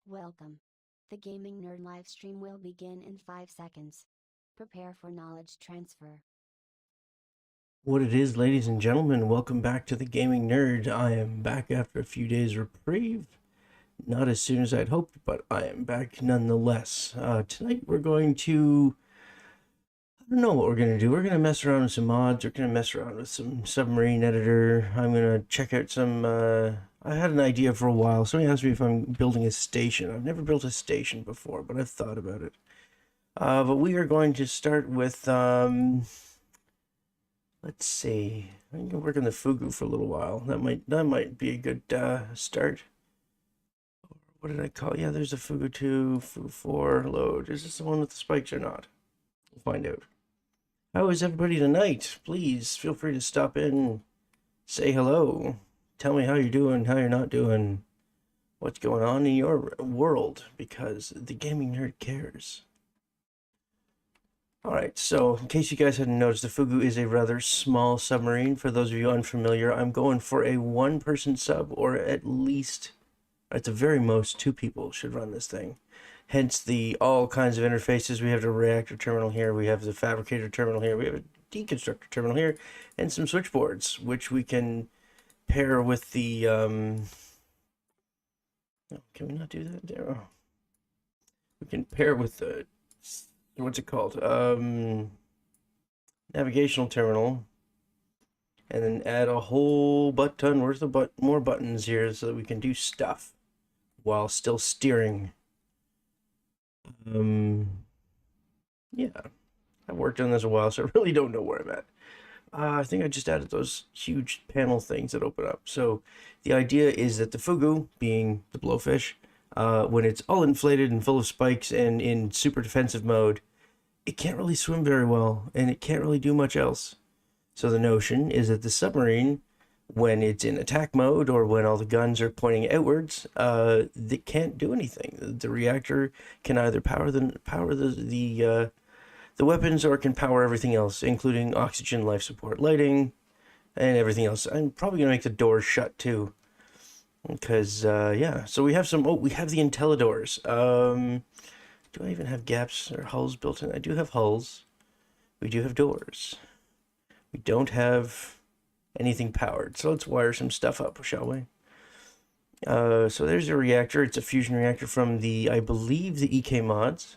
Welcome. The Gaming Nerd live stream will begin in 5 seconds. Prepare for knowledge transfer. What it is, ladies and gentlemen, welcome back to the Gaming Nerd. I am back after a few days reprieve. Not as soon as I'd hoped, but I am back nonetheless. Tonight we're going to... I don't know what we're going to do. We're going to mess around with some mods. We're going to mess around with some submarine editor. I'm going to check out some... I had an idea for a while. Somebody asked me if I'm building a station. I've never built a station before, but I've thought about it. But we are going to start with... Let's see. I can work on the Fugu for a little while. That might be a good start. What did I call? Yeah, there's a Fugu 2, Fugu 4 load. Is this the one with the spikes or not? We'll find out. How is everybody tonight? Please feel free to stop in, say hello, tell me how you're doing, how you're not doing, what's going on in your world, because the Gaming Nerd cares. Alright, so in case you guys hadn't noticed, the Fugu is a rather small submarine. For those of you unfamiliar, I'm going for a one-person sub, or at least, at the very most, 2 people should run this thing. Hence the all kinds of interfaces. We have the reactor terminal here, we have the fabricator terminal here, we have a deconstructor terminal here, and some switchboards, which we can pair with the, oh, can we not do that there? Oh. We can pair with the... what's it called? Navigational terminal, and then add a whole butt-ton worth of more buttons here so that we can do stuff while still steering. Yeah, I've worked on this a while, so I really don't know where I'm at. I think I just added those huge panel things that open up. So the idea is that the Fugu, being the blowfish, when it's all inflated and full of spikes and in super defensive mode, it can't really swim very well, and it can't really do much else. So the notion is that the submarine, when it's in attack mode or when all the guns are pointing outwards, they can't do anything. The reactor can either power the weapons or can power everything else, including oxygen, life support, lighting, and everything else. I'm probably gonna make the doors shut too, because yeah. So we have some. Oh, we have the Intellidors. Do I even have gaps or hulls built in? I do have hulls. We do have doors. We don't have anything powered. So let's wire some stuff up, shall we? So there's a reactor. It's a fusion reactor from the, I believe, the EK mods.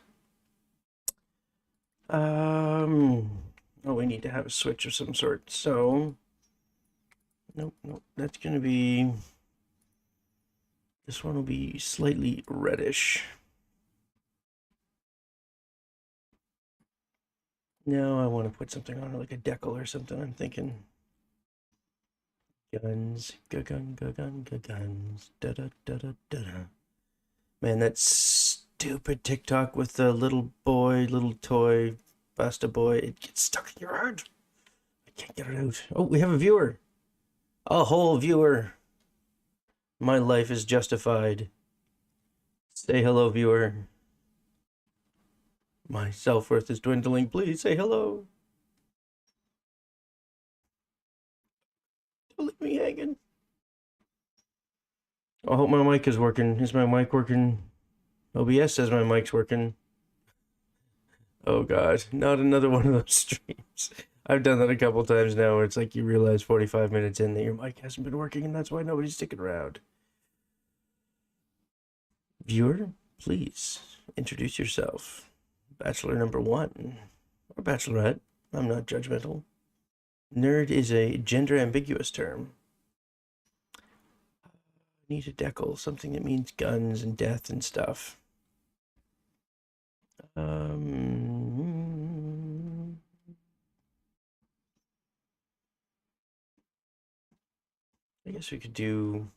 Oh, we need to have a switch of some sort. So, nope, that's going to be, this one will be slightly reddish. No, I want to put something on it, like a decal or something. I'm thinking guns, guns, da da da da da. Man, that stupid TikTok with the little boy, little toy, Basta boy, it gets stuck in your head. I can't get it out. Oh, we have a viewer. A whole viewer. My life is justified. Say hello, viewer. My self-worth is dwindling. Please say hello. Don't leave me hanging. I hope my mic is working. Is my mic working? OBS says my mic's working. Oh god, not another one of those streams. I've done that a couple times now where it's like you realize 45 minutes in that your mic hasn't been working and that's why nobody's sticking around. Viewer, please introduce yourself. Bachelor number 1. Or bachelorette. I'm not judgmental. Nerd is a gender ambiguous term. Need a decal, something that means guns and death and stuff. I guess we could do...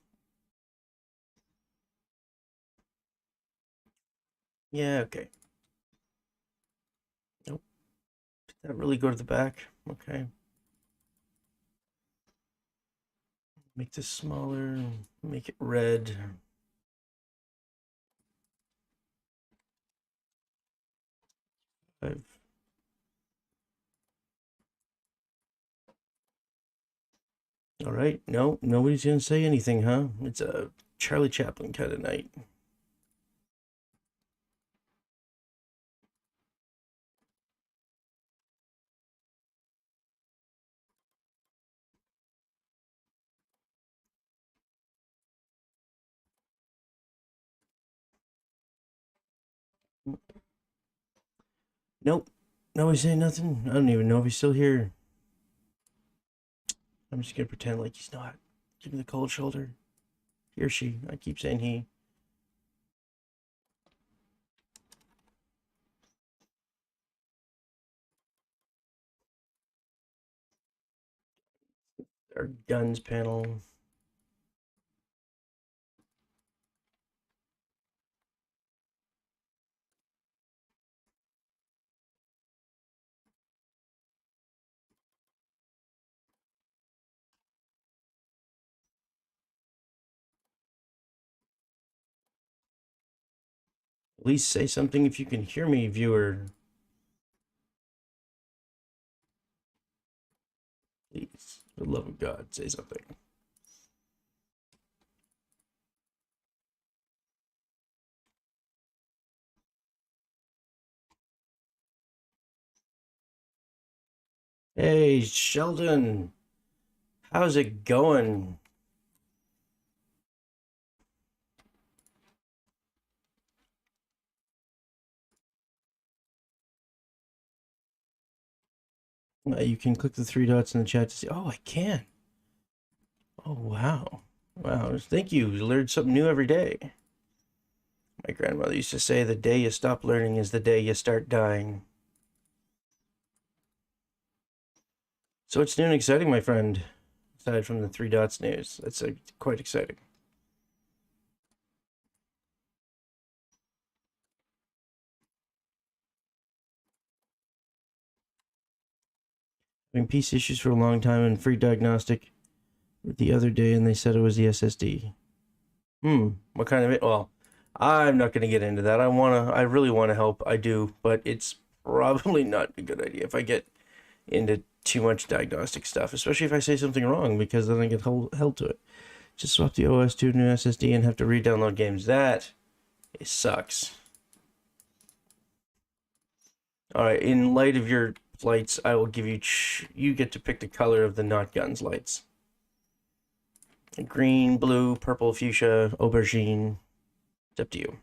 yeah, okay. Nope. Did that really go to the back? Okay. Make this smaller, make it red. All right, no, nobody's gonna say anything, huh? It's a Charlie Chaplin kind of night. Nope. Nobody's saying nothing. I don't even know if he's still here. I'm just gonna pretend like he's not. Give me the cold shoulder. He or she. I keep saying he. Our guns panel. At least say something if you can hear me, viewer. Please, for the love of God, say something. Hey, Sheldon. How's it going? You can click the three dots in the chat to see. Oh, I can. Oh, wow. Wow. Thank you. You learn something new every day. My grandmother used to say the day you stop learning is the day you start dying. So what's new and exciting, my friend? Aside from the three dots news. That's quite exciting. Having PC issues for a long time and free diagnostic the other day, and they said it was the SSD. What kind of it? Well, I'm not going to get into that. I really want to help. I do, but it's probably not a good idea if I get into too much diagnostic stuff, especially if I say something wrong, because then I get held to it. Just swap the OS to a new SSD and have to re-download games. That it sucks. All right, in light of your lights, I will give you. You get to pick the color of the not guns lights. Green, blue, purple, fuchsia, aubergine. It's up to you.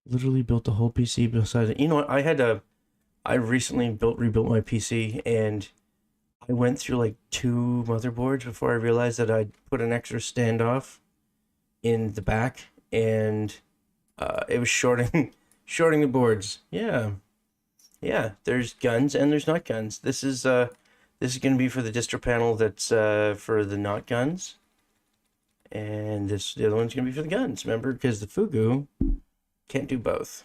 Literally built the whole PC besides it. You know what? I recently rebuilt my PC, and I went through like 2 motherboards before I realized that I'd put an extra standoff in the back, and it was shorting the boards. Yeah, there's guns and there's not guns. This is going to be for the distro panel that's for the not guns, and the other one's going to be for the guns. Remember, because the Fugu can't do both.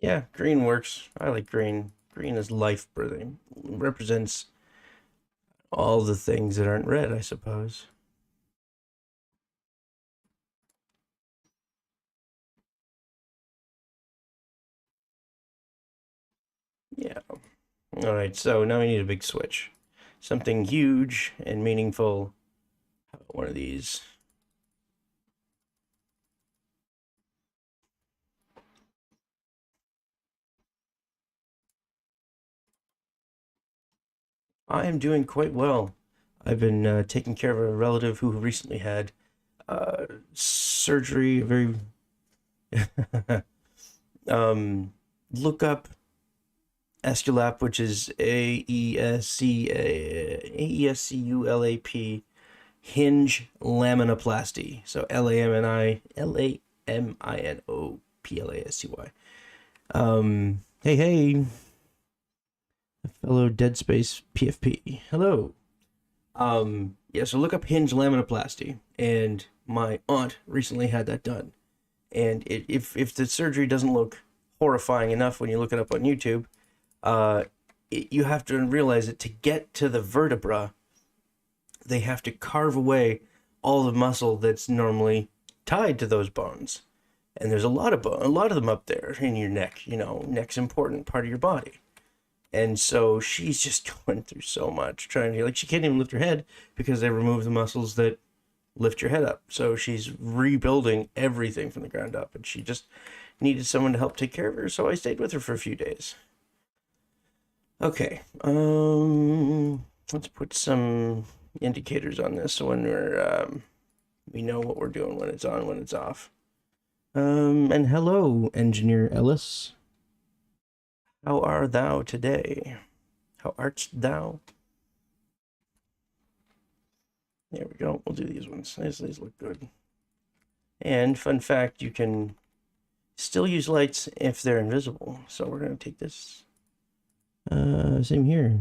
Yeah, green works. I like green. Green is life breathing. Represents all the things that aren't red, I suppose. Yeah. All right, so now we need a big switch. Something huge and meaningful. How about one of these? I am doing quite well. I've been taking care of a relative who recently had surgery. Very look up Esculap, which is AESCULAP hinge laminoplasty. So LAMINOPLASTY. Hey, a fellow Dead Space PFP. Hello. Yeah, so look up hinge laminoplasty, and my aunt recently had that done. And if the surgery doesn't look horrifying enough when you look it up on YouTube, you have to realize that to get to the vertebra, they have to carve away all the muscle that's normally tied to those bones. and there's a lot of them up there in your neck. You know, neck's important part of your body. And so she's just going through so much, trying to, like, she can't even lift her head because they removed the muscles that lift your head up. So she's rebuilding everything from the ground up, and she just needed someone to help take care of her. So I stayed with her for a few days. Okay, let's put some indicators on this so when we know what we're doing, when it's on, when it's off. And hello, Engineer Ellis. How are thou today? How art thou? There we go. We'll do these ones. These look good. And fun fact, you can still use lights if they're invisible. So we're going to take this. Same here.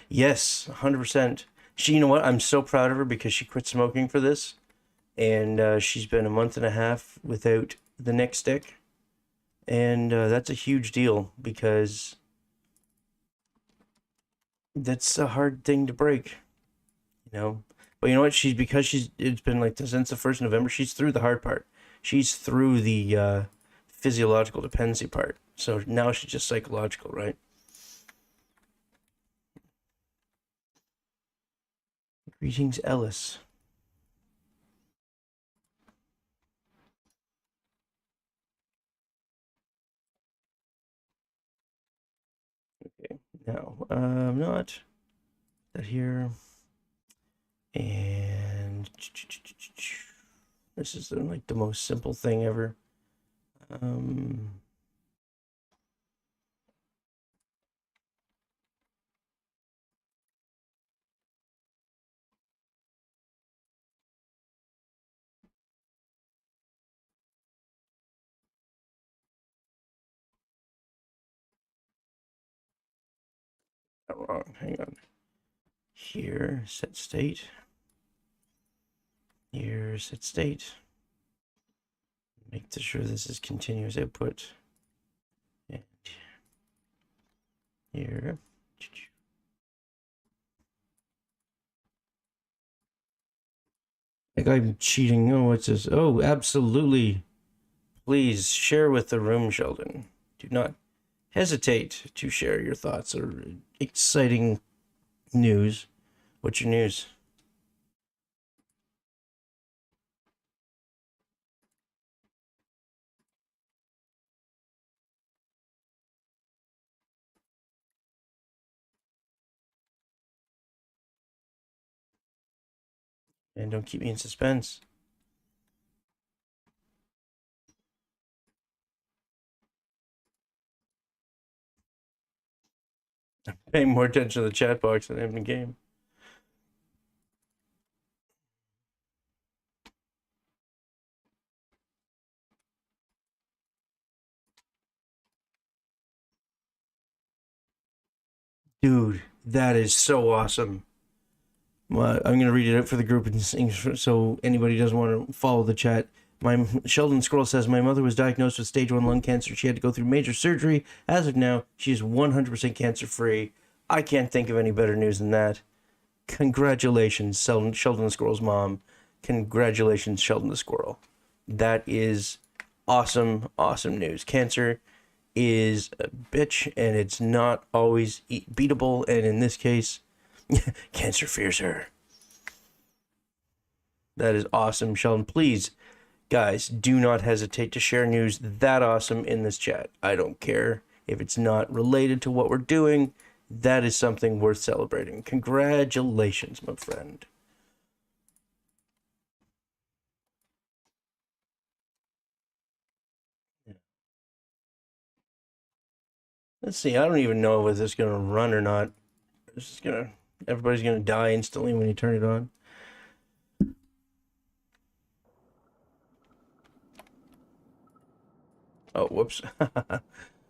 Yes, 100%. You know what? I'm so proud of her because she quit smoking for this. And she's been a month and a half without the Nick stick. And that's a huge deal because that's a hard thing to break, you know. But you know what? It's been like since the 1st of November, she's through the hard part. She's through the physiological dependency part. So now she's just psychological, right? Greetings, Ellis. Okay, now not that here, and this is like the most simple thing ever. Not wrong. Hang on. Here, set state. Here, set state. Make sure this is continuous output. And here. Like I'm cheating. Oh, what's this? Oh, absolutely. Please share with the room, Sheldon. Do not hesitate to share your thoughts or exciting news. What's your news? And don't keep me in suspense. I'm paying more attention to the chat box than I am in the game. Dude, that is so awesome. Well, I'm going to read it out for the group so anybody doesn't want to follow the chat. Sheldon Scroll says, my mother was diagnosed with stage 1 lung cancer. She had to go through major surgery. As of now, she is 100% cancer-free. I can't think of any better news than that. Congratulations, Sheldon the Squirrel's mom. Congratulations, Sheldon the Squirrel. That is awesome, awesome news. Cancer is a bitch, and it's not always beatable, and in this case, cancer fears her. That is awesome, Sheldon. Please, guys, do not hesitate to share news that awesome in this chat. I don't care if it's not related to what we're doing. That is something worth celebrating. Congratulations, my friend. Let's see. I don't even know if this is gonna run or not. Everybody's gonna die instantly when you turn it on. Oh, whoops.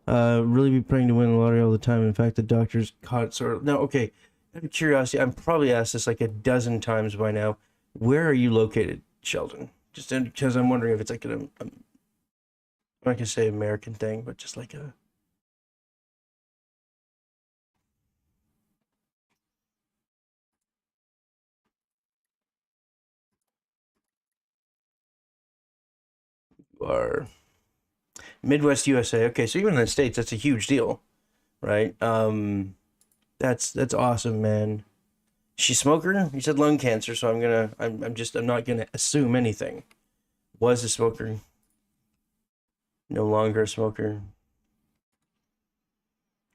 Really be praying to win the lottery all the time. In fact, the doctors caught it sort of. No, okay. Out of curiosity, I'm probably asked this like a dozen times by now. Where are you located, Sheldon? Just because I'm wondering if it's like I'm not gonna say American thing, but just like a. are Midwest USA. Okay, so even in the States, that's a huge deal, right? That's awesome, man. She smoker? You said lung cancer, so I'm not gonna assume anything. Was a smoker. No longer a smoker.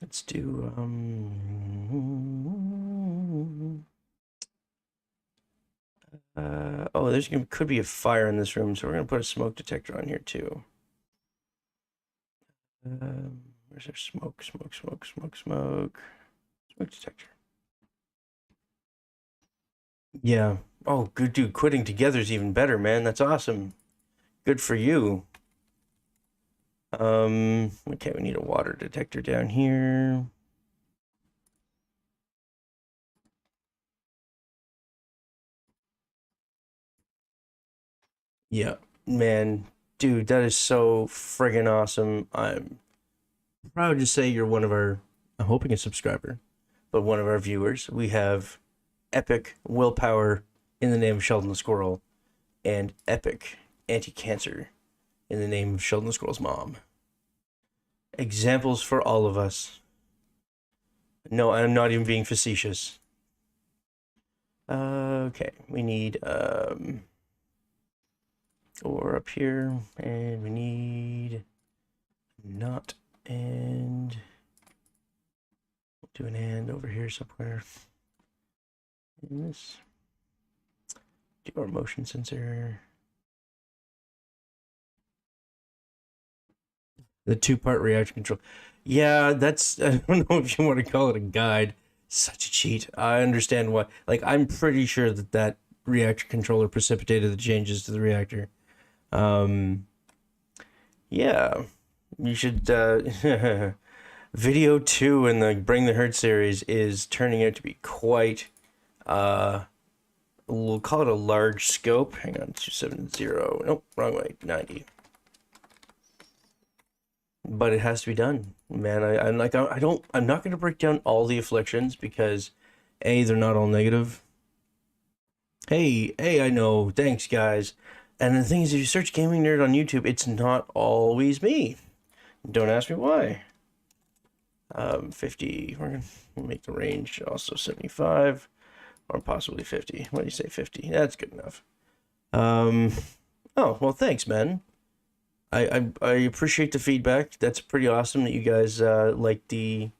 Let's do oh, could be a fire in this room, so we're gonna put a smoke detector on here too. Where's our smoke? Smoke detector. Yeah. Oh, good dude. Quitting together is even better, man. That's awesome. Good for you. Okay, we need a water detector down here. Yeah, man, dude, that is so friggin' awesome. I'm proud to say you're one of our, I'm hoping a subscriber, but one of our viewers. We have epic willpower in the name of Sheldon the Squirrel and epic anti-cancer in the name of Sheldon the Squirrel's mom. Examples for all of us. No, I'm not even being facetious. Okay, we need or up here, and we need not, and we'll do an and over here somewhere. And this, do our motion sensor. The two-part reaction control. Yeah, that's, I don't know if you want to call it a guide. Such a cheat. I understand why. Like, I'm pretty sure that reactor controller precipitated the changes to the reactor. Yeah, you should, video 2 in the Bring the Hurt series is turning out to be quite, we'll call it a large scope. Hang on, 270, nope, wrong way, 90. But it has to be done, man. I'm not going to break down all the afflictions because A, they're not all negative. Hey, I know, thanks guys. And the thing is, if you search Gaming Nerd on YouTube, it's not always me. Don't ask me why. 50, we're gonna make the range also 75 or possibly 50. What do you say, 50? That's good enough. Oh, well, thanks, man. I appreciate the feedback. That's pretty awesome that you guys like my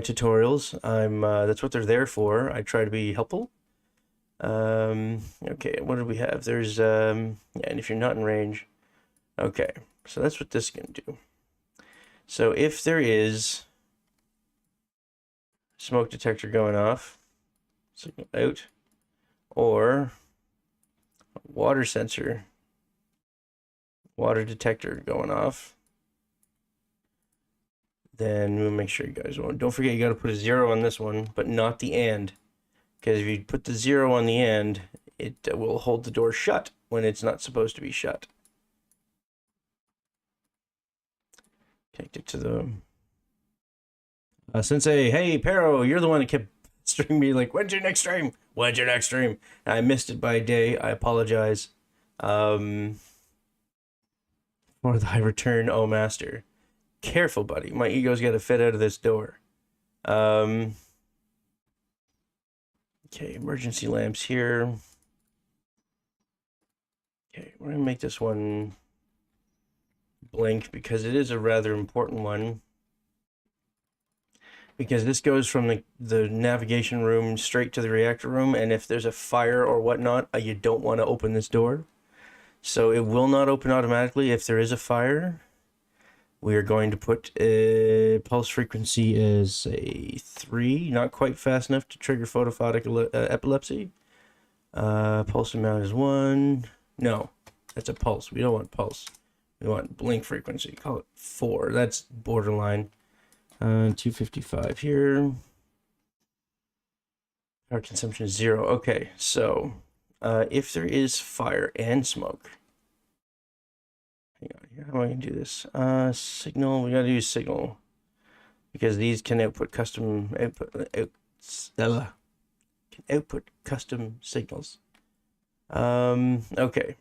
tutorials. That's what they're there for. I try to be helpful. Okay, what do we have? There's yeah, and if you're not in range, okay, so that's what this is gonna do. So if there is smoke detector going off, signal out, or water sensor, water detector going off, then we'll make sure you guys won't. Don't forget you got to put a 0 on this one, but not the and, because if you put the 0 on the end, it will hold the door shut when it's not supposed to be shut. Connect it to the Sensei. Hey, Baro, you're the one that kept streaming me like, when's your next stream? When's your next stream? And I missed it by a day. I apologize. For thy return, oh master. Careful, buddy. My ego's got to fit out of this door. Okay, emergency lamps here. Okay, we're gonna make this one blink because it is a rather important one. Because this goes from the navigation room straight to the reactor room, and if there's a fire or whatnot, you don't want to open this door. So it will not open automatically if there is a fire. We are going to put a pulse frequency as a 3, not quite fast enough to trigger photophotic epilepsy. Pulse amount is 1. No, that's a pulse. We don't want pulse. We want blink frequency. Call it 4. That's borderline. 255 here. Power consumption is 0. Okay, so if there is fire and smoke, hang on here. How am I going to do this? Signal. We got to use signal because these can output custom custom signals. Okay.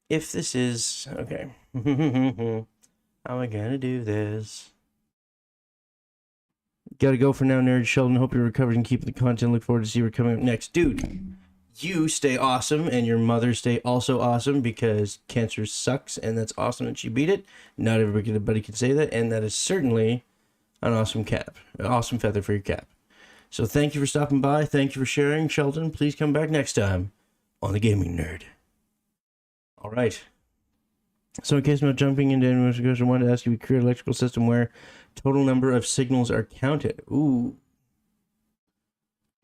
if this is okay. How am I gonna do this? Gotta go for now, nerd. Sheldon, hope you're recovered and keeping the content. Look forward to see what's coming up next. Dude, you stay awesome and your mother stay also awesome because cancer sucks and that's awesome that she beat it. Not everybody can say that, and that is certainly an awesome cap. An awesome feather for your cap. So thank you for stopping by. Thank you for sharing. Sheldon, please come back next time on The Gaming Nerd. All right. So in case I'm not jumping into anyone's discussion, I wanted to ask you, we create an electrical system where total number of signals are counted. Ooh.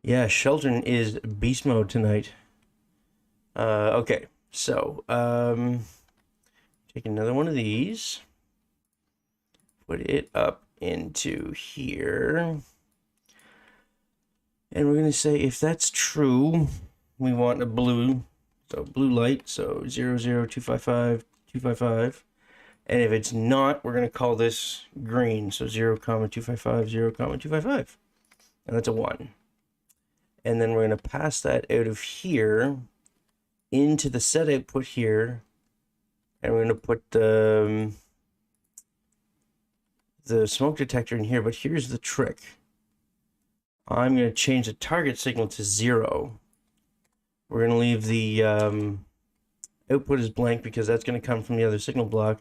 Yeah, Sheldon is beast mode tonight. Okay. So, take another one of these. Put it up into here. And we're going to say if that's true, we want a blue. So blue light, so 00255, 255. And if it's not, we're going to call this green. So 0,255, 0,255. And that's a 1. And then we're going to pass that out of here into the set output here. And we're going to put the smoke detector in here. But here's the trick. I'm going to change the target signal to 0. We're going to leave the output as blank because that's going to come from the other signal block.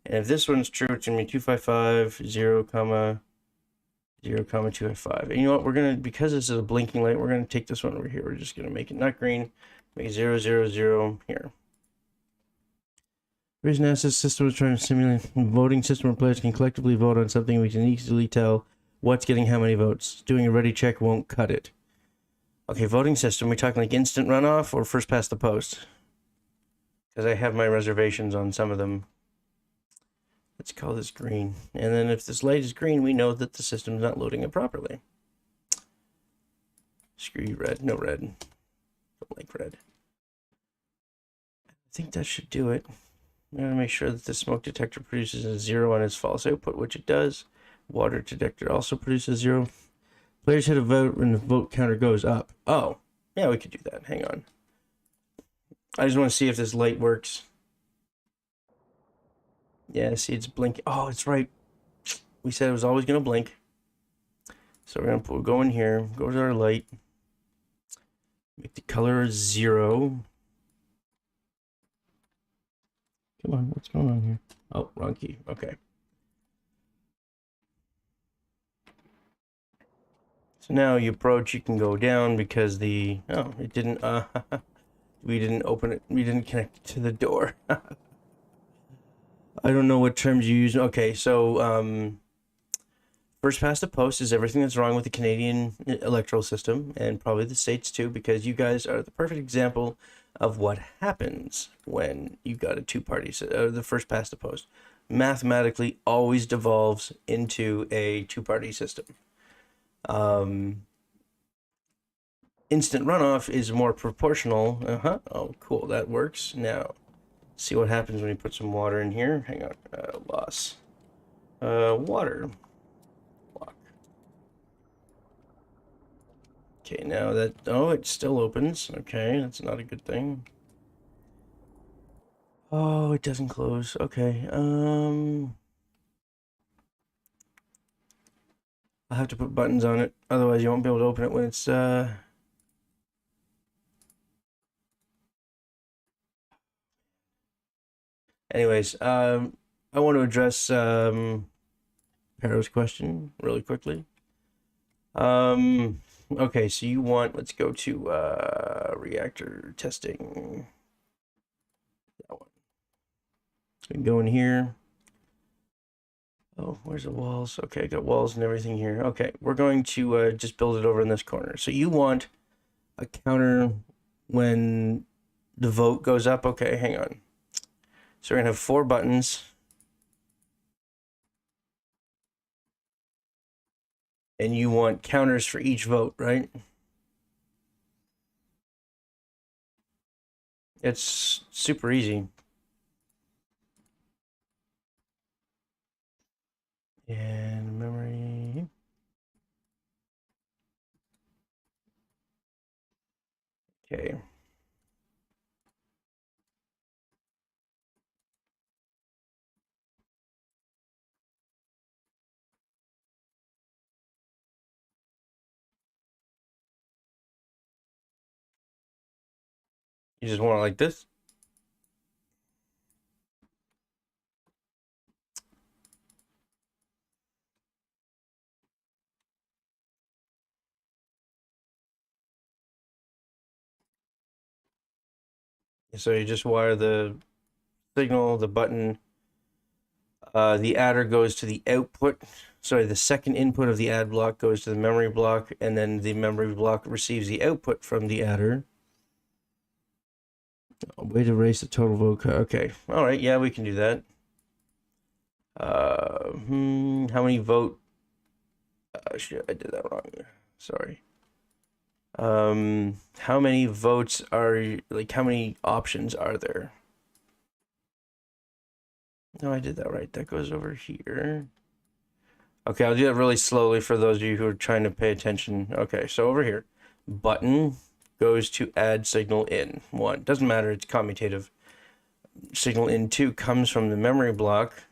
And if this one's true, it's going to be 255, 0, 0,255. And you know what? We're going to, because this is a blinking light, we're going to take this one over here. We're just going to make it not green, make it 0, 0, 0 here. The reason this system is trying to simulate a voting system where players can collectively vote on something. We can easily tell what's getting how many votes. Doing a ready check won't cut it. Okay, voting system. We're talking like instant runoff or first past the post? Because I have my reservations on some of them. Let's call this green. And then if this light is green, we know that the system's not loading it properly. Screw you, red. No red. Don't like red. I think that should do it. I'm going to make sure that the smoke detector produces a 0 on its false output, which it does. Water detector also produces 0. Players hit a vote when the vote counter goes up. Oh, yeah, we could do that. Hang on. I just want to see if this light works. Yeah, see, it's blinking. Oh, it's right. We said it was always going to blink. So we'll go in here, go to our light. Make the color 0. Come on, what's going on here? Oh, wrong key. Okay. So now you approach, you can go down because the... Oh, it didn't... we didn't open it. We didn't connect it to the door. I don't know what terms you use. Okay, so... first past the post is everything that's wrong with the Canadian electoral system, and probably the States too, because you guys are the perfect example of what happens when you've got a two-party, the first past the post. Mathematically always devolves into a two-party system. Instant runoff is more proportional. Oh, cool, that works. Now, see what happens when you put some water in here. Hang on, loss. Water. Okay, now that, oh, it still opens. Okay, that's not a good thing. Oh, it doesn't close. Okay, I'll have to put buttons on it, otherwise you won't be able to open it when it's, Anyways, I want to address, Baro's question really quickly. Okay, so you want, let's go to, reactor testing. That one. So we can go in here. Oh, where's the walls? Okay, I got walls and everything here. Okay, we're going to just build it over in this corner. So you want a counter when the vote goes up. Okay, hang on. So we're going to have 4 buttons. And you want counters for each vote, right? It's super easy. And memory. Okay. You just want it like this. So you just wire the signal, the button. The adder goes to the output. Sorry, the second input of the add block goes to the memory block, and then the memory block receives the output from the adder. Way to erase the total vote. Okay, all right, yeah, we can do that. How many vote? Shit, I did that wrong. Sorry. How many votes are, like, how many options are there? No, I did that right. That goes over here. Okay, I'll do that really slowly for those of you who are trying to pay attention. Okay, so over here, button goes to add signal in. 1. Doesn't matter, it's commutative. Signal in 2 comes from the memory block.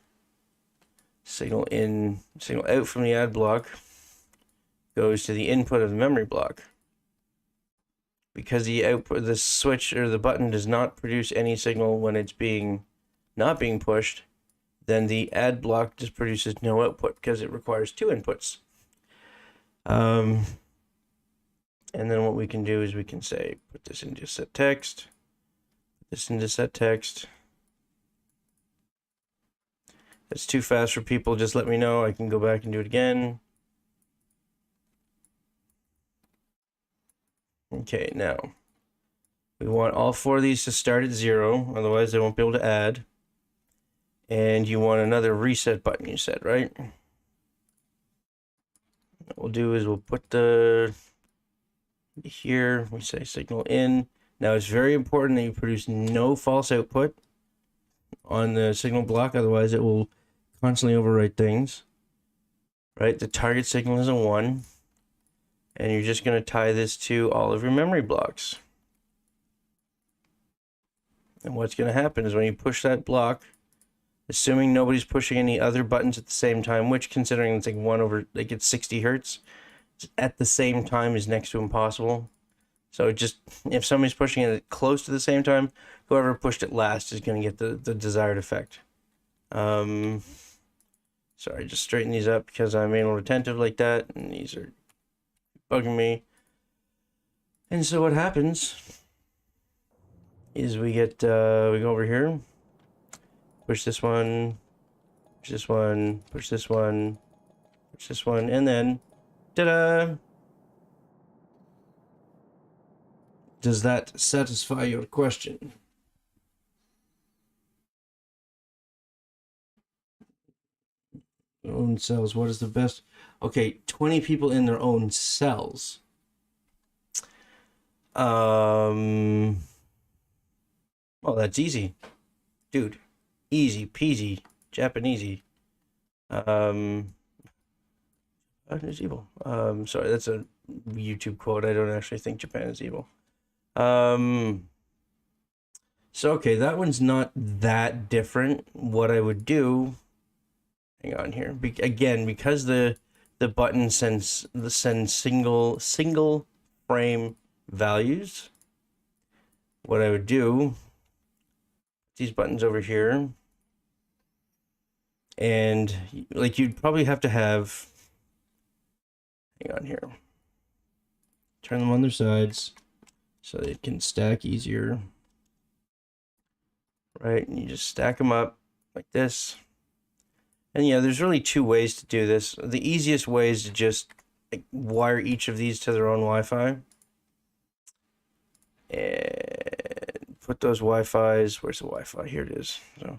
Signal in, signal out from the add block goes to the input of the memory block. Because the output, the switch or the button does not produce any signal when it's not being pushed, then the add block just produces no output because it requires 2 inputs. And then what we can do is we can say, put this into set text, put this into set text. If it's too fast for people, just let me know. I can go back and do it again. Okay, now we want all 4 of these to start at 0, otherwise they won't be able to add. And you want another reset button, you said, right? What we'll do is we'll put the here, we say signal in. Now it's very important that you produce no false output on the signal block, otherwise it will constantly overwrite things. Right, the target signal is a 1, and you're just going to tie this to all of your memory blocks. And what's going to happen is when you push that block, assuming nobody's pushing any other buttons at the same time, which considering it's like 1 over, like it's 60 hertz, at the same time is next to impossible. So just, if somebody's pushing it close to the same time, whoever pushed it last is going to get the desired effect. Sorry, just straighten these up because I'm anal retentive like that, and these are bugging me. And so what happens is we get, we go over here, push this one, push this one, push this one, push this one, and then, ta-da! Does that satisfy your question? Own cells, what is the best? Okay, 20 people in their own cells. Oh, that's easy. Dude, easy peasy, Japanesey. Japan is evil. Sorry, that's a YouTube quote. I don't actually think Japan is evil. So, okay, that one's not that different. What I would do, hang on here. Again, because the button sends single frame values, what I would do, these buttons over here, and like you'd probably have to have, hang on here, turn them on their sides so they can stack easier, right? And you just stack them up like this. And yeah, there's really 2 ways to do this. The easiest way is to just like wire each of these to their own Wi-Fi. And put those Wi-Fis, where's the Wi-Fi? Here it is. So,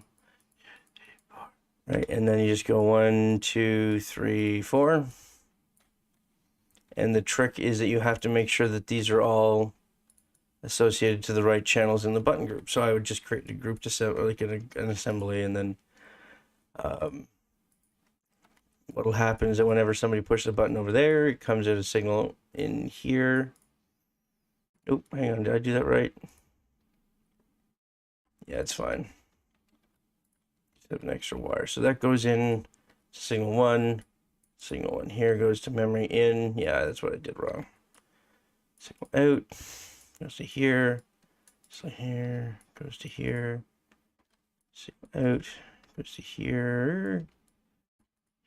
right, and then you just go 1, 2, 3, 4. And the trick is that you have to make sure that these are all associated to the right channels in the button group. So I would just create a group to like an assembly, and then what'll happen is that whenever somebody pushes a button over there, it comes out a signal in here. Oh, hang on, did I do that right? Yeah, it's fine. Just have an extra wire. So that goes in signal 1. Signal 1 here goes to memory in. Yeah, that's what I did wrong. Signal out goes to here. So here goes to here. Out goes to here.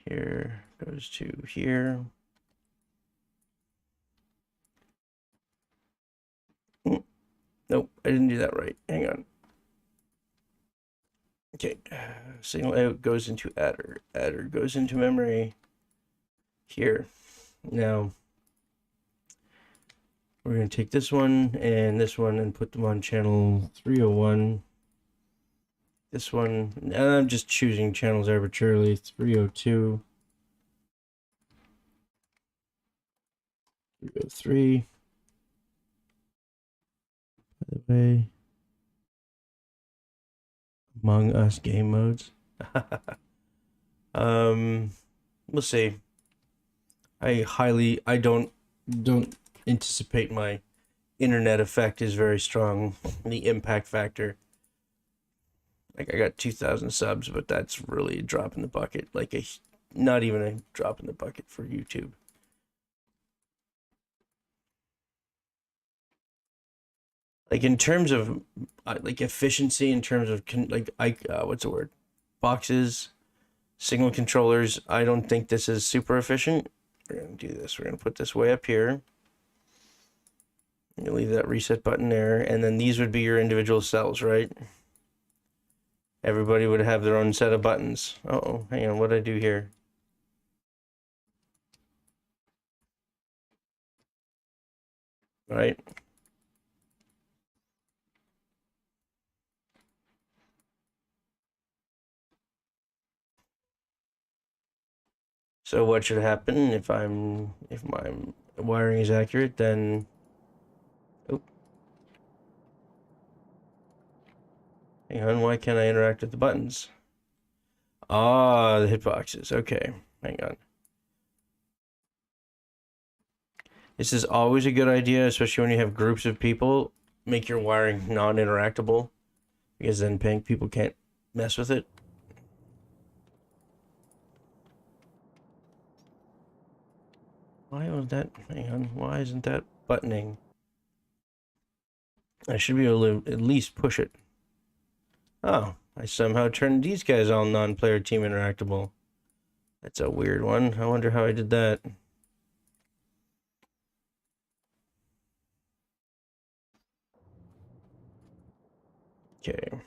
Here goes to here. Nope, I didn't do that right. Hang on. Okay, signal out goes into adder. Adder goes into memory. Here. Now, we're going to take this one and put them on channel 301. This one, and I'm just choosing channels arbitrarily. 302. 303. By the way, Among Us game modes. We'll see. I don't anticipate my internet effect is very strong. The impact factor. Like I got 2,000 subs, but that's really a drop in the bucket. Like not even a drop in the bucket for YouTube. Like in terms of like efficiency, in terms of what's the word? Boxes, signal controllers. I don't think this is super efficient. We're gonna do this. We're gonna put this way up here. You leave that reset button there, and then these would be your individual cells, right? Everybody would have their own set of buttons. Uh-oh, hang on, what did I do here? Right? So what should happen if my wiring is accurate, then oh. Hang on, why can't I interact with the buttons? Ah, the hitboxes. Okay, hang on. This is always a good idea, especially when you have groups of people. Make your wiring non-interactable, because then people can't mess with it. Why was that? Hang on. Why isn't that buttoning? I should be able to at least push it. Oh, I somehow turned these guys all non-player team interactable. That's a weird one. I wonder how I did that. Okay.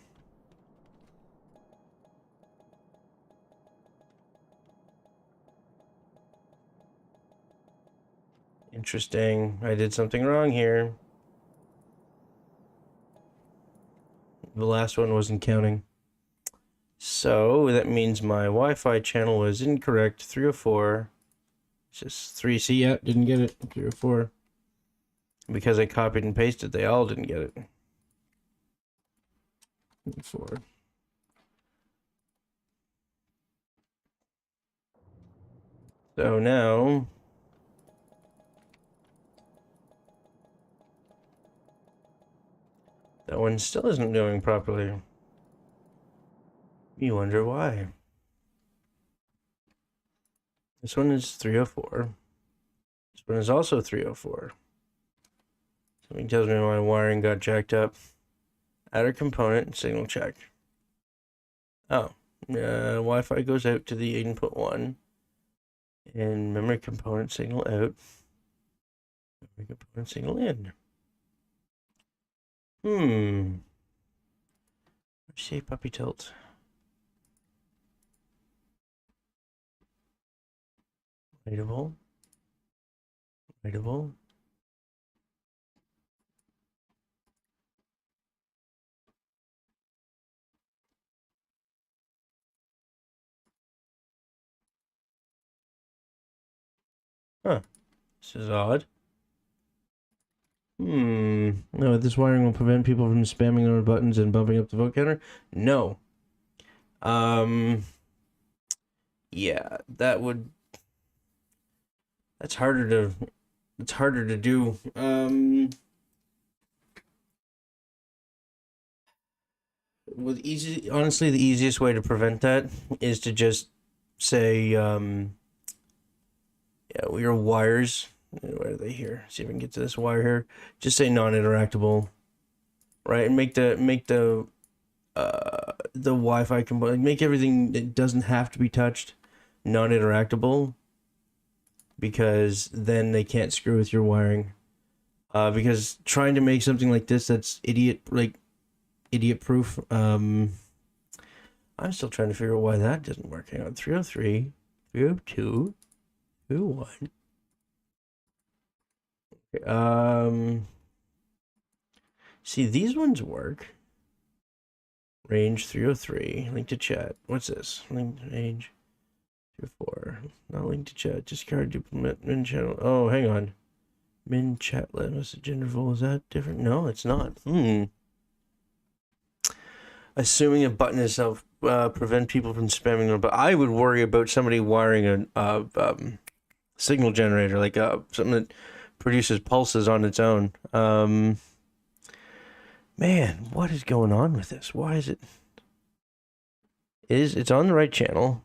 Interesting. I did something wrong here. The last one wasn't counting. So that means my Wi-Fi channel was incorrect. 304. It's just 3C. Yeah, didn't get it. 304. Because I copied and pasted, they all didn't get it. 4. So now that one still isn't doing properly. You wonder why. This one is 304. This one is also 304. Something tells me my wiring got jacked up. Add a component, signal check. Oh, Wi-Fi goes out to the input 1. And memory component signal out. Memory component signal in. Let's see, puppy tilt. Waitable. Waitable. Huh. This is odd. No, this wiring will prevent people from spamming their buttons and bumping up the vote counter? No. Yeah, that's harder to do. Honestly, the easiest way to prevent that is to just say, yeah, your wires, where are they here? See if I can get to this wire here. Just say non-interactable. right? And make the Wi-Fi component, make everything that doesn't have to be touched non-interactable, because then they can't screw with your wiring. Because trying to make something like this that's idiot proof, I'm still trying to figure out why that doesn't work. Hang on, 303, 302, 301. Okay, see, these ones work. Range 303, link to chat. What's this? Link range 304. Not link to chat. Discard duplicate min channel. Oh, hang on. Min chat message interval. Is that different? No, it's not. Assuming a button is prevent people from spamming them, but I would worry about somebody wiring a signal generator, like something that produces pulses on its own. Man, what is going on with this? Why is it? It's on the right channel.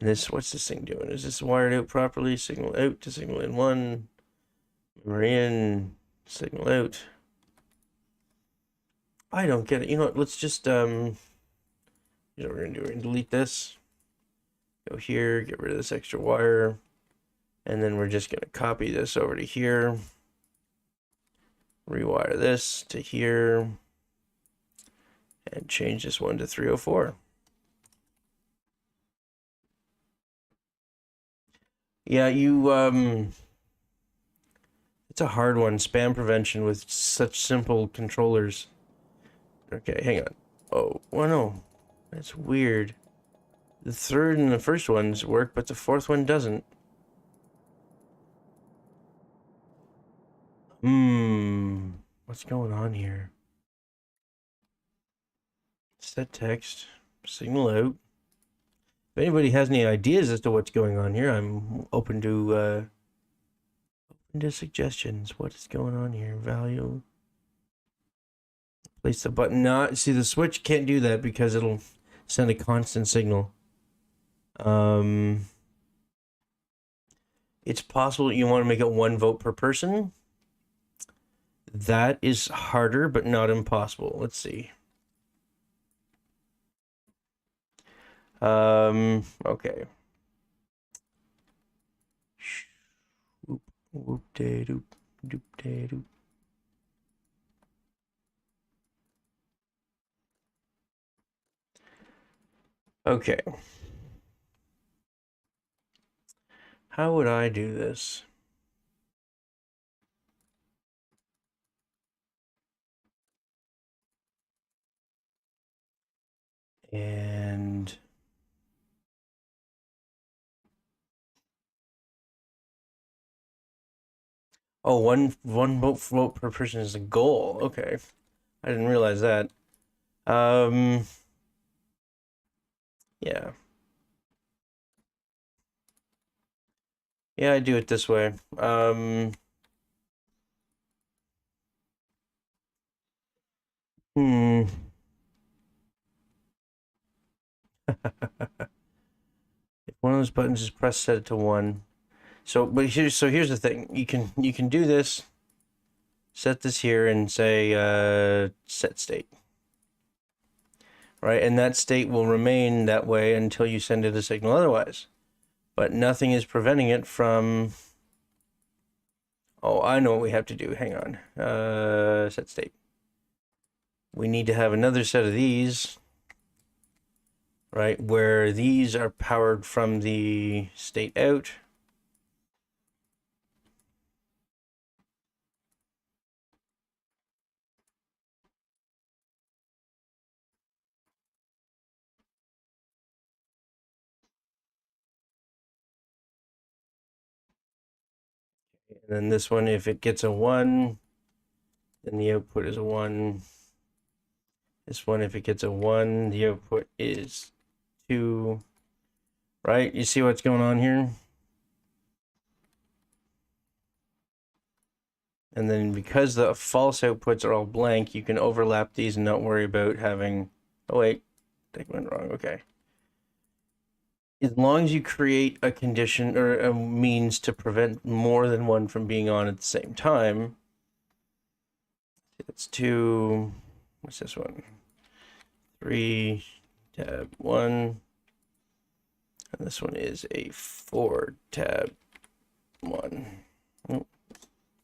And this, what's this thing doing? Is this wired out properly? Signal out to signal in one. Memory in, signal out. I don't get it. You know what? Let's just, you know what we're gonna do? We're gonna delete this. Go here, get rid of this extra wire. And then we're just gonna copy this over to here. Rewire this to here. And change this one to 304. Yeah, it's a hard one. Spam prevention with such simple controllers. Okay, hang on. Oh, well, no. That's weird. The third and the first ones work, but the fourth one doesn't. What's going on here? Set text. Signal out. If anybody has any ideas as to what's going on here, I'm open to suggestions. What is going on here? Value. Place the button. Not see, the switch can't do that because it'll send a constant signal. It's possible you want to make it 1 vote per person. That is harder, but not impossible. Let's see. Okay. Whoop, whoop, day, doop, doop, day, doop. Okay. How would I do this? And oh, one vote per person is a goal. Okay. I didn't realize that. Yeah. Yeah, I do it this way. If one of those buttons is pressed, set it to 1. So here's the thing. You can do this. Set this here and say set state. Right, and that state will remain that way until you send it a signal otherwise. But nothing is preventing it from... Oh, I know what we have to do. Hang on. Set state. We need to have another set of these, right, where these are powered from the state out. And then this one, if it gets a 1, then the output is a 1. This one, if it gets a 1, the output is 2. Right? You see what's going on here? And then because the false outputs are all blank, you can overlap these and not worry about having... Oh, wait. I went wrong. Okay. As long as you create a condition or a means to prevent more than one from being on at the same time, that's 2. What's this one? 3 tab 1. And this one is a 4 tab 1. Oh,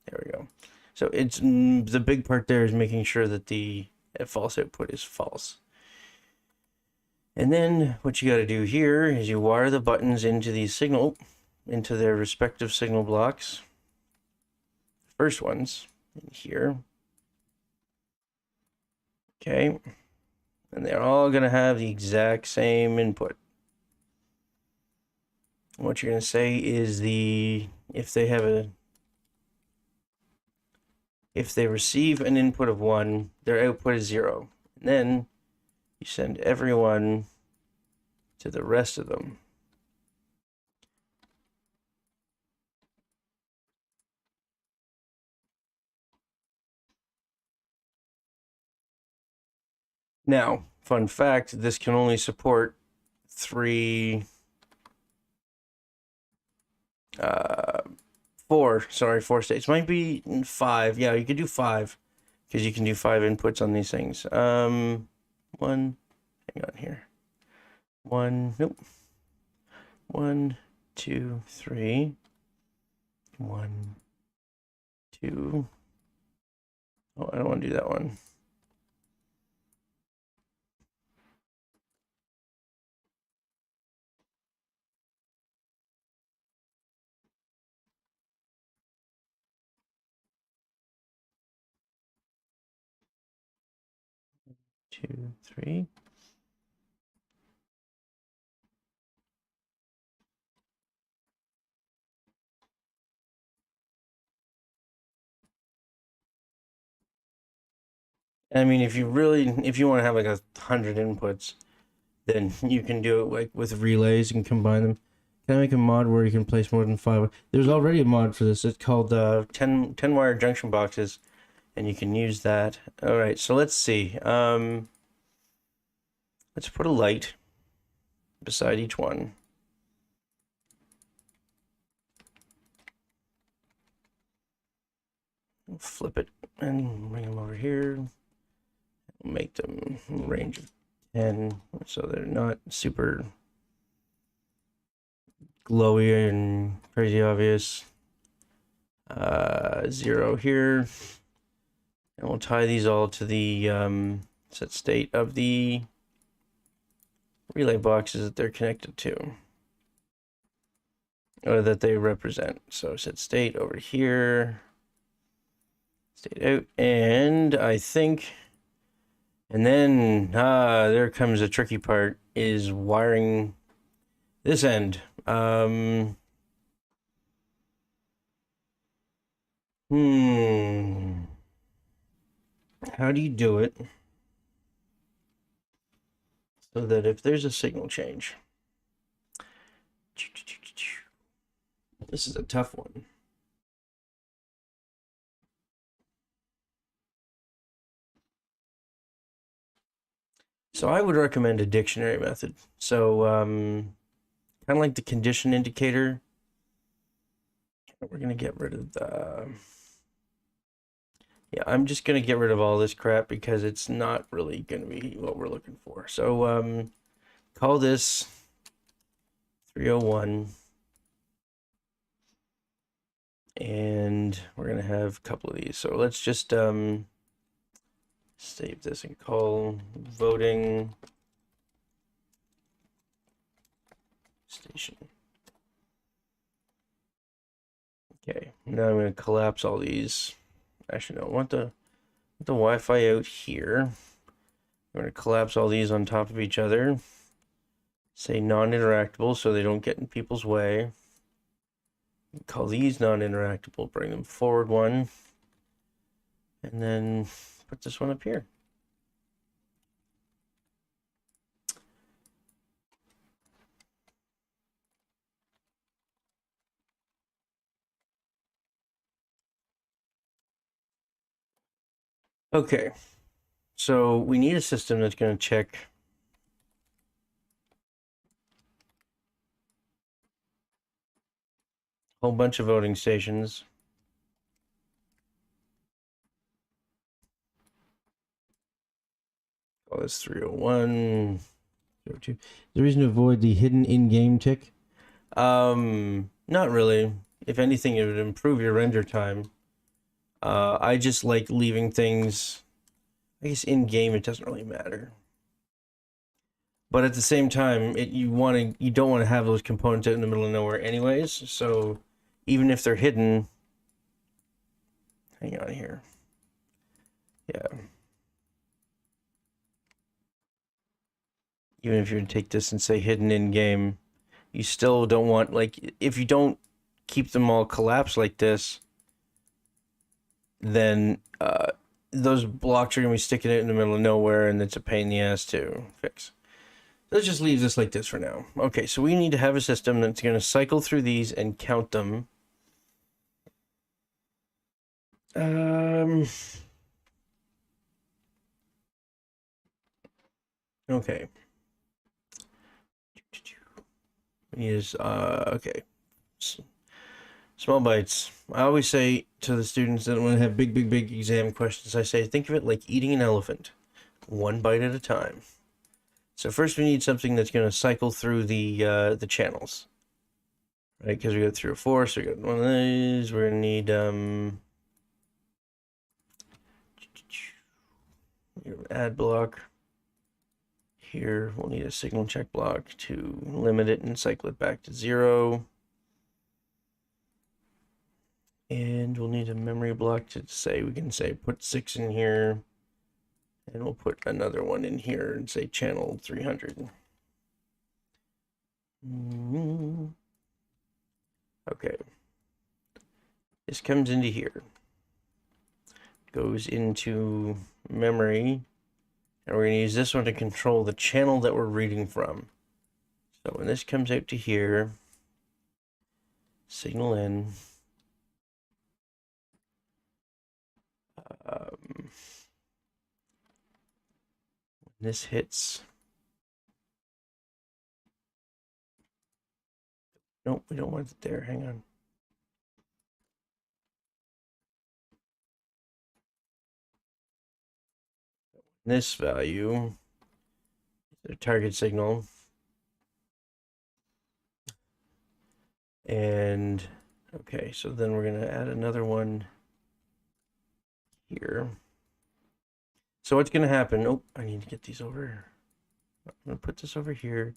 there we go. So it's the big part there is making sure that the false output is false. And then what you got to do here is you wire the buttons into into their respective signal blocks. First ones in here. Okay. And they're all going to have the exact same input. What you're going to say is if they receive an input of 1, their output is 0. And then you send everyone to the rest of them. Now, fun fact, this can only support 4 states. Might be 5. Yeah, you could do 5 because you can do 5 inputs on these things. 1, hang on here. 1, nope. 1, 2, 3. 1, 2. Oh, I don't want to do that one. Two, 3. I mean, if you want to have like 100 inputs, then you can do it like with relays and combine them. Can I make a mod where you can place more than 5? There's already a mod for this. It's called 10 wire junction boxes, and you can use that. All right, so let's see. Let's put a light beside each one. Flip it and bring them over here. Make them range of 10, so they're not super glowy and crazy obvious. 0 here, and we'll tie these all to the set state of the relay boxes that they're connected to, or that they represent. So set state over here, state out, and I think, and then there comes the tricky part, is wiring this end. How do you do it so that if there's a signal change, this is a tough one. So I would recommend a dictionary method. So kind of like the condition indicator. We're gonna get rid of the. Yeah, I'm just gonna get rid of all this crap because it's not really gonna be what we're looking for. So call this 301, and we're gonna have a couple of these. So let's just save this and call voting station. Okay, now I'm going to collapse all these. Actually, no, I want the Wi-Fi out here. I'm going to collapse all these on top of each other. Say non-interactable so they don't get in people's way. Call these non-interactable, bring them forward 1. And then put this one up here. Okay, so we need a system that's going to check a whole bunch of voting stations. Oh, that's 301. 02. The reason to avoid the hidden in-game tick? Not really. If anything, it would improve your render time. I just like leaving things, I guess in-game it doesn't really matter. But at the same time, you don't want to have those components out in the middle of nowhere anyways. So even if they're hidden, hang on here. Yeah. Even if you take this and say hidden in game, you still don't want, like, if you don't keep them all collapsed like this, then those blocks are going to be sticking out in the middle of nowhere, and it's a pain in the ass to fix. Let's just leave this like this for now. Okay, so we need to have a system that's going to cycle through these and count them. Okay. Is okay. Small bites. I always say to the students that when I have big exam questions, I say, think of it like eating an elephant, one bite at a time. So first we need something that's going to cycle through the channels, right? Because we got 3 or 4, so we got one of these. We're going to need add block. Here we'll need a signal check block to limit it and cycle it back to 0. And we'll need a memory block to say, we can say put 6 in here, and we'll put another one in here and say channel 300. Okay. This comes into here, goes into memory, and we're going to use this one to control the channel that we're reading from. So when this comes out to here, signal in. This hits. Nope, we don't want it there. Hang on. This value, the target signal. And okay, so then we're going to add another one here. So what's going to happen? Oh, I need to get these over. I'm going to put this over here.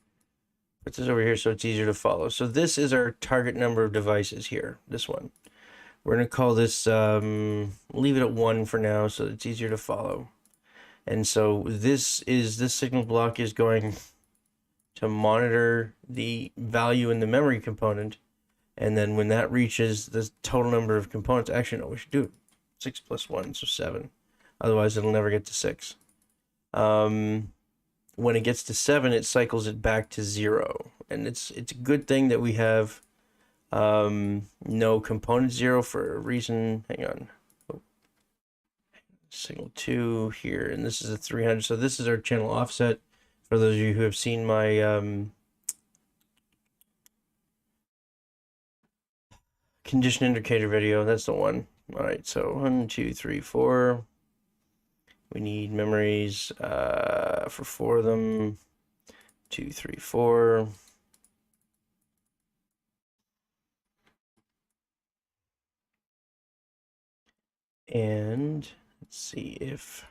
Put this over here so it's easier to follow. So this is our target number of devices here, this one. We're going to call this, leave it at 1 for now so it's easier to follow. And so this signal block is going to monitor the value in the memory component. And then when that reaches the total number of components, actually, no, we should do 6 plus 1, so 7. Otherwise, it'll never get to 6. When it gets to 7, it cycles it back to 0. And it's a good thing that we have no component 0 for a reason. Hang on. Oh. Signal 2 here, and this is a 300. So this is our channel offset. For those of you who have seen my condition indicator video, that's the one. All right, so 1, 2, 3, 4. We need memories for 4 of them. 2, 3, 4. And let's see if,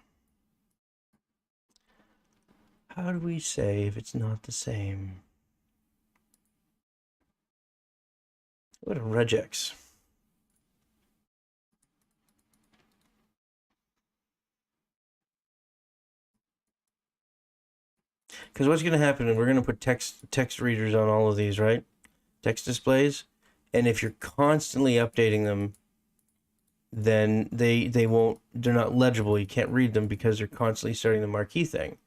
how do we say if it's not the same? What a regex. Because what's going to happen, and we're going to put text readers on all of these, right? Text displays. And if you're constantly updating them, then they're not legible. You can't read them because they're constantly starting the marquee thing.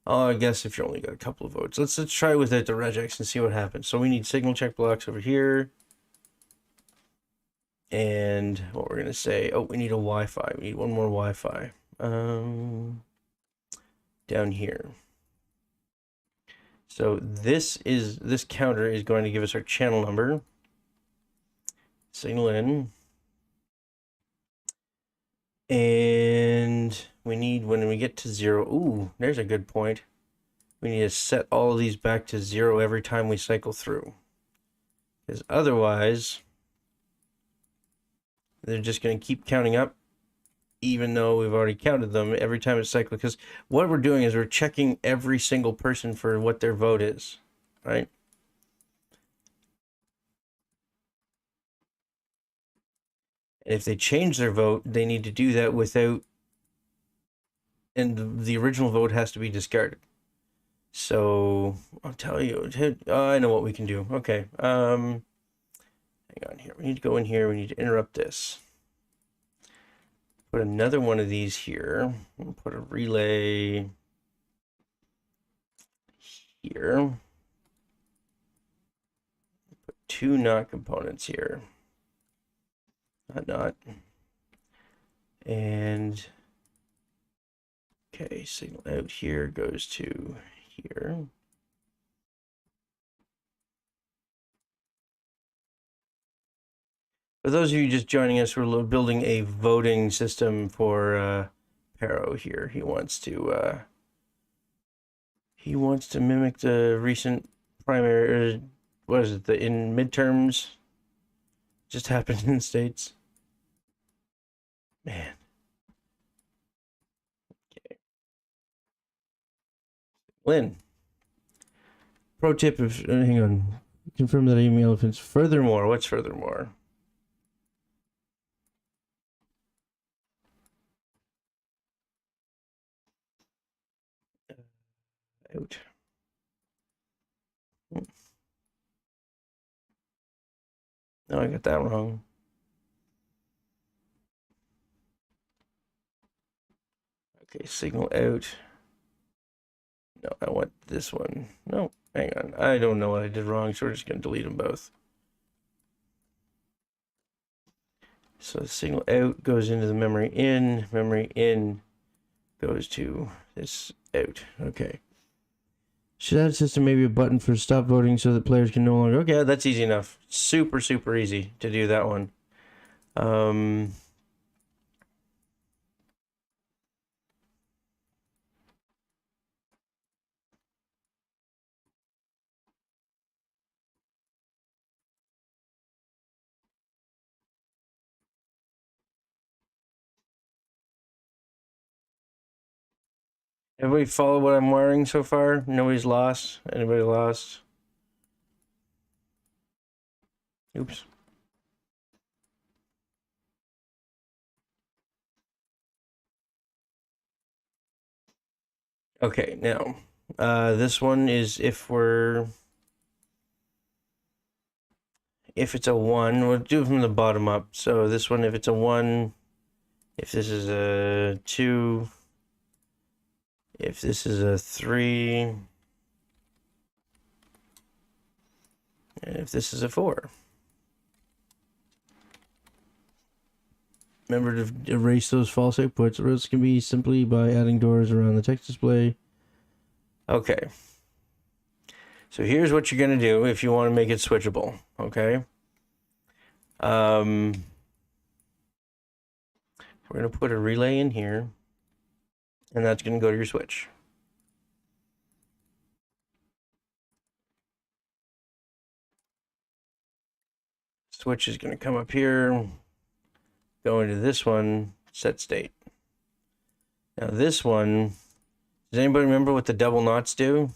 Oh, I guess if you only got a couple of votes. Let's try without the regex and see what happens. So we need signal check blocks over here. And what we're going to say, oh, we need a Wi-Fi. We need one more Wi-Fi. Down here. So this counter is going to give us our channel number. Signal in. And we need, when we get to 0, ooh, there's a good point. We need to set all of these back to 0 every time we cycle through. Because otherwise, they're just going to keep counting up, even though we've already counted them every time it's cycled. Because what we're doing is we're checking every single person for what their vote is, right? And if they change their vote, they need to do that without, and the original vote has to be discarded. So I'll tell you, I know what we can do. Okay, hang on here. We need to go in here. We need to interrupt this. Put another one of these here. We'll put a relay here. Put 2 not components here. Not. And okay, signal out here goes to here. For those of you just joining us, we're building a voting system for Baro here. He wants to mimic the recent primary, what is it, the in midterms just happened in the States. Man. Okay. Lynn. Pro tip if hang on. Confirm that email if it's furthermore. What's furthermore? Out. No, I got that wrong. Okay, signal out. No, I want this one. No, hang on. I don't know what I did wrong, so we're just going to delete them both. So the signal out goes into the memory in goes to this out. Okay. Should add system maybe a button for stop voting so that players can no longer... Okay, that's easy enough. Super, super easy to do that one. Everybody follow what I'm wearing so far? Nobody's lost? Anybody lost? Oops. Okay, now, this one is if it's a 1, we'll do it from the bottom up. So this one, if it's a 1, if this is a 2, if this is a 3, and if this is a 4. Remember to erase those false outputs, or else it can be simply by adding doors around the text display. Okay. So here's what you're going to do if you want to make it switchable, okay? We're going to put a relay in here, and that's going to go to your switch. Switch is going to come up here, go into this one, set state. Now this one, does anybody remember what the double knots do?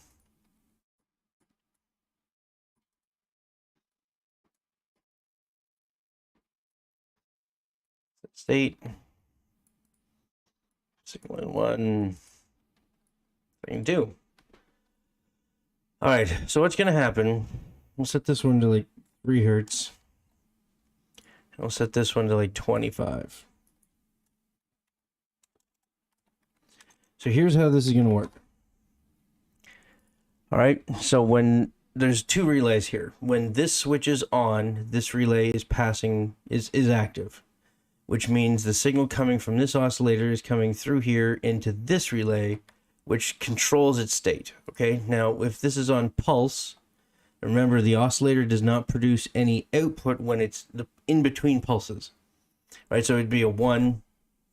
Set state. Signal in 1. Thing 2. All right, so what's going to happen? We'll set this one to like 3 hertz. I'll set this one to like 25. So here's how this is going to work. All right, so when there's 2 relays here, when this switch is on, this relay is is active, which means the signal coming from this oscillator is coming through here into this relay, which controls its state. Okay, now if this is on pulse, remember the oscillator does not produce any output when it's in between pulses, right? So it'd be a 1,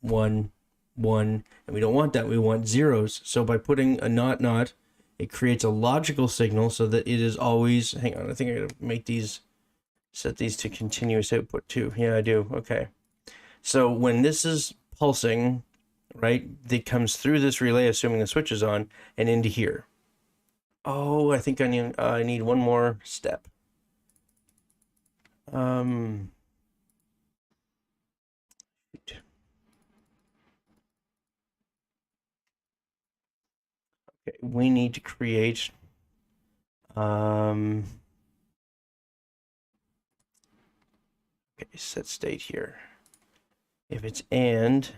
1, 1, and we don't want that. We want zeros. So by putting a not, it creates a logical signal so that it is always, hang on, I think I gotta make these, set these to continuous output too. Yeah, I do. Okay. So when this is pulsing, right, it comes through this relay, assuming the switch is on, and into here. Oh, I think I need one more step. Okay, we need to create okay, set state here. If it's and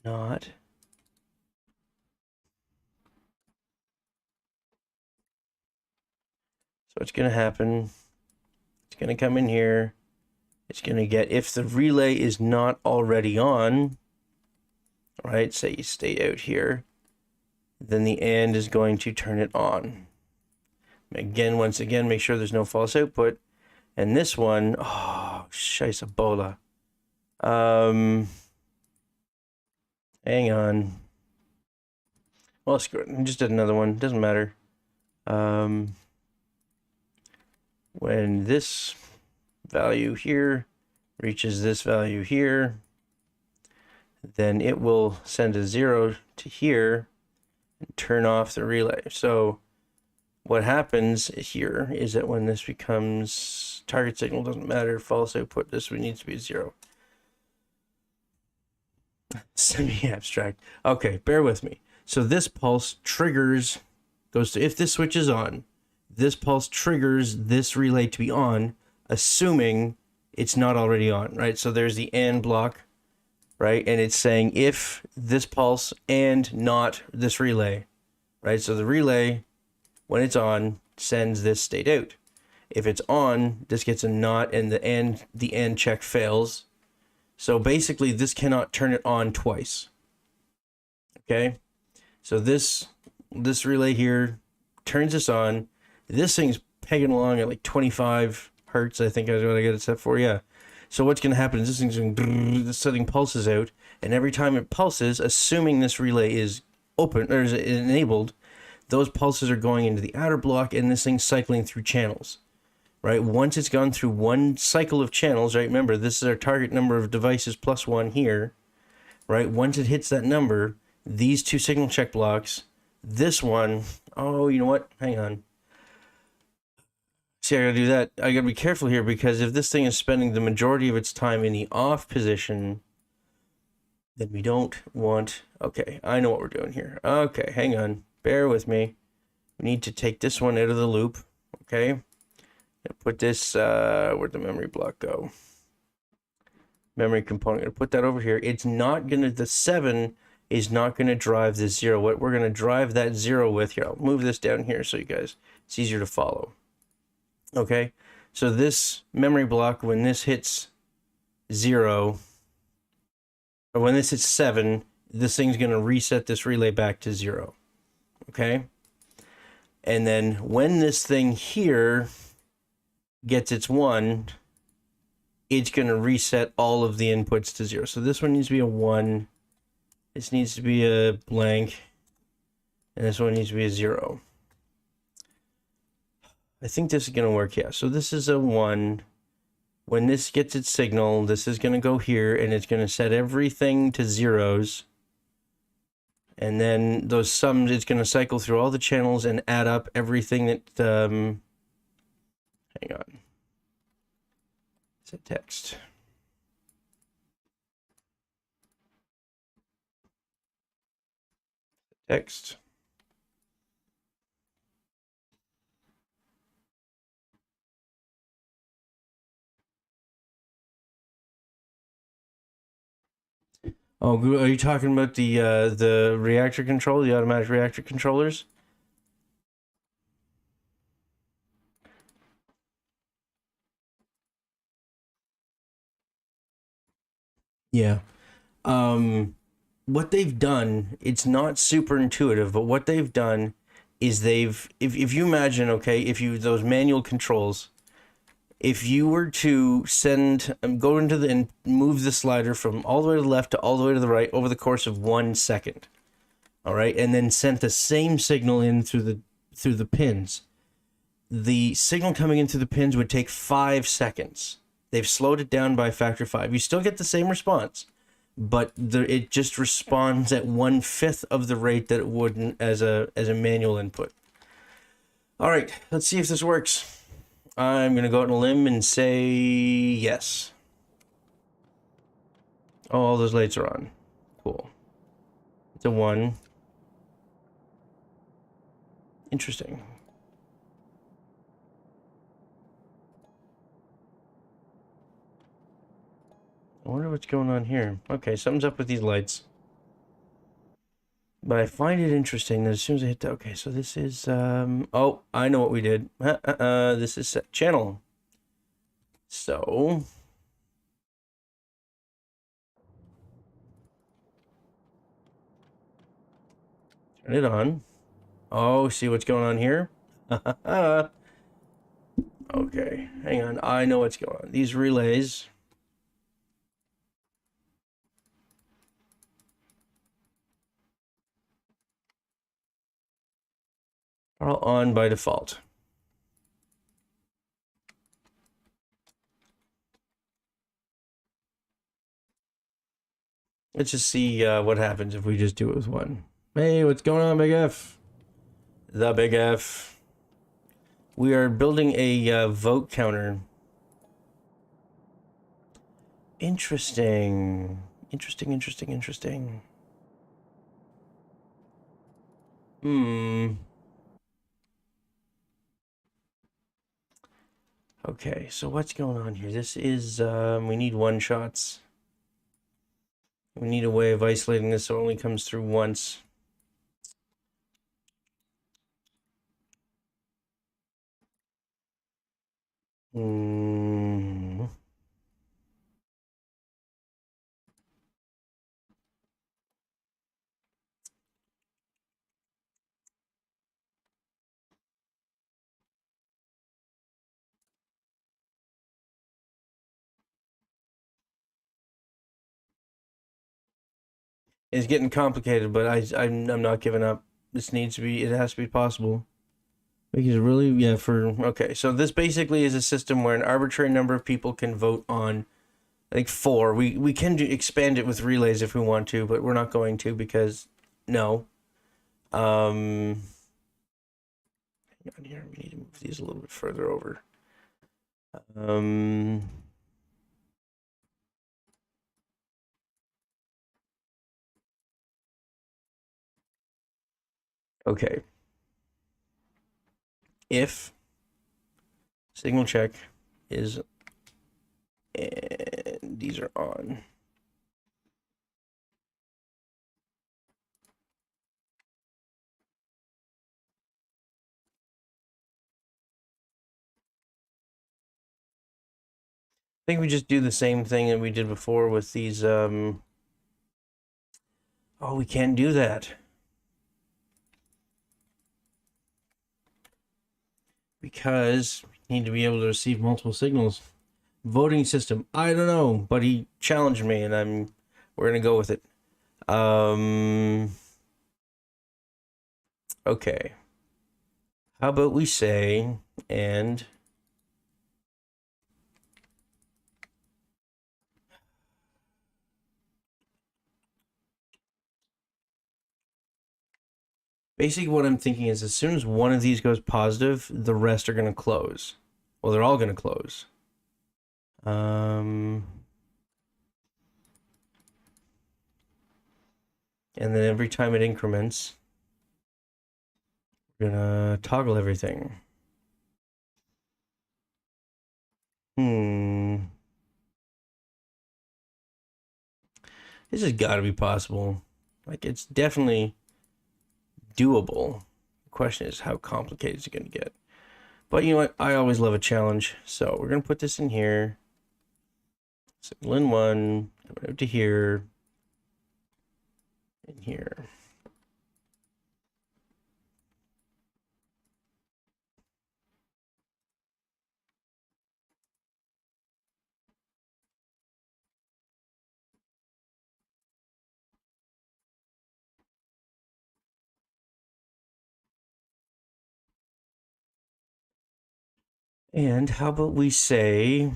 not, so what's going to happen, it's going to come in here, it's going to get, if the relay is not already on, right, say you stay out here, then the and is going to turn it on. Again, once again, make sure there's no false output. And this one, oh, scheisse bola. Hang on. Well, screw it. I just did another one. Doesn't matter. When this value here reaches this value here, then it will send a 0 to here and turn off the relay. So what happens here is that when this becomes target signal, doesn't matter, false output, this one needs to be a 0. Semi-abstract. Okay, bear with me. So this pulse triggers, goes to, if this switch is on, this pulse triggers this relay to be on, assuming it's not already on, right? So there's the AND block, right? And it's saying if this pulse and not this relay, right? So the relay, when it's on, sends this state out. If it's on, this gets a not, and the AND check fails. So basically, this cannot turn it on twice. Okay? So this relay here turns this on. This thing's pegging along at like 25 hertz, I think is what I got it set for, yeah. So what's going to happen is this thing's going, this thing pulses out, and every time it pulses, assuming this relay is open, or is enabled, those pulses are going into the outer block, and this thing's cycling through channels, right? Once it's gone through one cycle of channels, right? Remember, this is our target number of devices plus 1 here, right? Once it hits that number, these two signal check blocks, this one, oh, you know what? Hang on. See, I gotta do that. I gotta be careful here, because if this thing is spending the majority of its time in the off position, then we don't want, okay, I know what we're doing here. Okay, hang on. Bear with me. We need to take this one out of the loop, okay? And put this, where'd the memory block go? Memory component, I'm gonna put that over here. It's not gonna, the 7 is not gonna drive this 0. What we're gonna drive that 0 with, here, I'll move this down here so you guys, it's easier to follow. Okay, so this memory block, when this hits 0, or when this hits 7, this thing's gonna reset this relay back to 0. Okay, and then when this thing here gets its 1, it's going to reset all of the inputs to 0. So this one needs to be a 1, this needs to be a blank, and this one needs to be a 0. I think this is going to work, yeah. So this is a 1. When this gets its signal, this is going to go here, and it's going to set everything to zeros. And then those sums, it's going to cycle through all the channels and add up everything that, hang on. It's a text. Text. Oh, are you talking about the reactor control, the automatic reactor controllers? Yeah. What they've done, it's not super intuitive, but what they've done is if you imagine, okay, if you, those manual controls, if you were to go into and move the slider from all the way to the left to all the way to the right over the course of 1 second, all right, and then sent the same signal in through the pins, the signal coming in through the pins would take 5 seconds. They've slowed it down by a factor of 5. You still get the same response, but it just responds at 1/5 of the rate that it would as a manual input. All right, let's see if this works. I'm gonna go out on a limb and say yes. Oh, all those lights are on. Cool. It's a 1. Interesting. I wonder what's going on here. Okay, something's up with these lights. But I find it interesting that as soon as I hit the... Okay, so this is... Oh, I know what we did. This is set channel. So... Turn it on. Oh, see what's going on here? Okay, hang on. I know what's going on. These relays... are all on by default. Let's just see what happens if we just do it with 1. Hey, what's going on, Big F? The Big F. We are building a vote counter. Interesting. Interesting. Okay, so what's going on here? This is, we need 1-shots. We need a way of isolating this so it only comes through once. It's getting complicated, but I'm not giving up. This needs to be, it has to be possible. Because really, yeah, okay, so this basically is a system where an arbitrary number of people can vote on, I think 4. We can expand it with relays if we want to, but we're not going to because, no. Hang on here, we need to move these a little bit further over. Okay. If signal check is, and these are on. I think we just do the same thing that we did before with these, oh, we can't do that. Because we need to be able to receive multiple signals. Voting system, I don't know, but he challenged me and we're gonna go with it. Okay. How about we say, and basically what I'm thinking is as soon as one of these goes positive, the rest are going to close. Well, they're all going to close. And then every time it increments, we're going to toggle everything. This has got to be possible. Like, it's definitely doable. The question is, how complicated is it going to get? But you know what? I always love a challenge. So we're going to put this in here. Signal in 1, come out to here, and here. And how about we say,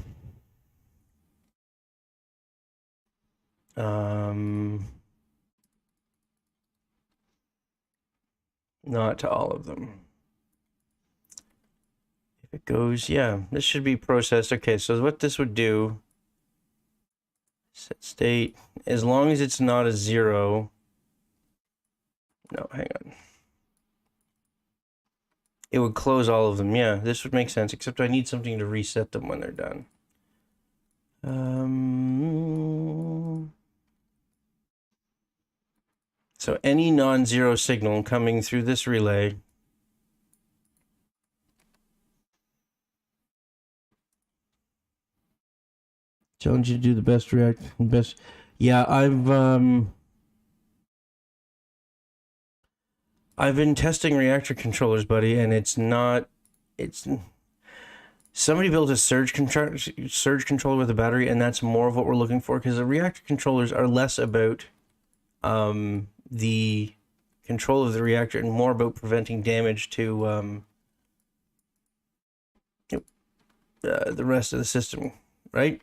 not to all of them. If it goes, yeah, this should be processed. Okay, so what this would do, set state, as long as it's not a 0. No, hang on. It would close all of them. Yeah, this would make sense, except I need something to reset them when they're done. So any non-zero signal coming through this relay challenge you to do the best. Yeah, I've been testing reactor controllers, buddy, and it's somebody built a surge controller with a battery, and that's more of what we're looking for, because the reactor controllers are less about the control of the reactor and more about preventing damage to the rest of the system, right?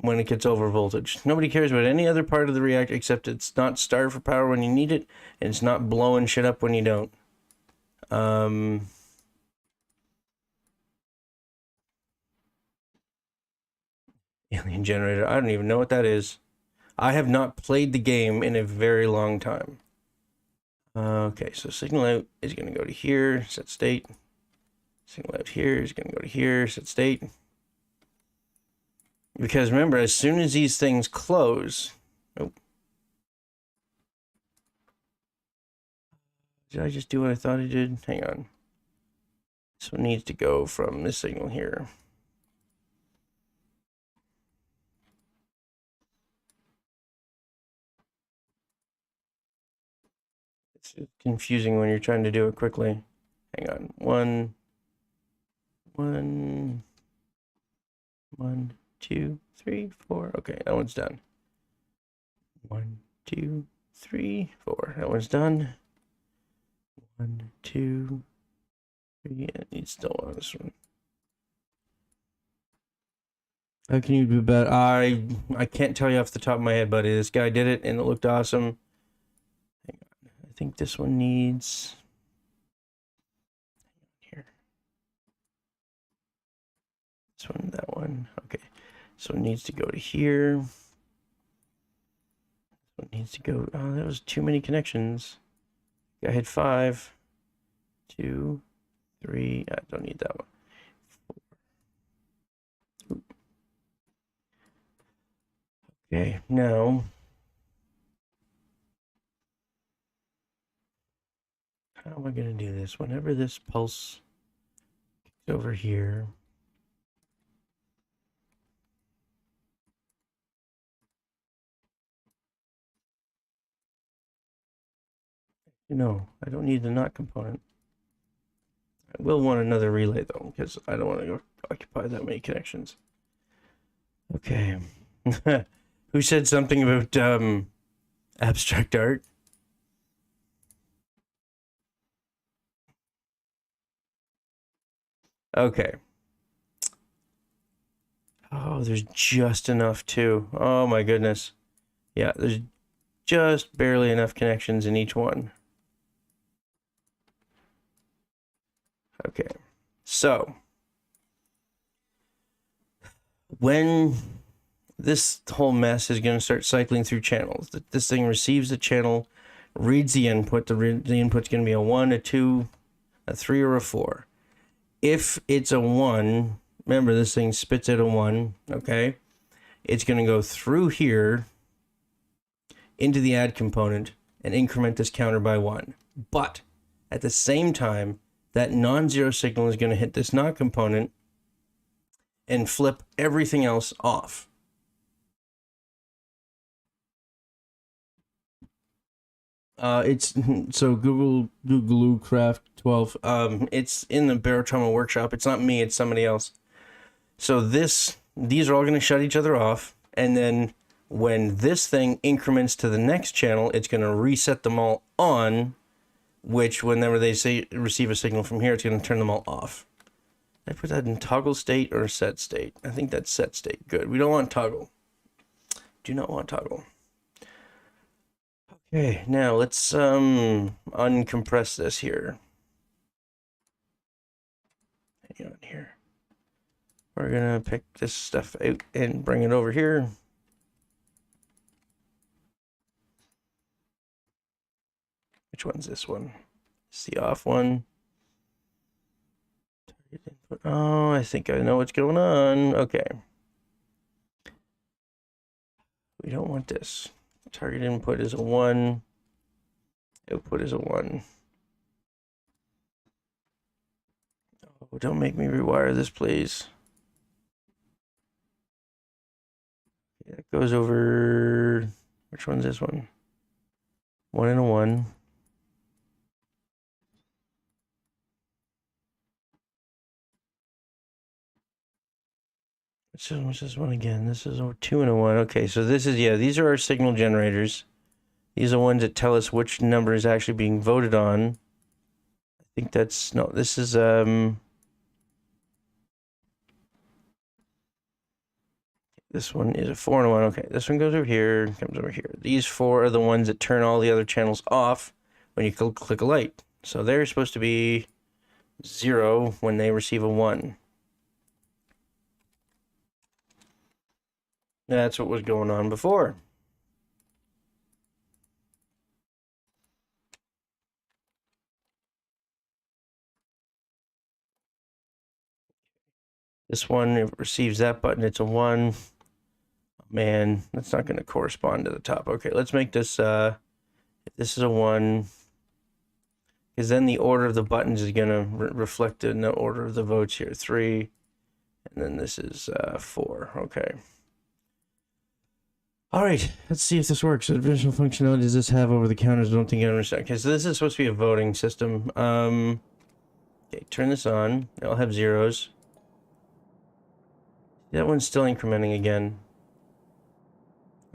When it gets over voltage. Nobody cares about any other part of the reactor except it's not starved for power when you need it, and it's not blowing shit up when you don't. Alien generator. I don't even know what that is. I have not played the game in a very long time. Okay, so signal out is going to go to here, set state. Signal out here is going to go to here, set state. Because remember, as soon as these things close... Oh. Did I just do what I thought I did? Hang on. This one needs to go from this signal here. It's confusing when you're trying to do it quickly. Hang on. One, 2, 3, 4. Okay, that one's done. 1, 2, 3, 4. That one's done. 1, 2, 3. It needs still on this one. How can you do better? I can't tell you off the top of my head, buddy. This guy did it, and it looked awesome. Hang on. I think this one needs... Here. This one, that one. Okay. So it needs to go to here. It needs to go... Oh, that was too many connections. I hit 5, 2, 3. I don't need that one. 4. Okay, now... How am I going to do this? Whenever this pulse is over here... No, I don't need the NOT component. I will want another relay, though, because I don't want to go occupy that many connections. Okay. Who said something about abstract art? Okay. Oh, there's just enough, too. Oh, my goodness. Yeah, there's just barely enough connections in each one. Okay, so when this whole mess is going to start cycling through channels, this thing receives the channel, reads the input. The input's going to be a 1, a 2, a 3, or a 4. If it's a 1, remember this thing spits out a 1, okay? It's going to go through here into the add component and increment this counter by 1. But at the same time, that non-zero signal is going to hit this NOT component and flip everything else off. It's so Google Craft 12. It's in the Baro workshop. It's not me, it's somebody else. So these are all going to shut each other off, and then when this thing increments to the next channel, it's going to reset them all on, which whenever they receive a signal from here, it's going to turn them all off. I put that in toggle state or set state? I think that's set state. Good. We don't want toggle. Do not want toggle. Okay, now let's uncompress this here. Hang on here. We're gonna pick this stuff out and bring it over here. Which one's this one? It's the off one. Oh, I think I know what's going on. Okay. We don't want this. Target input is a 1. Output is a 1. Oh, don't make me rewire this, please. Okay, that goes over... Which one's this one? 1 and a 1. What's this one again? This is a 2 and a 1. Okay, so this is, yeah, these are our signal generators. These are ones that tell us which number is actually being voted on. I think that's, no, this is, this one is a 4 and a 1. Okay, this one goes over here, comes over here. These 4 are the ones that turn all the other channels off when you click a light. So they're supposed to be 0 when they receive a 1. That's what was going on before. This one, it receives that button, it's a 1. Man, that's not going to correspond to the top. Okay, let's make this, if this is a 1, because then the order of the buttons is going to reflect in the order of the votes here. 3, and then this is 4. Okay. All right, let's see if this works. What additional functionality does this have over the counters? I don't think I understand. Okay, so this is supposed to be a voting system. Okay, turn this on. It'll have zeros. That one's still incrementing again.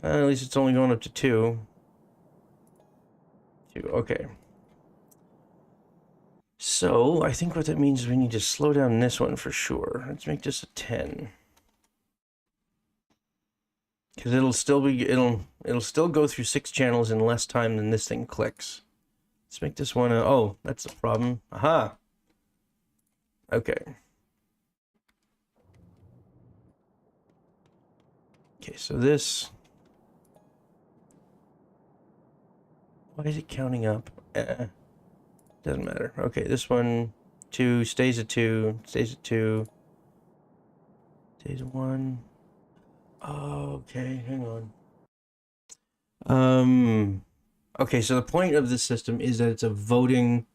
At least it's only going up to 2. 2, okay. So, I think what that means is we need to slow down this one for sure. Let's make this a 10. Because it'll still go through 6 channels in less time than this thing clicks. Let's make this one a, oh, that's the problem. Aha! Okay. Okay, so this... Why is it counting up? Doesn't matter. Okay, this one, 2, stays at 2, stays at 2, stays at 1. Oh, okay, hang on. Okay, so the point of this system is that it's a voting,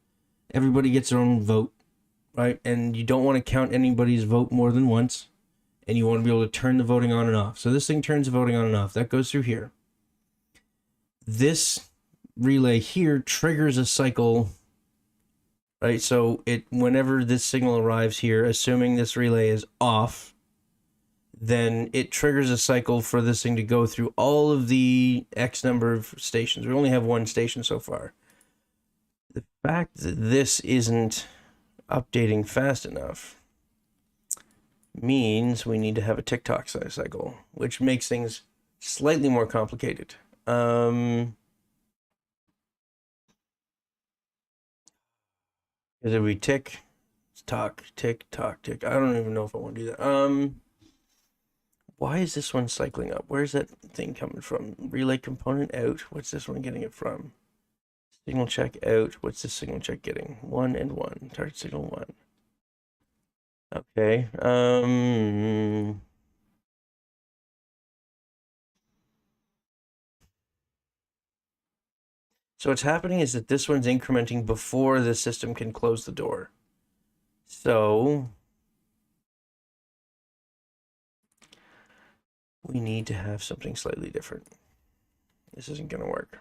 everybody gets their own vote, right? And you don't want to count anybody's vote more than once, and you want to be able to turn the voting on and off. So this thing turns the voting on and off. That goes through here. This relay here triggers a cycle, right? So whenever this signal arrives here, assuming this relay is off, then it triggers a cycle for this thing to go through all of the X number of stations. We only have 1 station so far. The fact that this isn't updating fast enough means we need to have a tick-tock cycle, which makes things slightly more complicated. Because if we tick, tock, tick, tock, tick. I don't even know if I want to do that. Why is this one cycling up? Where's that thing coming from? Relay component out. What's this one getting it from? Signal check out. What's this signal check getting? 1 and 1. Target signal 1. Okay. So what's happening is that this one's incrementing before the system can close the door. So we need to have something slightly different. This isn't going to work.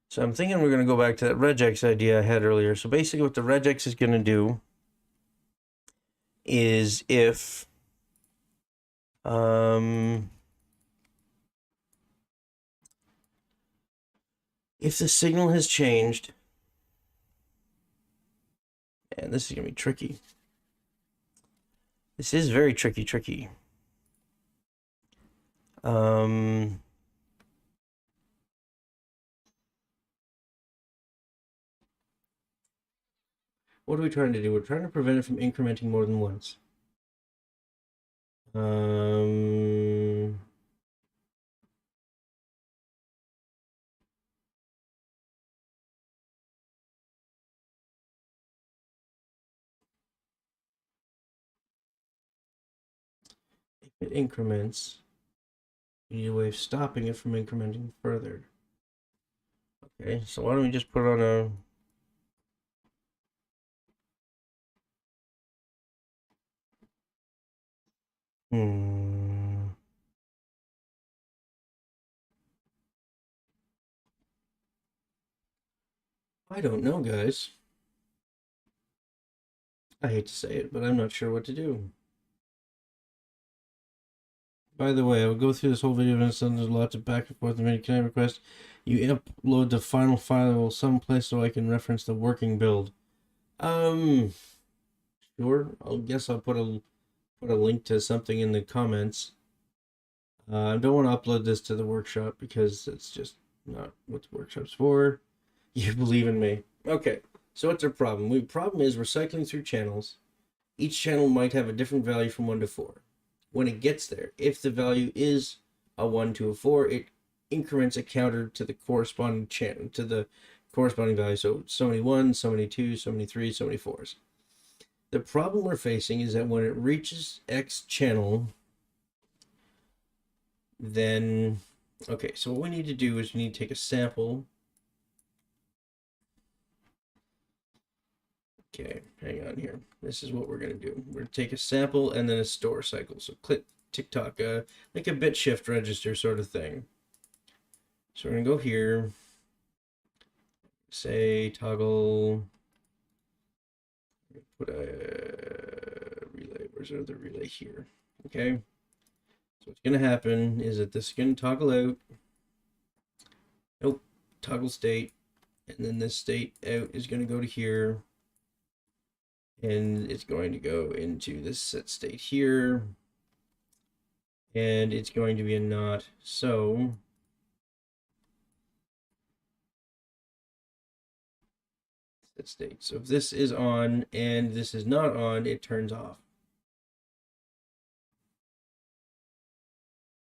So I'm thinking we're going to go back to that regex idea I had earlier. So basically what the regex is going to do is if If the signal has changed, and this is gonna be tricky. This is very tricky. What are we trying to do? We're trying to prevent it from incrementing more than once. If it increments, we need a way of stopping it from incrementing further. Okay, so why don't we just put on a... I don't know, guys. I hate to say it, but I'm not sure what to do. By the way, I will go through this whole video and send lots of back and forth and many can I request you upload the final file someplace so I can reference the working build. Sure. I guess I'll put a link to something in the comments. I don't want to upload this to the workshop because it's just not what the workshop's for. You believe in me. Okay, so what's our problem? The problem is we're cycling through channels. Each channel might have a different value from 1 to 4. When it gets there, if the value is a 1 to a 4, it increments a counter to the corresponding channel, to the corresponding value. So many 1s, so many 2s, so many 3s, so many 4s. The problem we're facing is that when it reaches X channel, then, okay, so what we need to do is we need to take a sample. Okay, hang on here. This is what we're going to do. We're going to take a sample and then a store cycle. So click TikTok, like a bit shift register sort of thing. So we're going to go here, say toggle, put a relay. Where's the other relay here? Okay. So what's going to happen is that this is going to toggle out. Nope, toggle state. And then this state out is going to go to here. And it's going to go into this set state here. And it's going to be a not. So set state. So if this is on and this is not on, it turns off.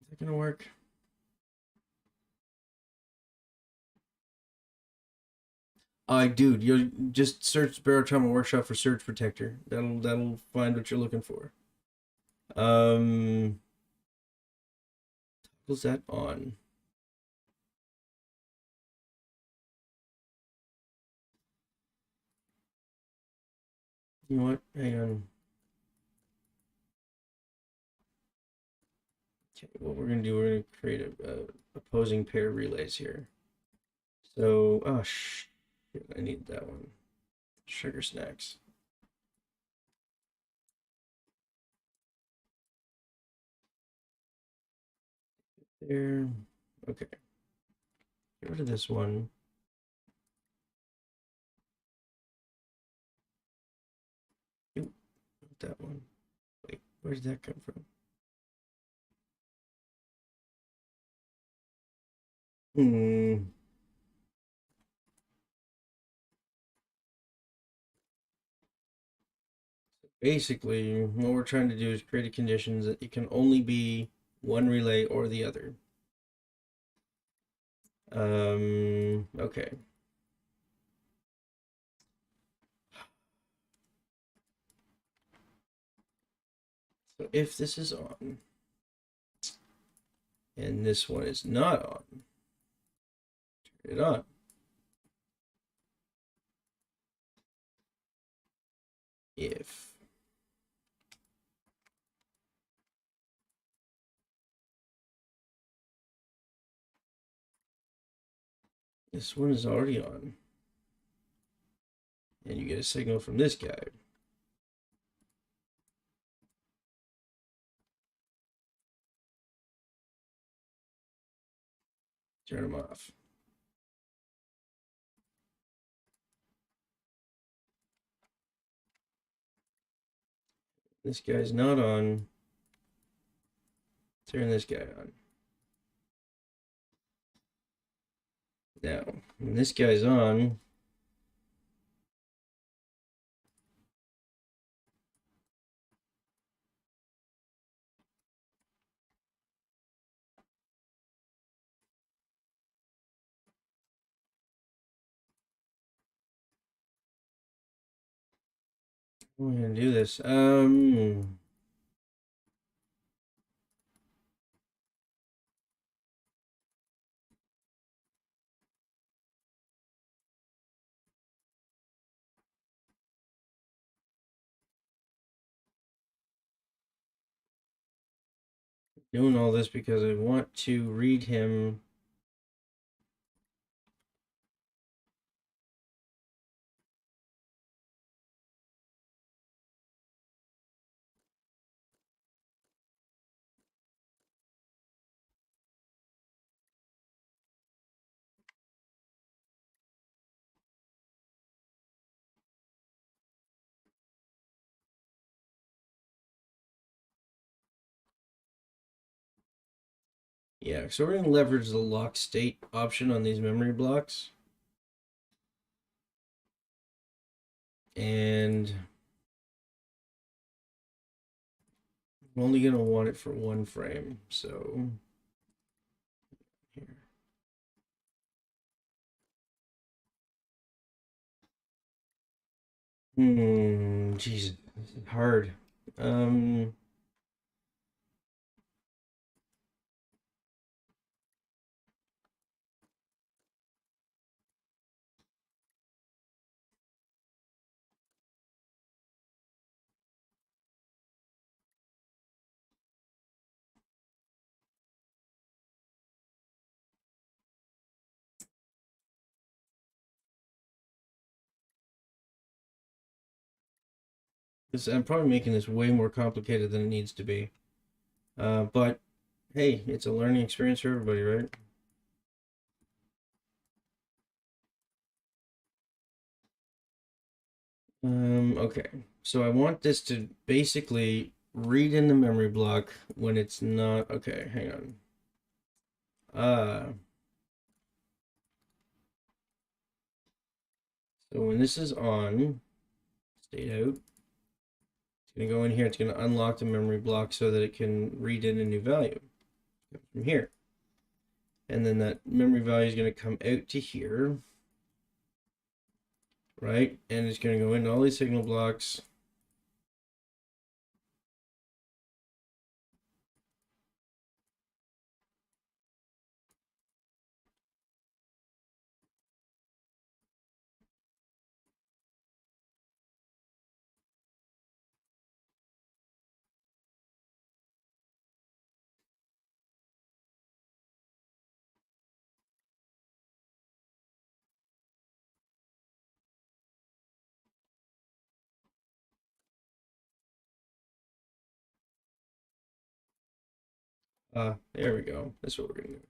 Is that gonna work? Dude, you just search Baro Trauma Workshop for Surge Protector. That'll find what you're looking for. Was that on? You know what? Hang on. Okay, what we're gonna do, we're gonna create a opposing pair relays here. So, oh shit, I need that one. Sugar snacks. There. Okay. Get rid of this one. Ooh, not that one. Wait, where did that come from? Basically, what we're trying to do is create a conditions that it can only be one relay or the other. Okay. So if this is on, and this one is not on, turn it on. If this one is already on, and you get a signal from this guy, Turn them off. This guy's not on. Turn this guy on. Now, when this guy's on, we're gonna do this. Doing all this because I want to read him. Yeah, so we're going to leverage the lock state option on these memory blocks. And I'm only going to want it for one frame. So here. Jeez, this is hard. I'm probably making this way more complicated than it needs to be. But hey, it's a learning experience for everybody, right? Okay. So I want this to basically read in the memory block when it's not. Okay, hang on. So when this is on, state out, it's going to go in here. It's going to unlock the memory block so that it can read in a new value from here. And then that memory value is going to come out to here, right? And it's going to go into all these signal blocks. There we go. That's what we're going to do.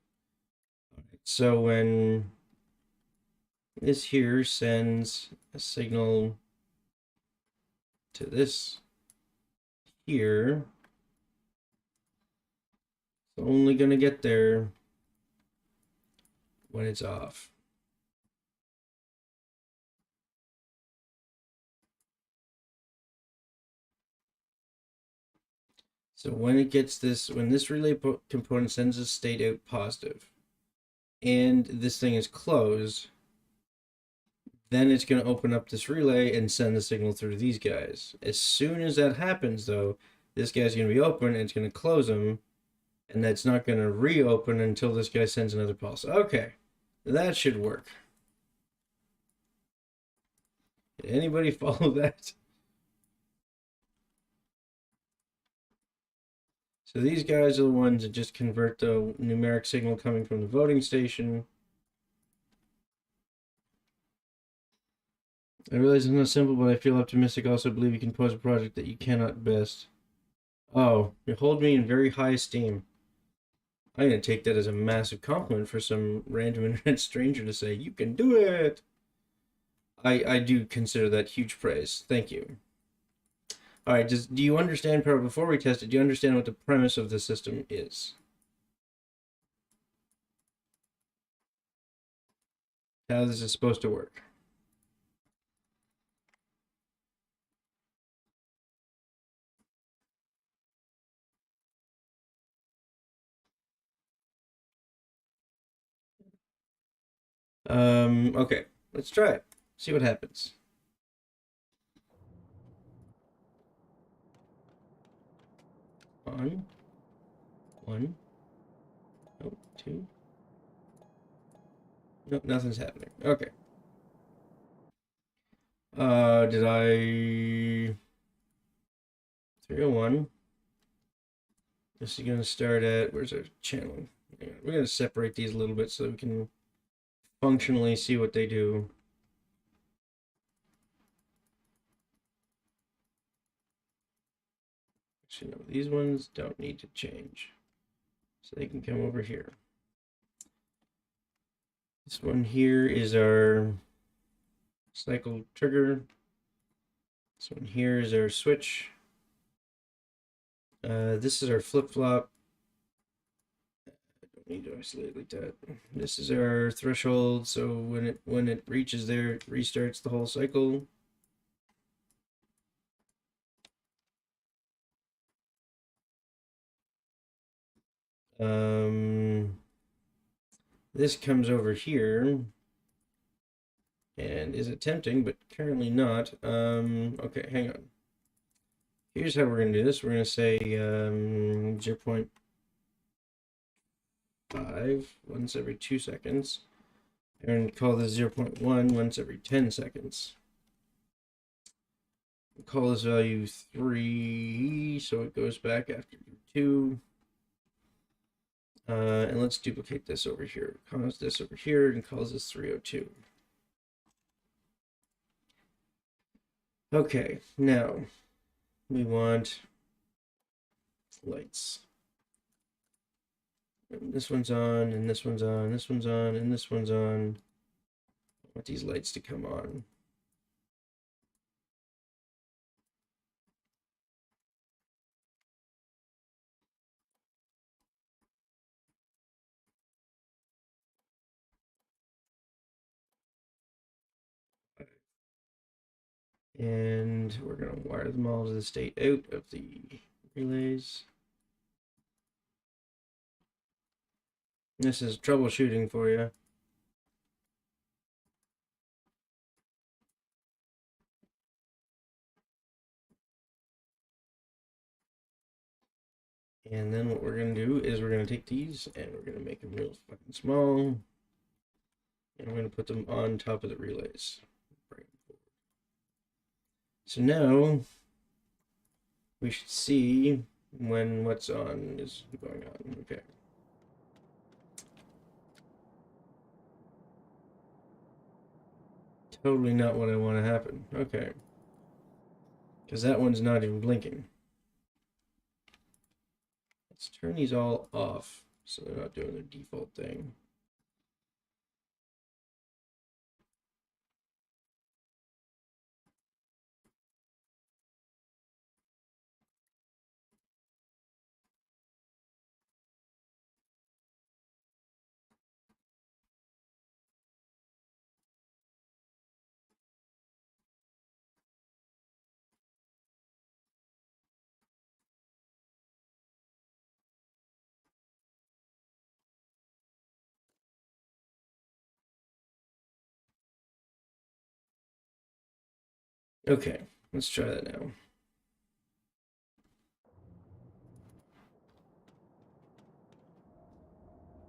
All right. So when this here sends a signal to this here, it's only going to get there when it's off. So when it gets this, when this relay component sends a state out positive, and this thing is closed, then it's going to open up this relay and send the signal through to these guys. As soon as that happens, though, this guy's going to be open and it's going to close them, and that's not going to reopen until this guy sends another pulse. Okay, that should work. Did anybody follow that? So these guys are the ones that just convert the numeric signal coming from the voting station. I realize it's not simple, but I feel optimistic. I also believe you can pose a project that you cannot best. Oh, you hold me in very high esteem. I'm gonna take that as a massive compliment for some random internet stranger to say, you can do it. I do consider that huge praise. Thank you. All right, do you understand, before we test it, do you understand what the premise of the system is? How this is supposed to work? Okay, let's try it. See what happens. On, one, oh, two. Nope, nothing's happening. Okay. Did I 301? This is gonna start at, where's our channel? Yeah, we're gonna separate these a little bit so we can functionally see what they do. Actually, no, these ones don't need to change. So they can come over here. This one here is our cycle trigger. This one here is our switch. This is our flip-flop. I don't need to isolate like that. This is our threshold, so when it reaches there, it restarts the whole cycle. This comes over here and is attempting, but currently not. Okay, hang on. Here's how we're going to do this. We're going to say 0.5 once every 2 seconds. And call this 0.1 once every 10 seconds. We'll call this value 3, so it goes back after 2. And let's duplicate this over here. Cause this over here and calls this 302. Okay, now we want lights. And this one's on, and this one's on, this one's on, and this one's on. I want these lights to come on. And we're going to wire them all to the state out of the relays. This is troubleshooting for you. And then what we're going to do is we're going to take these and we're going to make them real fucking small. And we're going to put them on top of the relays. So now we should see when what's on is going on. Okay. Totally not what I want to happen. Okay. Because that one's not even blinking. Let's turn these all off so they're not doing their default thing. Okay, let's try that now.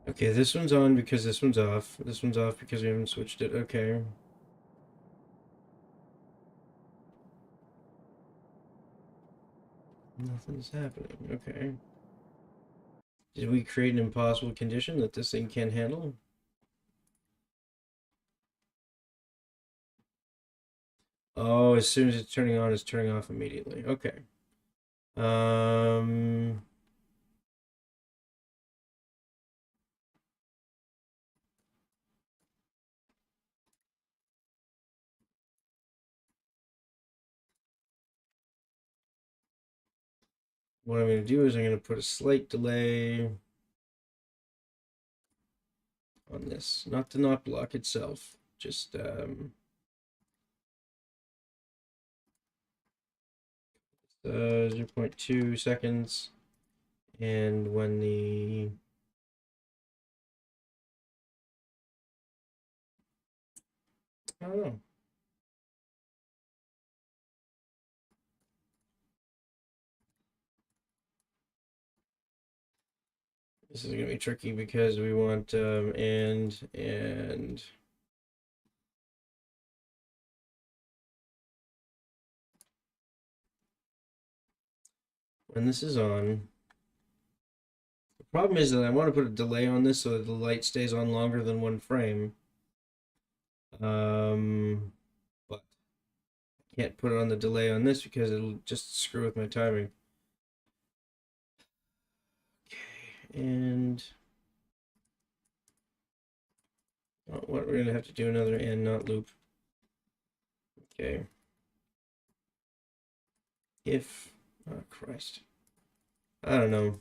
Okay, this one's on because this one's off. This one's off because we haven't switched it. Okay. Nothing's happening. Okay. Did we create an impossible condition that this thing can't handle? Oh, as soon as it's turning on, it's turning off immediately. Okay. what I'm going to do is I'm going to put a slight delay on this, not the not block itself, just 0.2 seconds. And when I don't know. This is going to be tricky because we want and when this is on, the problem is that I want to put a delay on this so that the light stays on longer than 1 frame. But I can't put it on the delay on this because it'll just screw with my timing. Okay, and what we're gonna have to do another and not loop. Okay. If, oh Christ, I don't know.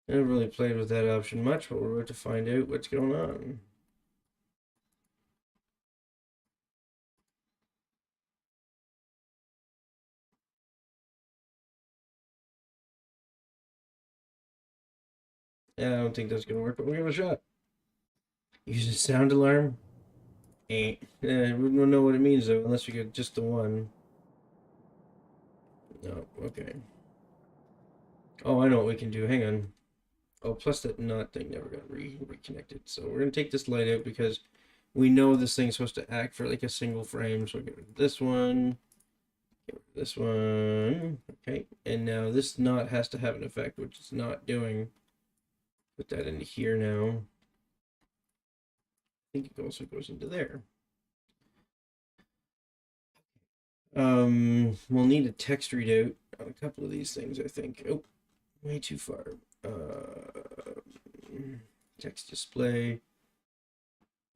I haven't really played with that option much, but we're about to find out what's going on. Yeah, I don't think that's gonna work, but we'll give it a shot. Use a sound alarm. Eh. Yeah, we don't know what it means though, unless we get just the one. No, okay. Oh, I know what we can do. Hang on. Oh, plus that not thing never got reconnected. So we're gonna take this light out because we know this thing's supposed to act for like a single frame. So we'll get rid of this one. Get rid of this one. Okay. And now this knot has to have an effect, which it's not doing. Put that into here now. I think it also goes into there. We'll need a text readout on a couple of these things, I think. Oh, way too far. Text display. I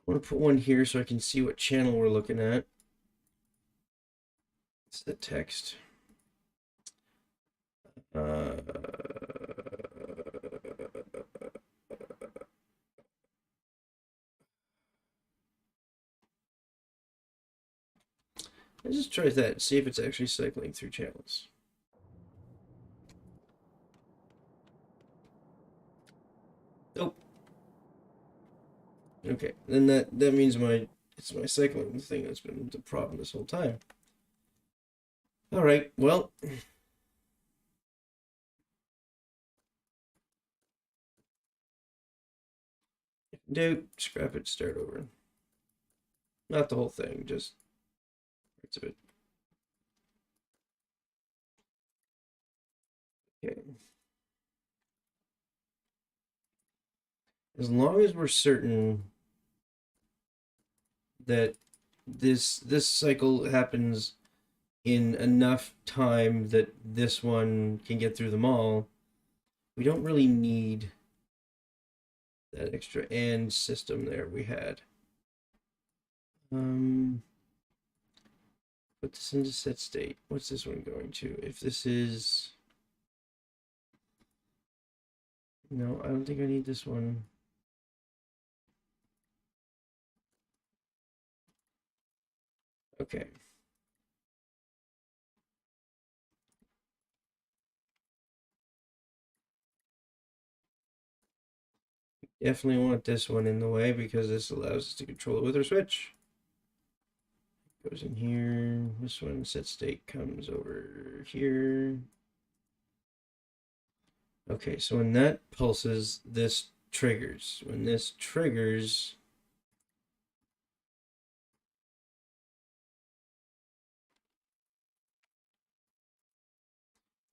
want to put one here so I can see what channel we're looking at. It's the text. I just try that, see if it's actually cycling through channels. Nope. Okay, then that means it's my cycling thing that's been the problem this whole time. All right, well, do scrap it, start over. Not the whole thing, just parts of it. Okay. As long as we're certain that this cycle happens in enough time that this one can get through them all, we don't really need that extra and system there we had. Put this into set state. What's this one going to? If this is, no, I don't think I need this one. Okay. Definitely want this one in the way because this allows us to control it with our switch. Goes in here. This one set state comes over here. Okay, so when that pulses, this triggers. When this triggers,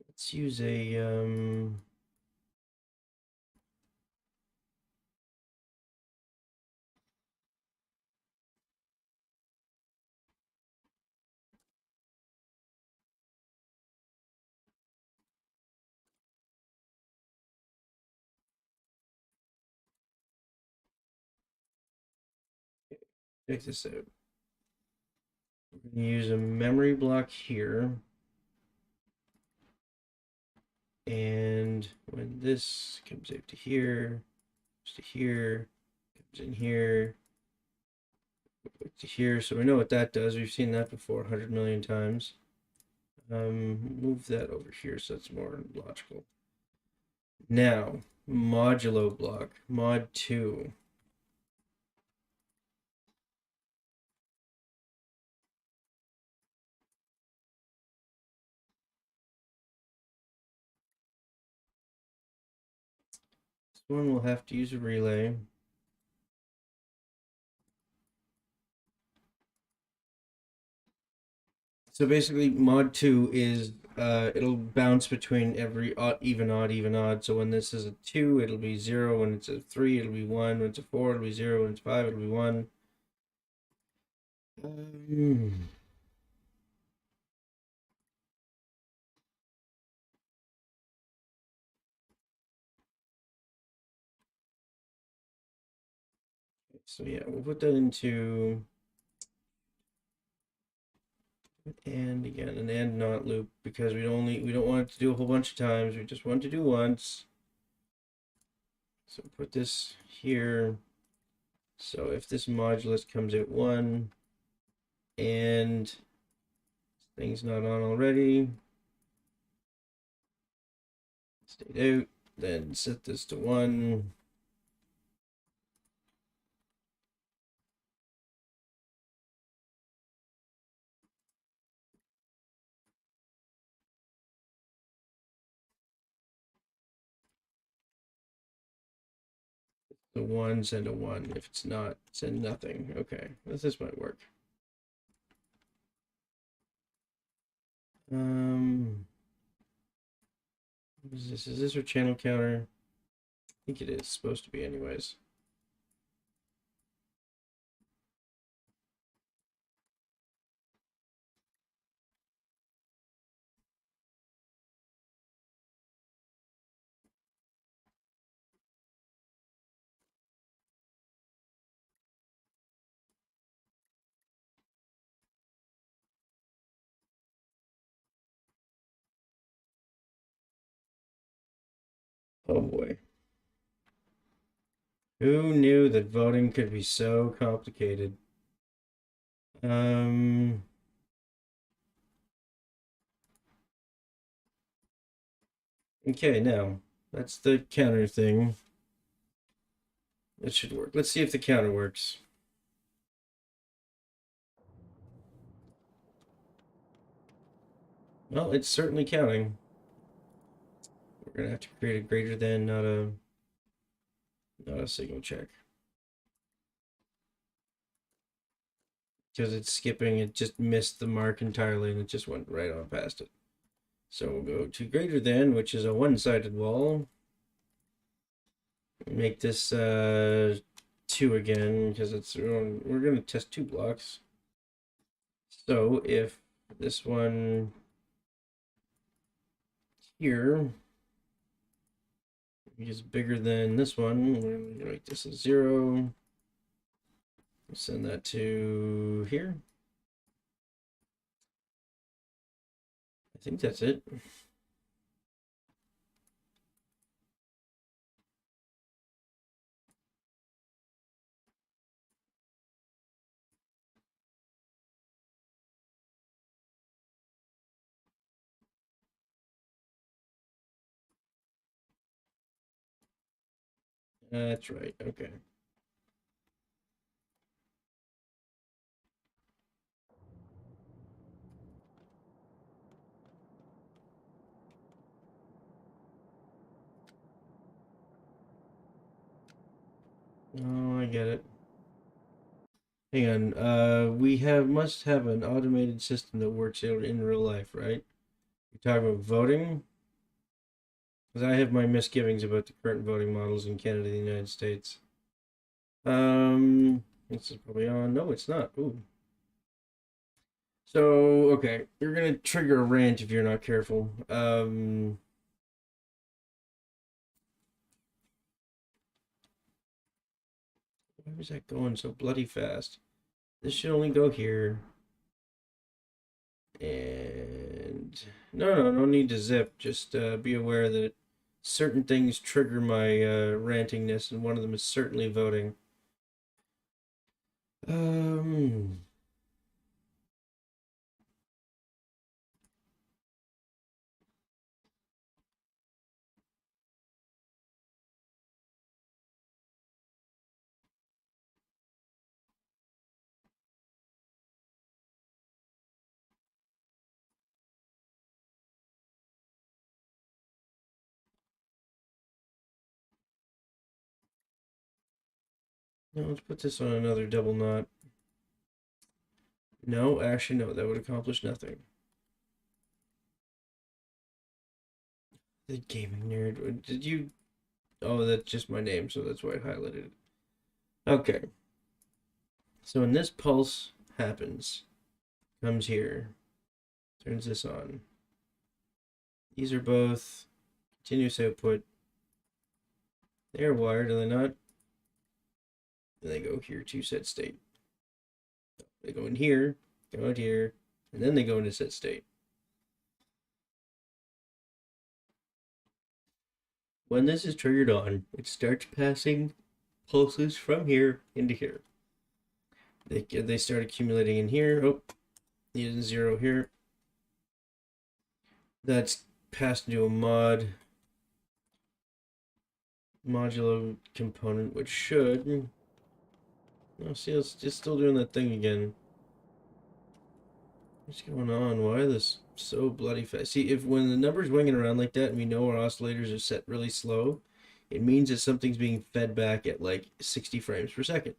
let's use a check this out. We're going to use a memory block here. And when this comes out to here, comes to here, comes in here, to here. So we know what that does. We've seen that before 100 million times. Move that over here so it's more logical. Now, modulo block, mod 2. This one will have to use a relay. So basically, mod 2 is it'll bounce between every odd, even, odd, even, odd. So when this is a 2, it'll be 0. When it's a 3, it'll be 1. When it's a 4, it'll be 0. When it's 5, it'll be 1. So yeah, we'll put that into and again an and not loop because we don't want it to do a whole bunch of times. We just want to do once. So put this here. So if this modulus comes out 1 and thing's not on already, stayed out, then set this to 1. The 1, send a 1. If it's not, send nothing. Okay, this might work. What is this? Is this our channel counter? I think it is supposed to be anyways. Oh boy. Who knew that voting could be so complicated? Okay, now that's the counter thing. That should work. Let's see if the counter works. Well, it's certainly counting. We're gonna have to create a greater than, not a signal check. Because it's skipping, it just missed the mark entirely and it just went right on past it. So we'll go to greater than, which is a one-sided wall. Make this 2 again because it's we're gonna test 2 blocks. So if this one here is bigger than this one, we're gonna make this a 0. Send that to here. I think that's it. That's right. Okay. Oh, I get it. Hang on. We must have an automated system that works out in real life, right? You're talking about voting? Because I have my misgivings about the current voting models in Canada and the United States. This is probably on. No, it's not. Ooh. So, okay, you're gonna trigger a rant if you're not careful. Why was that going so bloody fast? This should only go here. And no need to zip. Just be aware that certain things trigger my rantingness, and one of them is certainly voting. Um, no, let's put this on another double knot. No, actually, no, that would accomplish nothing. The gaming nerd. Did you? Oh, that's just my name, so that's why I highlighted it. Okay. So when this pulse happens, comes here, turns this on. These are both continuous output. They're wired, are they not? And they go here to set state. They go in here, go out here, and then they go into set state. When this is triggered on, it starts passing pulses from here into here. They start accumulating in here. Oh, needed 0 here. That's passed into a modulo component, which should. Oh, see, it's just still doing that thing again. What's going on? Why is this so bloody fast? See, if when the number's winging around like that and we know our oscillators are set really slow, it means that something's being fed back at like 60 frames per second.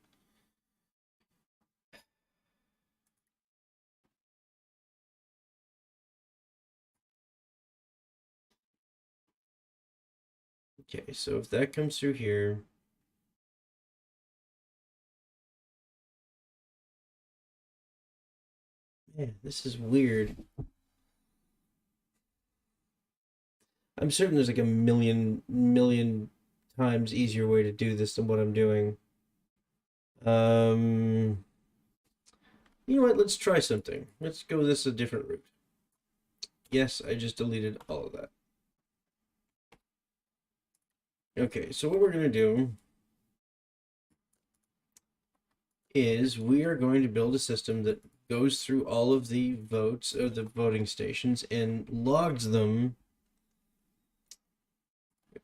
Okay, so if that comes through here, man, this is weird. I'm certain there's like a million times easier way to do this than what I'm doing. You know what? Let's try something. Let's go this a different route. Yes, I just deleted all of that. Okay, so what we're going to do is we are going to build a system that goes through all of the votes of the voting stations and logs them.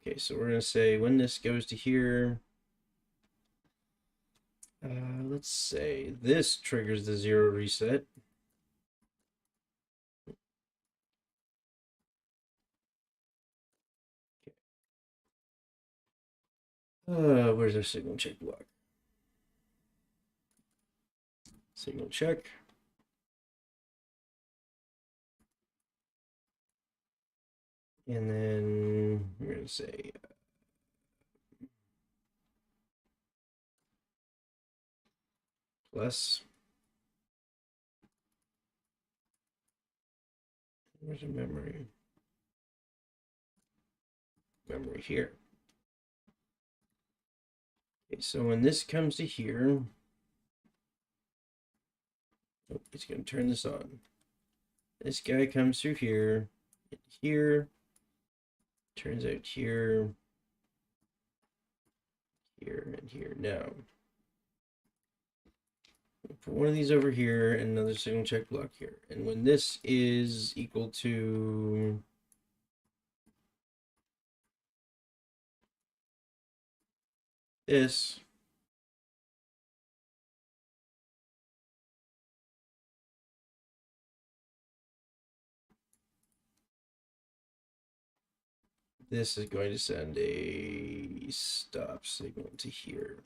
Okay, so we're going to say when this goes to here, let's say this triggers the 0 reset. Where's our signal check block? Signal check. And then we're going to say plus. Where's the memory? Memory here. Okay, so when this comes to here, oh, it's going to turn this on. This guy comes through here, turns out here, and here. Now, put one of these over here and another signal check block here. And when this is equal to this, this is going to send a stop signal to here.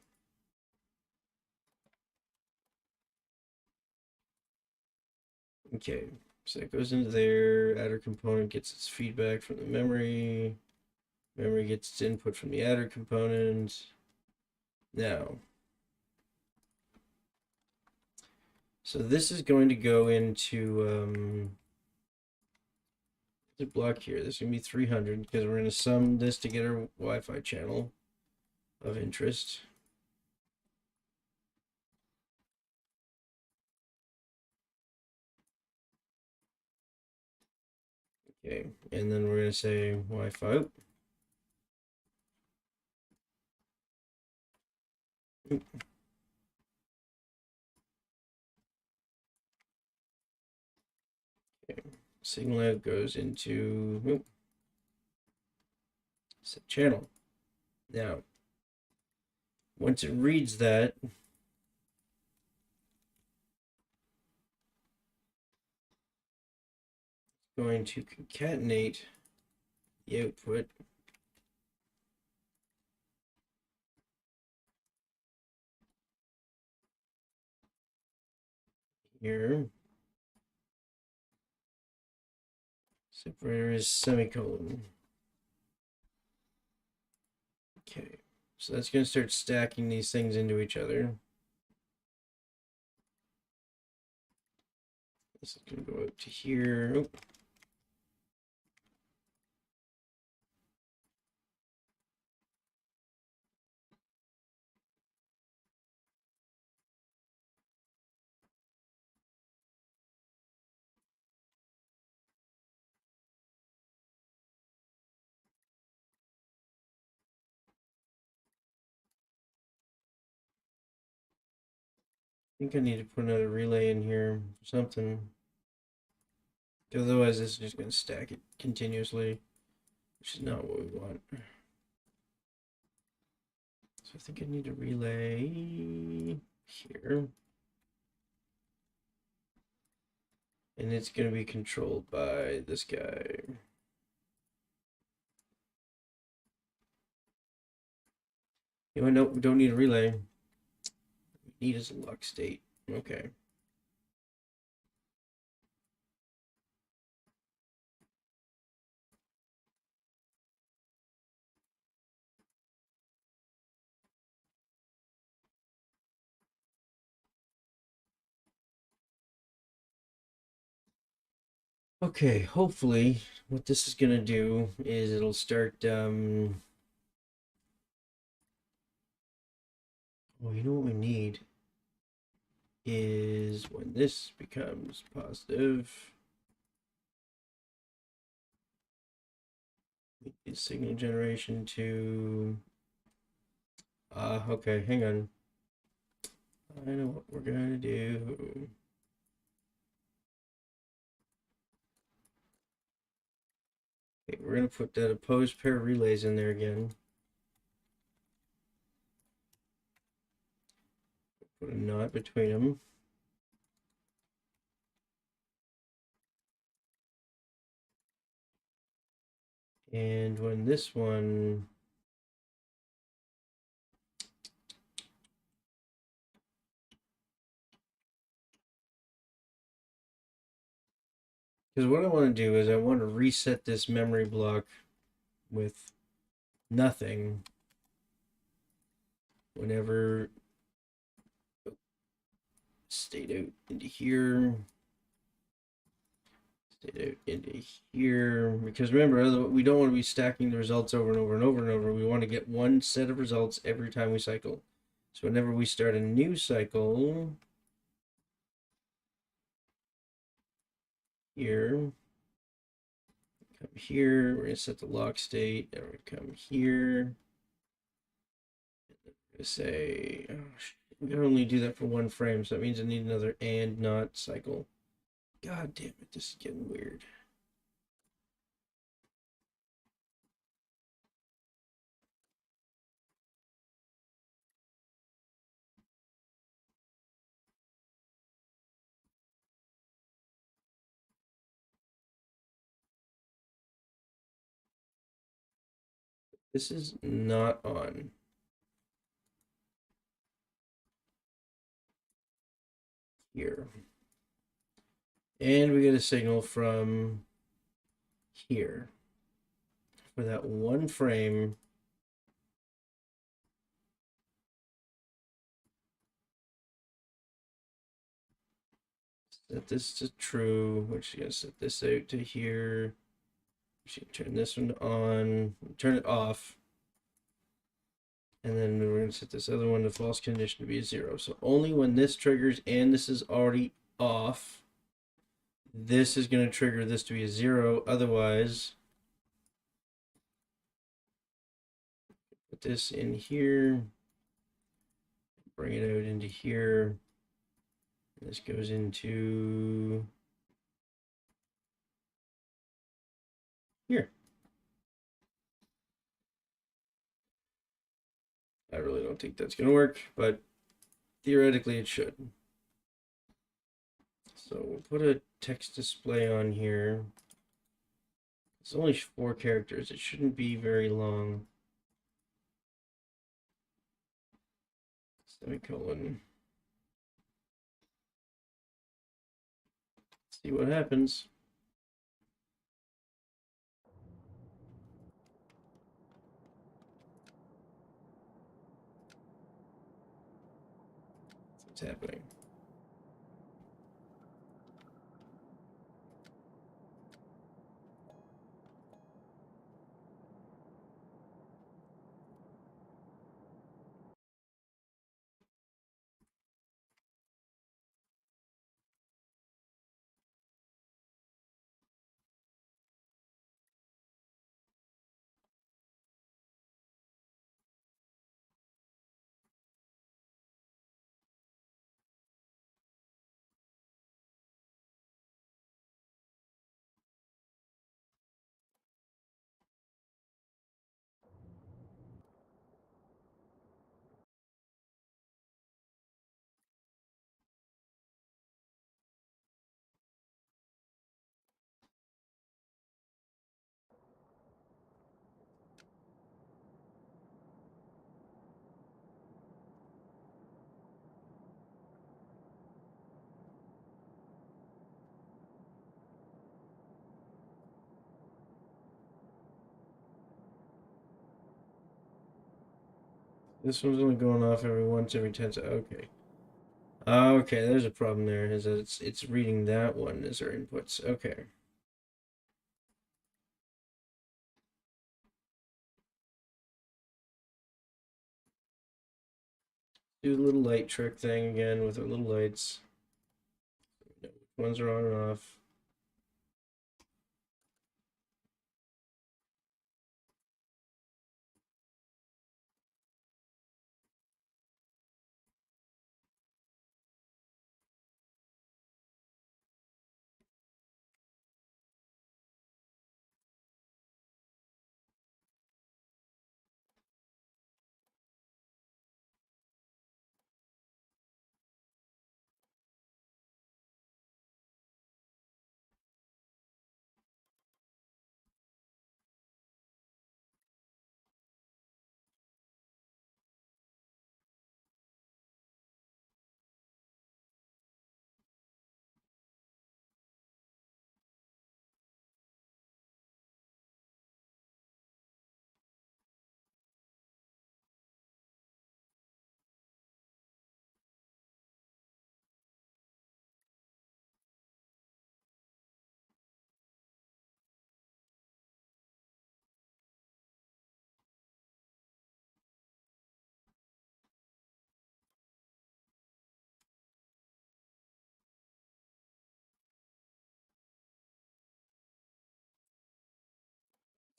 Okay, so it goes into there, adder component gets its feedback from the memory, memory gets its input from the adder component. Now, so this is going to go into the block here. This is going to be 300 because we're going to sum this to get our Wi-Fi channel of interest. Okay, and then we're going to say Wi-Fi. Okay, signal out goes into set channel. Now, once it reads that, it's going to concatenate the output here. Separator is semicolon. Okay, so that's going to start stacking these things into each other. This is going to go up to here. Oh. I think I need to put another relay in here or something. Otherwise, this is just going to stack it continuously, which is not what we want. So I think I need a relay here. And it's going to be controlled by this guy. You know, no, we don't need a relay. We need is a lock state. Okay. Okay, hopefully what this is going to do is it'll start, oh, you know what we need is when this becomes positive, we need signal generation to, okay, hang on. I know what we're going to do. Okay, we're going to put that opposed pair of relays in there again. Put a knot between them. And when this one, because what I want to do is I want to reset this memory block with nothing whenever state out into here, state out into here, because remember, we don't want to be stacking the results over and over and over and over. We want to get one set of results every time we cycle. So whenever we start a new cycle here, come here, we're going to set the lock state, and we're going to come here, to say, oh, we can only do that for one frame, so that means I need another and not cycle. God damn it, this is getting weird. This is not on. Here. And we get a signal from here. For that one frame, set this to true, which is going to set this out to here. We should turn this one on, turn it off. And then we're going to set this other one, the false condition, to be a 0. So only when this triggers and this is already off, this is going to trigger this to be a 0. Otherwise, put this in here, bring it out into here. This goes into here. I really don't think that's going to work, but theoretically it should. So we'll put a text display on here. It's only 4 characters. It shouldn't be very long. Semicolon. See what happens. What's happening? This one's only going off every 10 seconds. Okay. Okay, there's a problem there. Is that it's reading that one as our inputs. Okay. Do the little light trick thing again with our little lights. Which ones are on and off.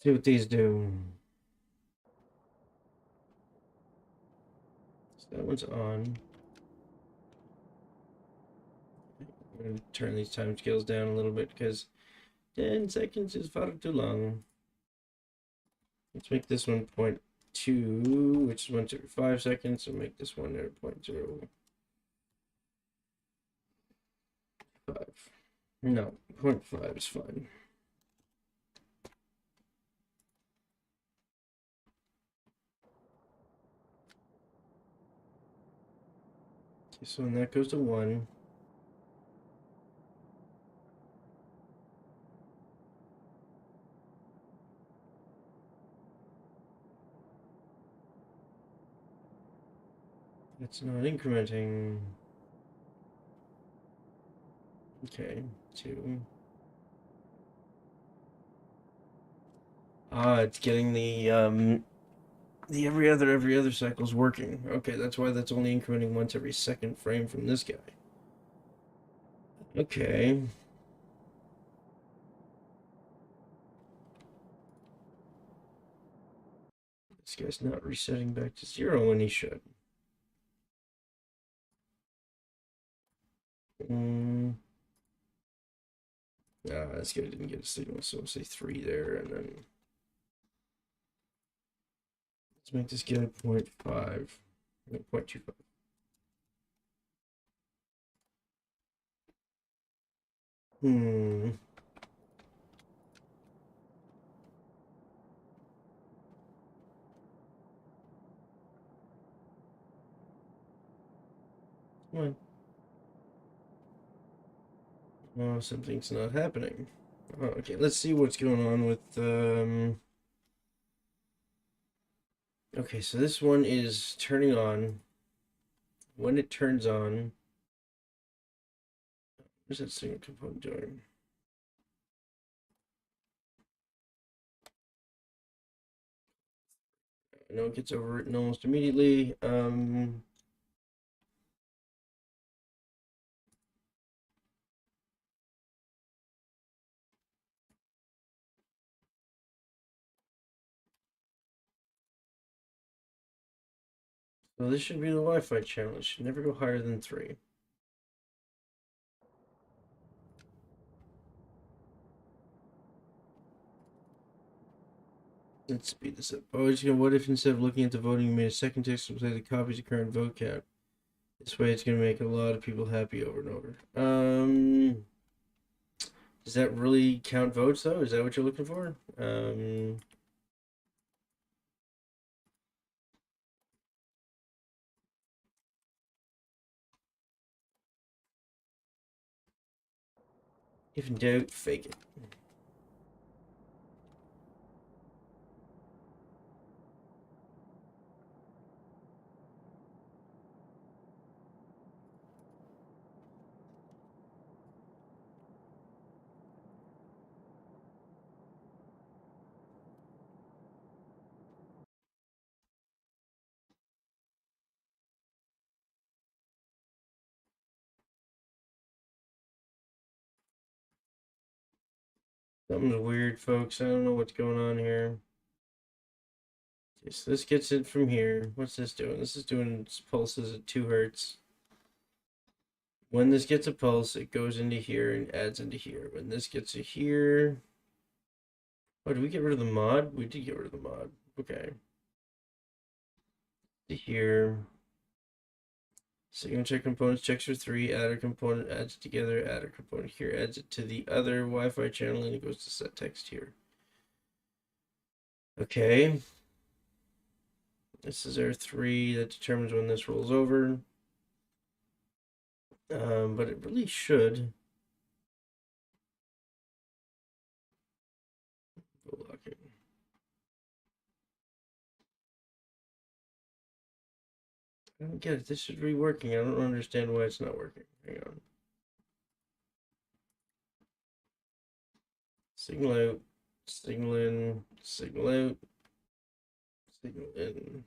See what these do. So that one's on. I'm going to turn these time scales down a little bit because 10 seconds is far too long. Let's make this one 0.2, which is once every 5 seconds, and make this one at 0.05. No, 0.5 is fine. Okay, so when that goes to 1, it's not incrementing. Okay, 2. It's getting the every other cycle's working. Okay, that's why that's only incrementing once every second frame from this guy. Okay. This guy's not resetting back to 0 when he should. This guy didn't get a signal, so we'll say 3 there, and then let's make this guy 0.5, 0.25. Come on. Oh, something's not happening. Oh, okay, let's see what's going on with okay, so this one is turning on. When it turns on, what's that signal component doing? I know it gets overwritten almost immediately. So this should be the Wi-Fi channel. It should never go higher than 3. Let's speed this up. Oh, what if instead of looking at the voting, you made a second text to play the copies of current vote count? This way it's going to make a lot of people happy over and over. Does that really count votes, though? Is that what you're looking for? If in doubt, fake it. Something's weird, folks. I don't know what's going on here. Okay, so this gets it from here. What's this doing? This is doing pulses at 2 hertz. When this gets a pulse, it goes into here and adds into here. When this gets to here... Oh, did we get rid of the mod? We did get rid of the mod. Okay. To here. Signal check components checks for 3, add a component, adds it together, add a component here, adds it to the other Wi-Fi channel, and it goes to set text here. Okay. This is our 3 that determines when this rolls over. But it really should. Locking. I don't get it. This should be working. I don't understand why it's not working. Hang on. Signal out. Signal in. Signal out. Signal in.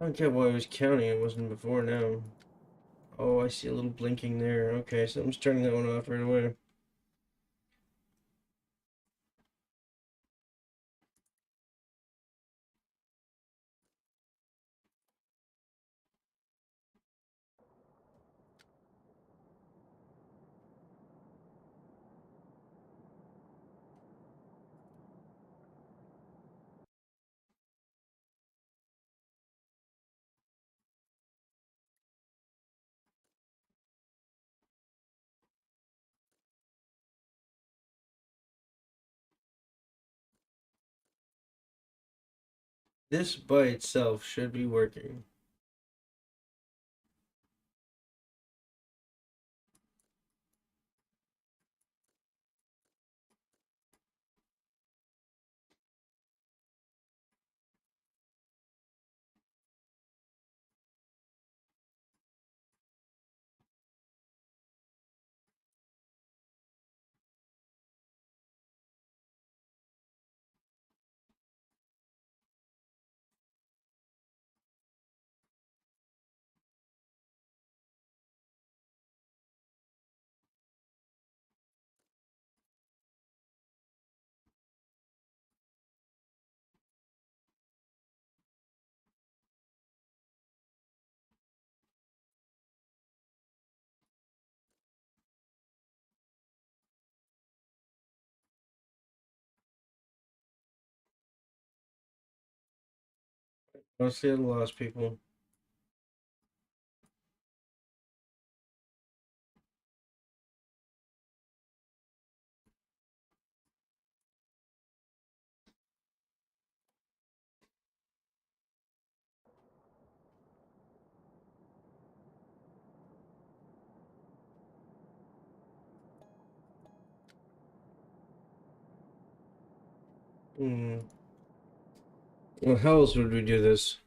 I don't get why I was counting. It wasn't before now. Oh, I see a little blinking there. Okay, so I'm just turning that one off right away. This by itself should be working. Mostly I lost people. Hmm. Well, how else would we do this?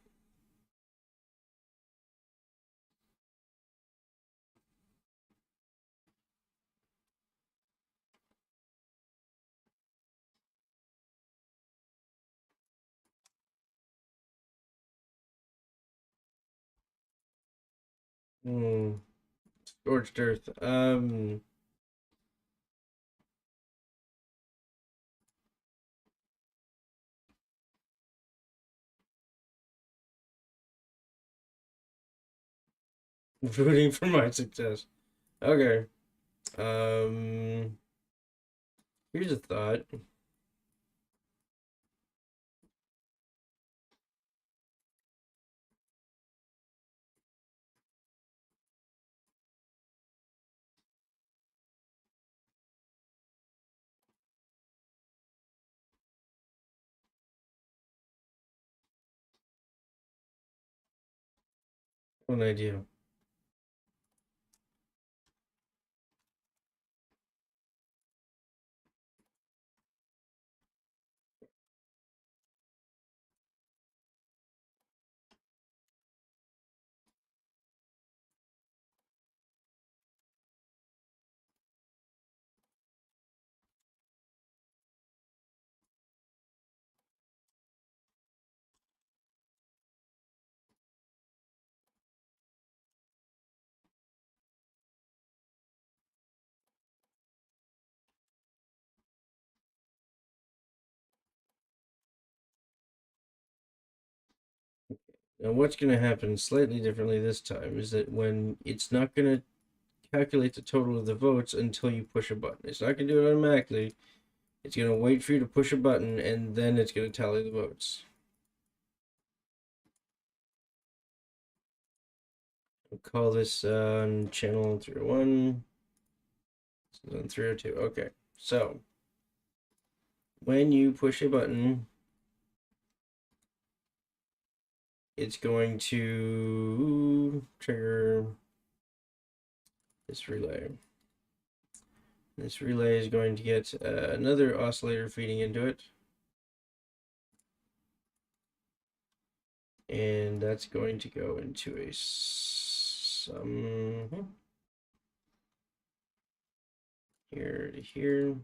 Hmm. Scorched earth. Rooting for my success. Okay. Here's a thought. One idea. Now, what's going to happen slightly differently this time is that when it's not going to calculate the total of the votes until you push a button. It's not going to do it automatically. It's going to wait for you to push a button and then it's going to tally the votes. We'll call this on channel 301. This is on 302. Okay. So, when you push a button, it's going to trigger this relay. This relay is going to get another oscillator feeding into it. And that's going to go into a sum here to here.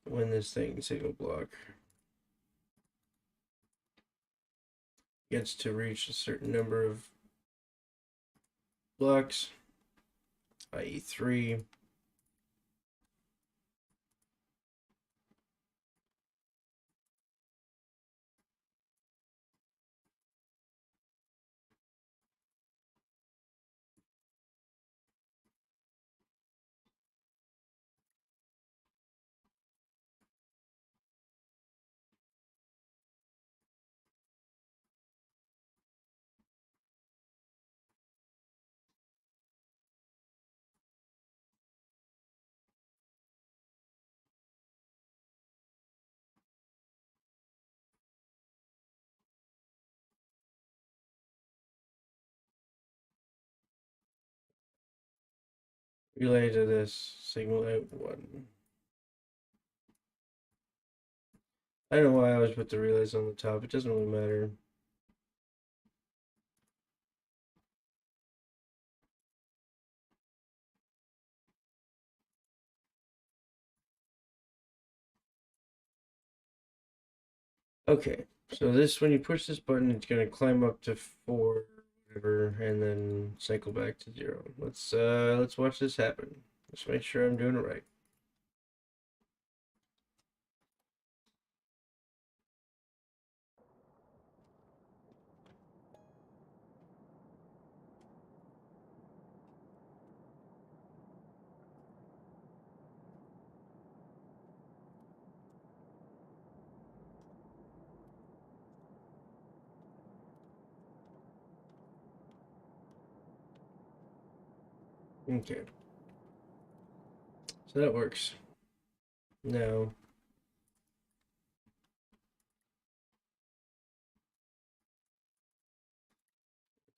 When this thing signal block gets to reach a certain number of blocks, i.e. 3, relay to this signal out 1. I don't know why I always put the relays on the top. It doesn't really matter. Okay, so this, when you push this button, it's going to climb up to 4, whatever, and then cycle back to 0. Let's watch this happen. Let's make sure I'm doing it right. Okay, so that works. Now,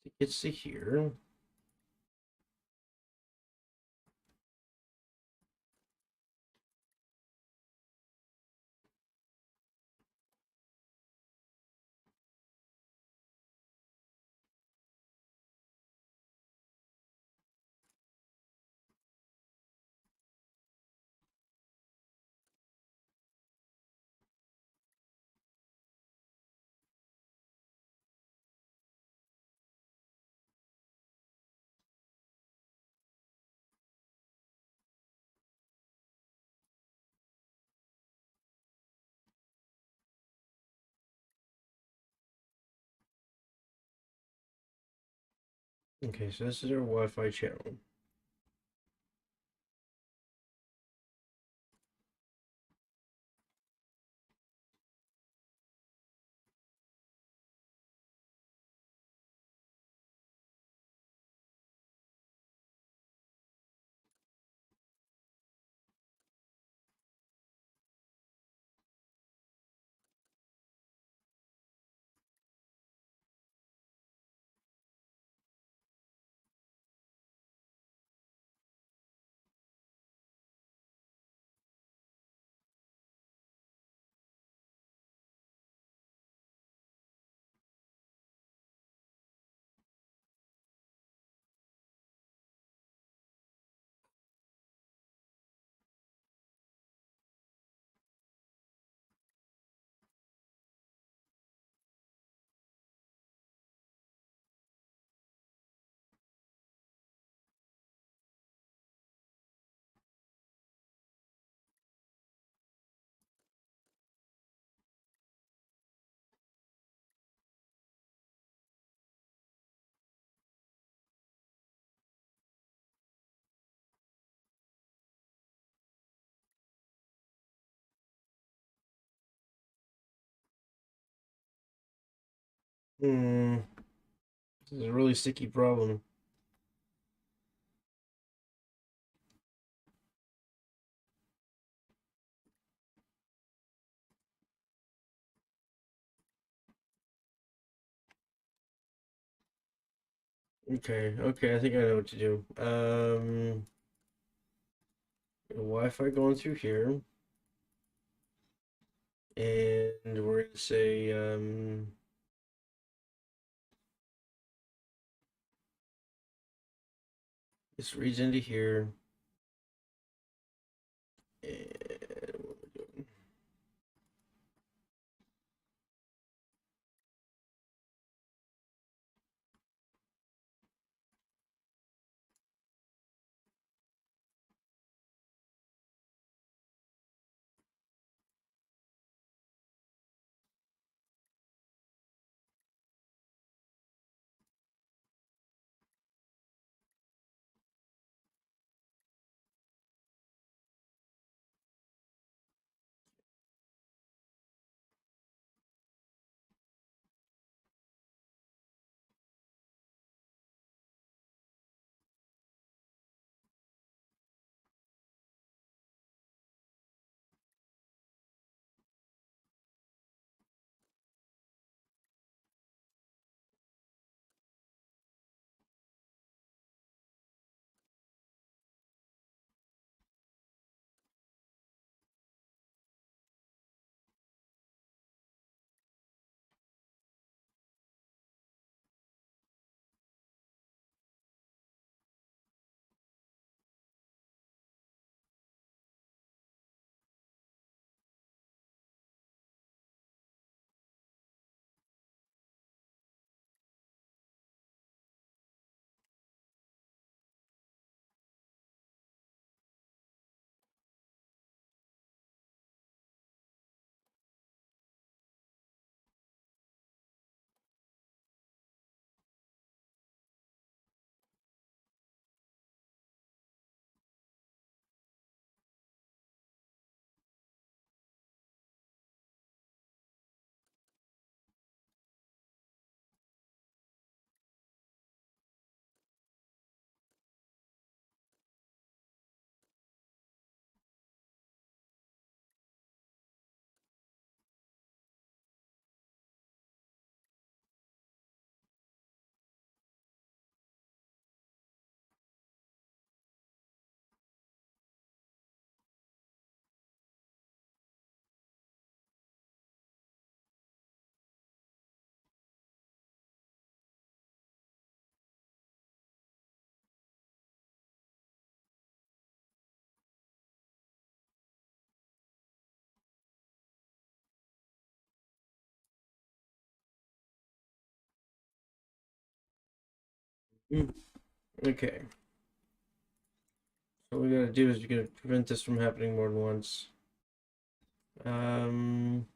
it gets to here. Okay, so this is our Wi-Fi channel. Hmm, this is a really sticky problem. Okay, I think I know what to do. Wi-Fi going through here, and we're gonna say this reads into here, and what we're doing. Mm, okay. So what we gotta do is we gotta prevent this from happening more than once. Um,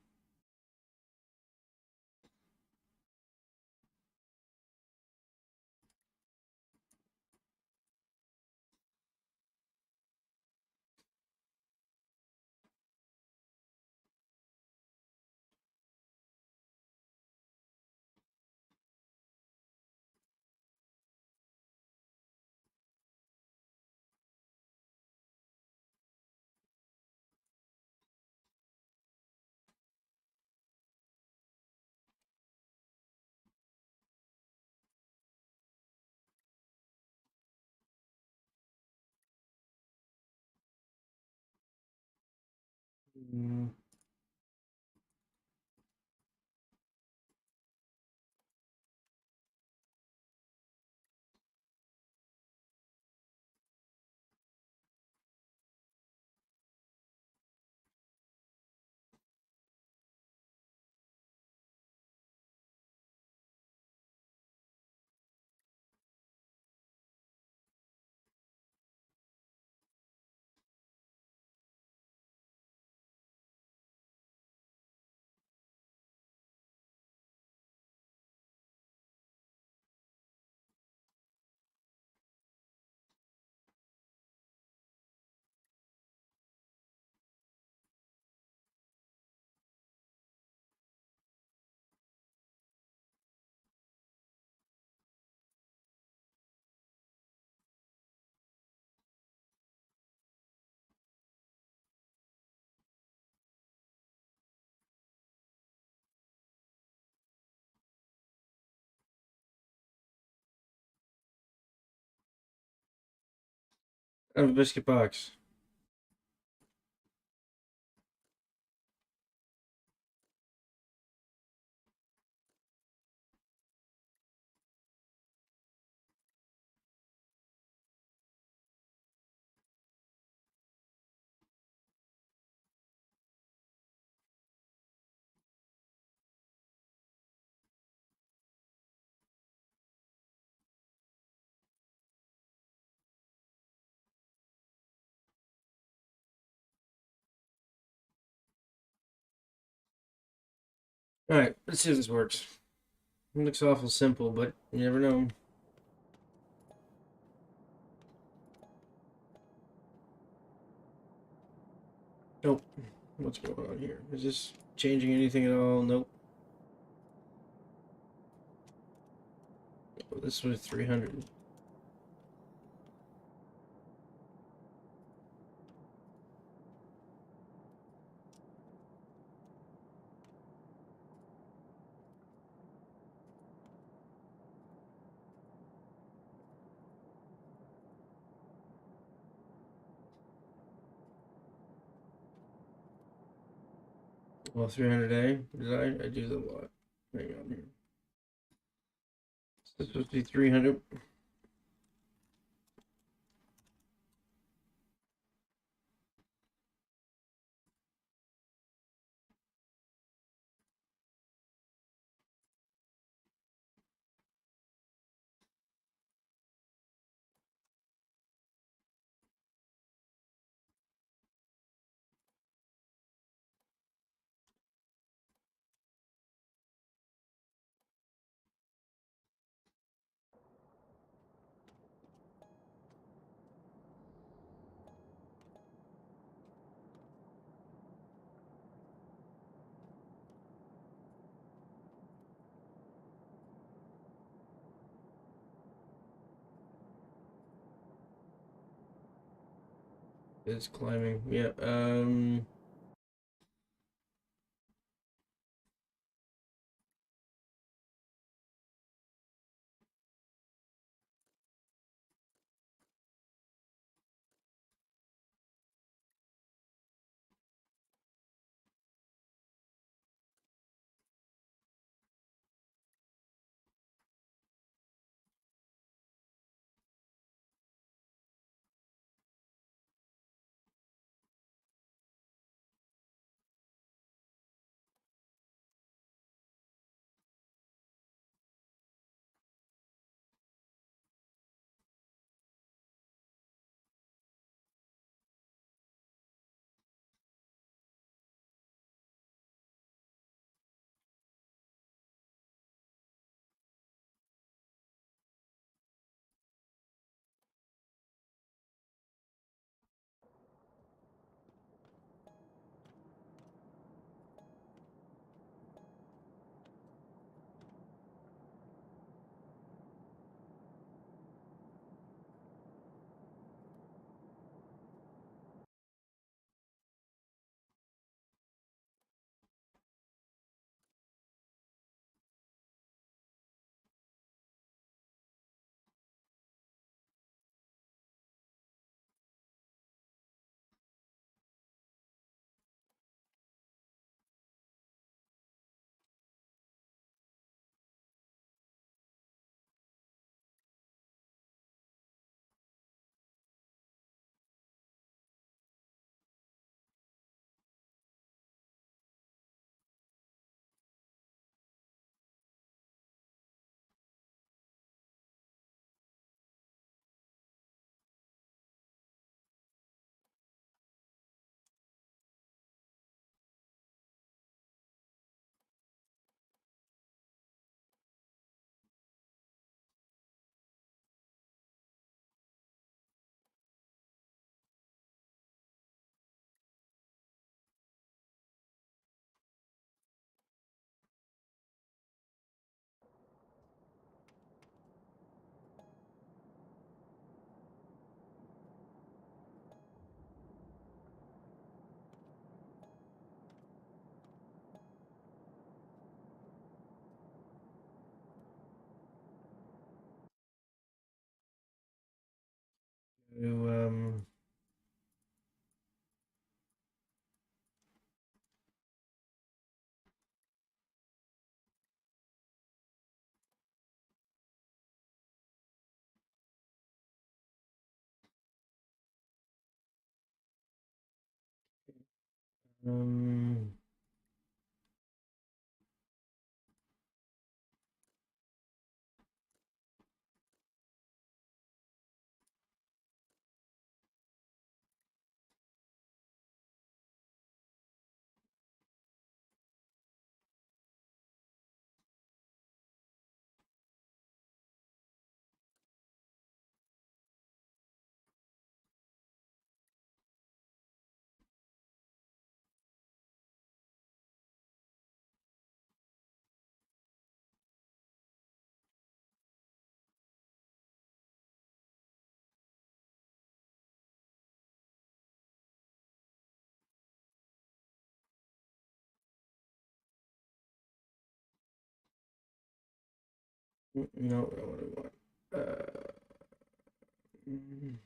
mm, I have a biscuit box. All right, let's see if this works. It looks awful simple, but you never know. Nope. What's going on here? Is this changing anything at all? Nope. Oh, this was 300. Well, 300A. Did I do the what? Hang on here. This is supposed to be 300. It's climbing. Yeah. Um, no, not what I want. Mm,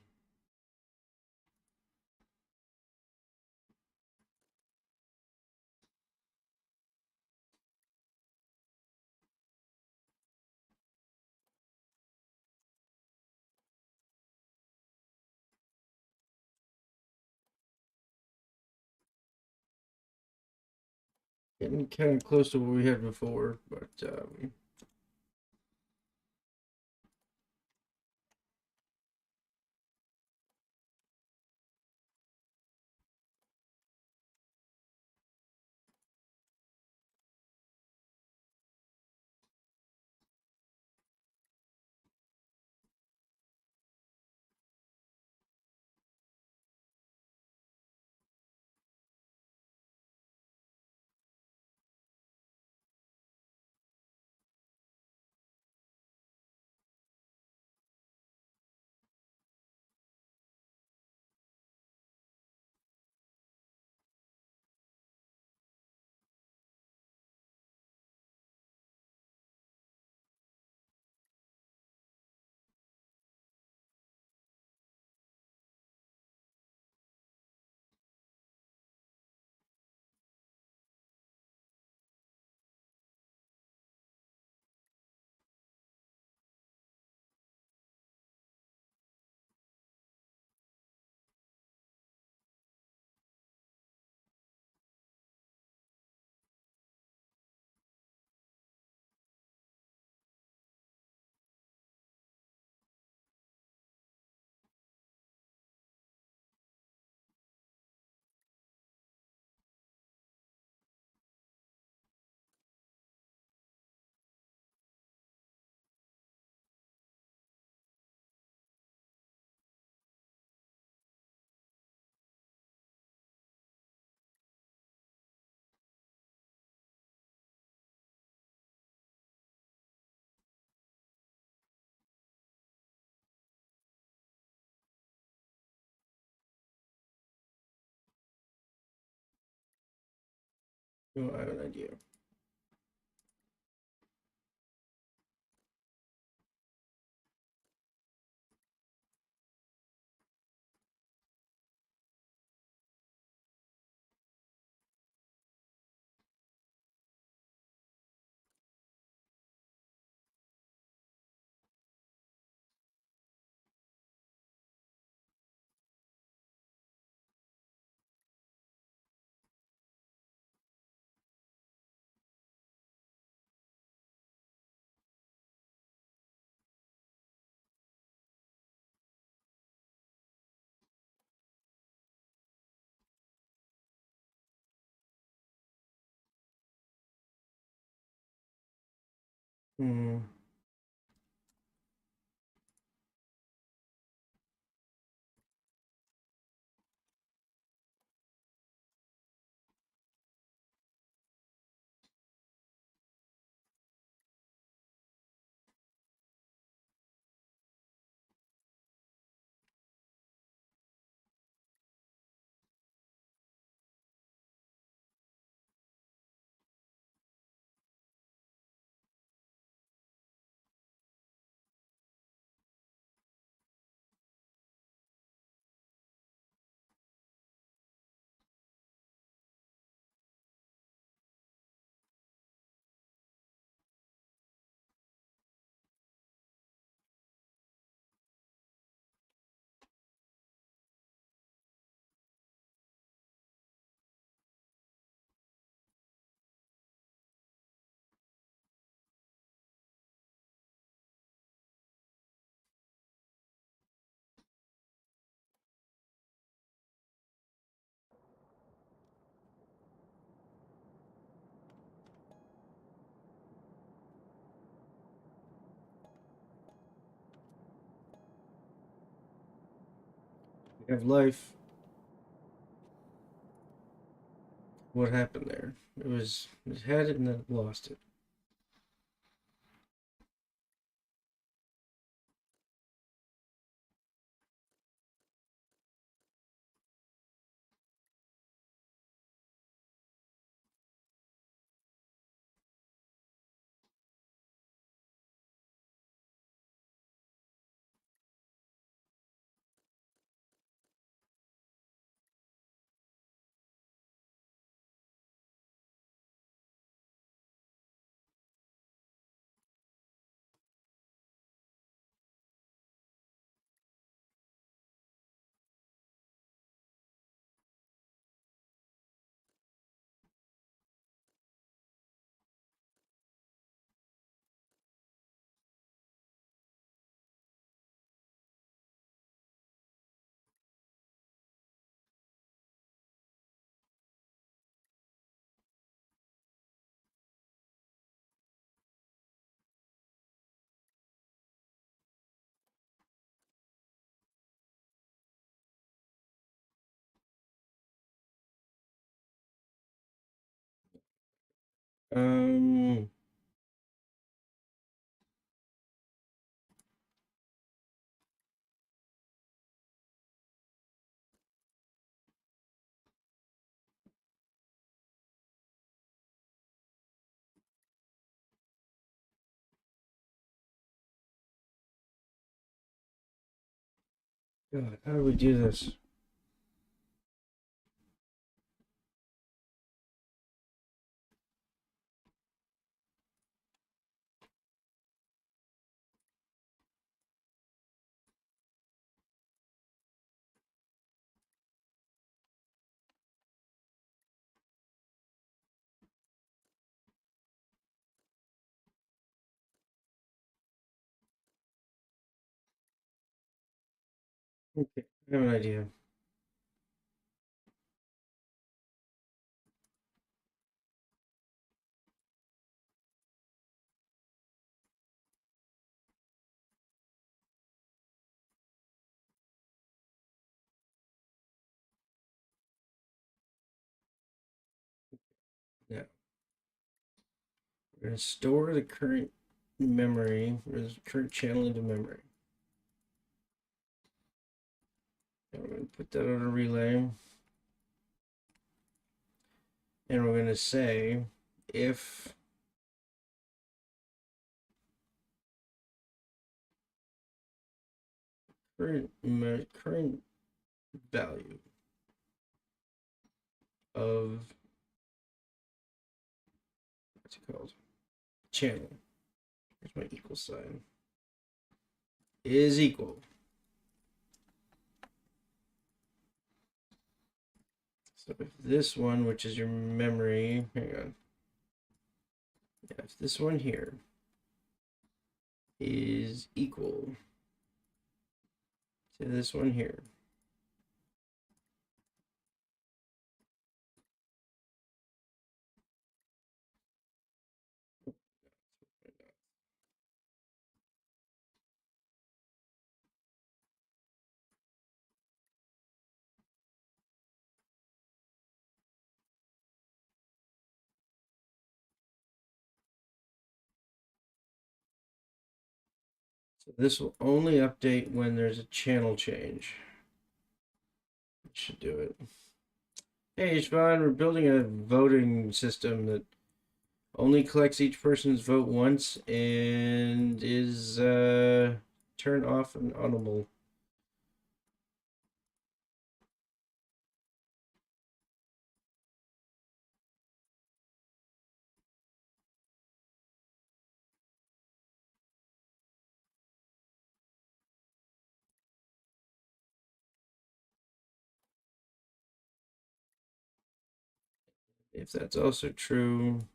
Getting kind of close to what we had before, but no, I have an idea. Hmm. I have life. What happened there? It had it and then lost it. Um, God, how do we do this? Okay, I have an idea. Now, we're going to store the current memory, or the current channel into memory. And we're going to put that on a relay. And we're going to say if current value of, what's it called, channel, here's my equal sign, is equal. So if this one, which is your memory, hang on, yeah, if this one here is equal to this one here, so this will only update when there's a channel change. It should do it. Hey, Ishvan, we're building a voting system that only collects each person's vote once and is turn off and audible. If that's also true,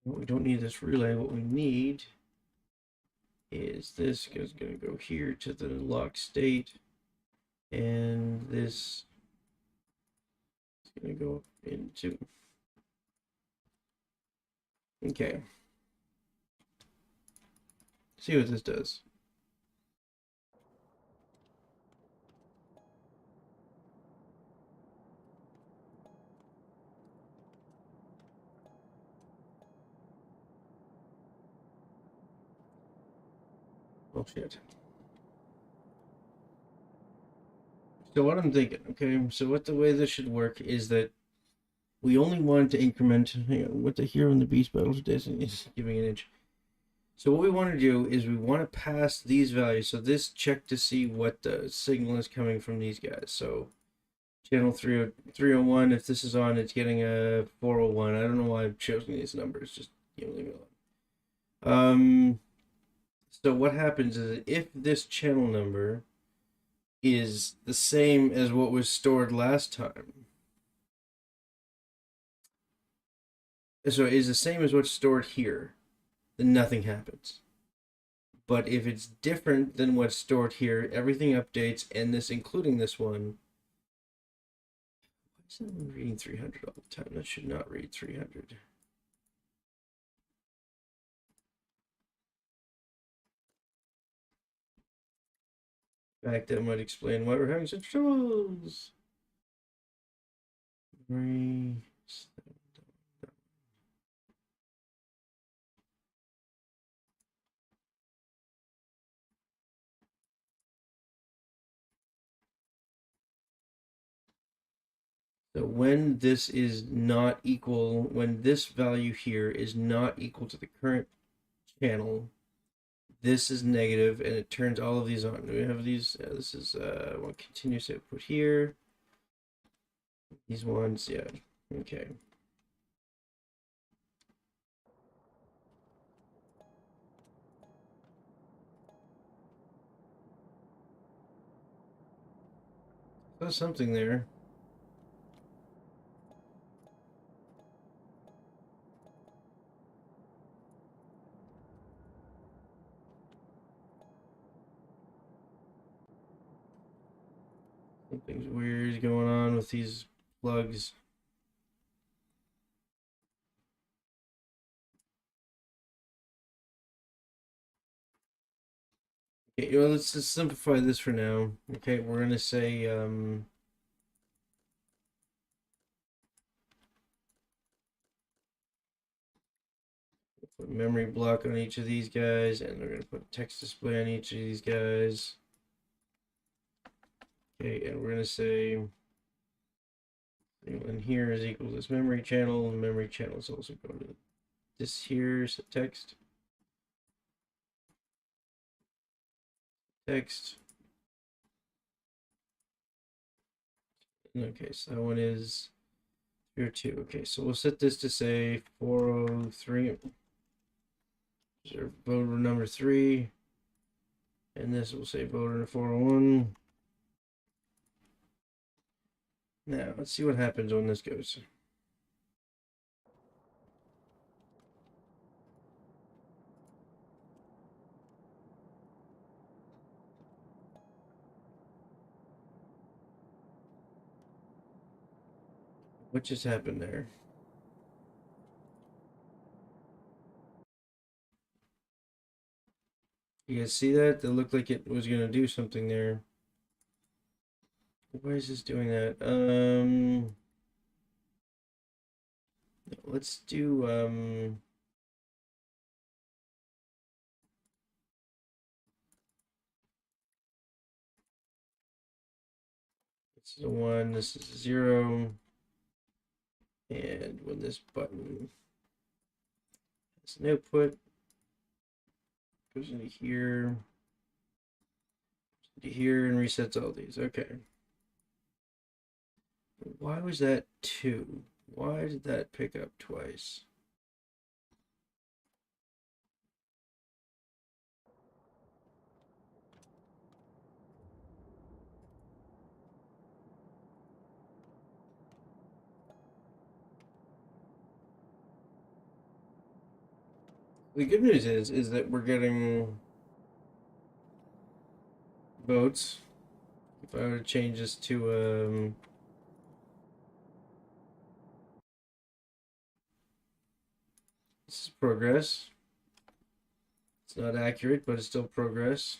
we don't need this relay. What we need is this is going to go here to the lock state, and this is going to go into. Okay. See what this does. Oh shit. So what I'm thinking, okay, so what the way this should work is that we only want to increment, hang on, what the hero in the beast battles is giving an inch. So what we want to do is we want to pass these values. So this check to see what the signal is coming from these guys. So channel 301, if this is on, it's getting a 401. I don't know why I've chosen these numbers. Just leave it alone. So what happens is if this channel number is the same as what was stored last time, so it is the same as what's stored here, then nothing happens. But if it's different than what's stored here, everything updates, and this, including this one. Why is it reading 300 all the time? That should not read 300. In fact, that might explain why we're having such troubles. So when this is not equal, when this value here is not equal to the current channel, this is negative, and it turns all of these on. Do we have these? This is what continuous output here. These ones, yeah. Okay. There's something there. Something's weird going on with these plugs. Okay, well, let's just simplify this for now. Okay, we're gonna say put memory block on each of these guys, and we're gonna put text display on each of these guys. Okay, and we're gonna say and here is equal to this memory channel, and memory channel is also going to this here, so text. Okay, so that one is 302. Okay, so we'll set this to say 403. Reserve voter number 3. And this will say voter 401. Now, let's see what happens when this goes. What just happened there? You guys see that? It looked like it was going to do something there. Why is this doing that? Let's do, this is a 1, this is a 0. And when this button has an output, goes into here, and resets all these. Okay. Why was that 2? Why did that pick up twice? The good news is that we're getting votes. If I were to change this to This is progress. It's not accurate, but it's still progress.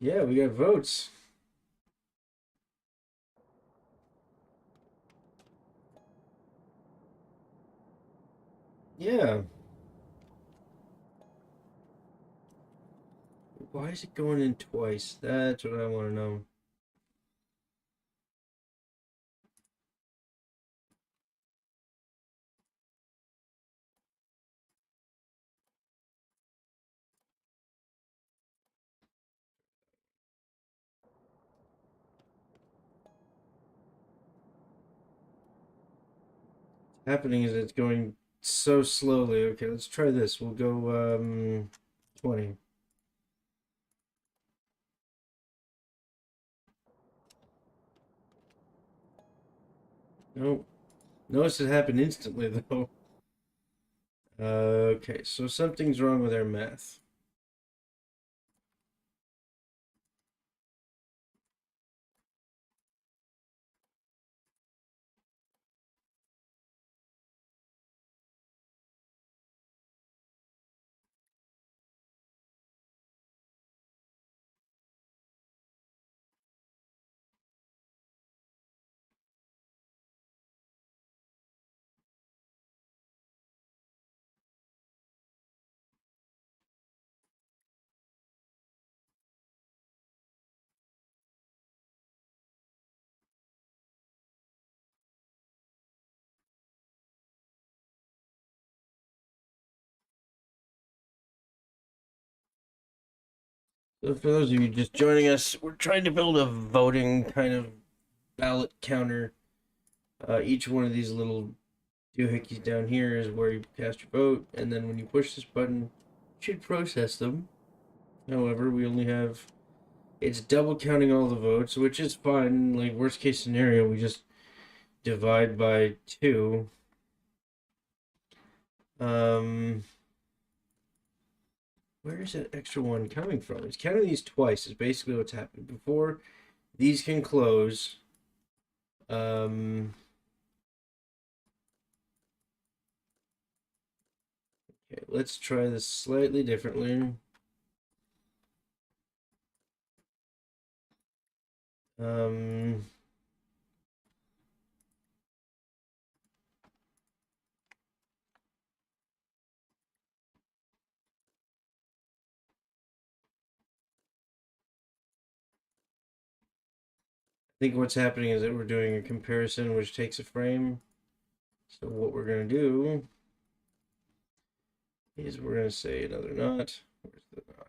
Yeah, we got votes. Yeah. Why is it going in twice? That's what I want to know. Happening is it's going so slowly. Okay, let's try this. We'll go 20. Nope. Notice it happened instantly though. Okay, so something's wrong with our math. So for those of you just joining us, we're trying to build a voting kind of ballot counter. Each one of these little doohickeys down here is where you cast your vote, and then when you push this button, it should process them. However, we only have it's double counting all the votes, which is fine. Like worst case scenario, we just divide by 2. Um, where is that extra one coming from? It's counting these twice. Is basically what's happening. Before these can close. Um, okay, let's try this slightly differently. Um, I think what's happening is that we're doing a comparison which takes a frame. So what we're going to do is we're going to say another knot. Where's the knot?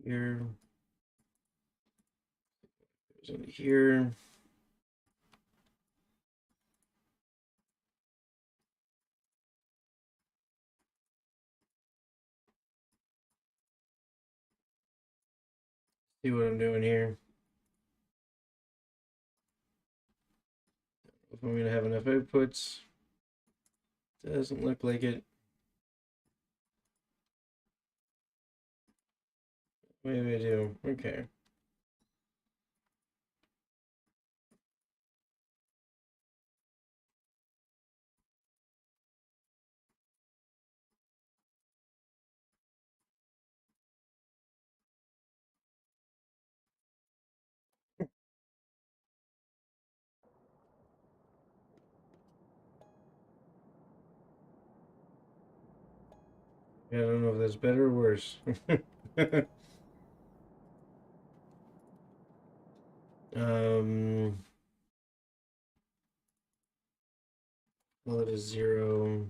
Here, goes into here. See what I'm doing here. If I'm going to have enough outputs. Doesn't look like it. Maybe I do. Okay. Yeah, I don't know if that's better or worse. um, well, it is 0.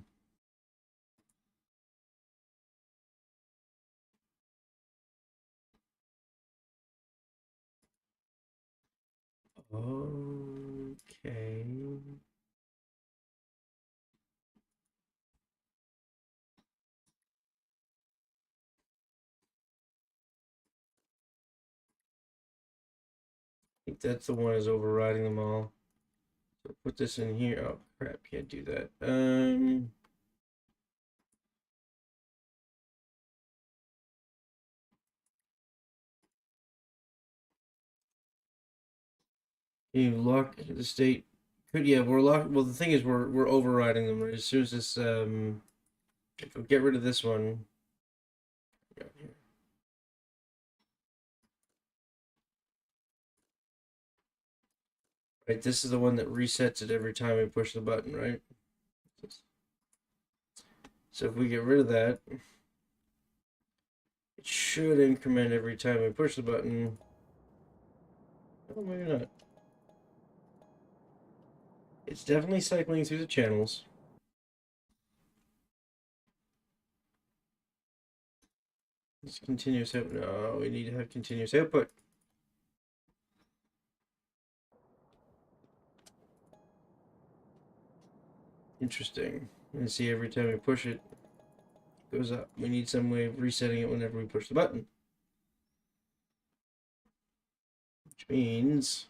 Okay. I think that's the one is overriding them all. So put this in here. Oh crap, can't do that. You lock the state. Could yeah, we're locked. Well, the thing is, we're overriding them. Right? As soon as this if we get rid of this one, right? This is the one that resets it every time we push the button, right? So if we get rid of that, it should increment every time we push the button. Oh, maybe not. It's definitely cycling through the channels. It's continuous output. No, we need to have continuous output. Interesting. And see, every time we push it, it goes up. We need some way of resetting it whenever we push the button. Which means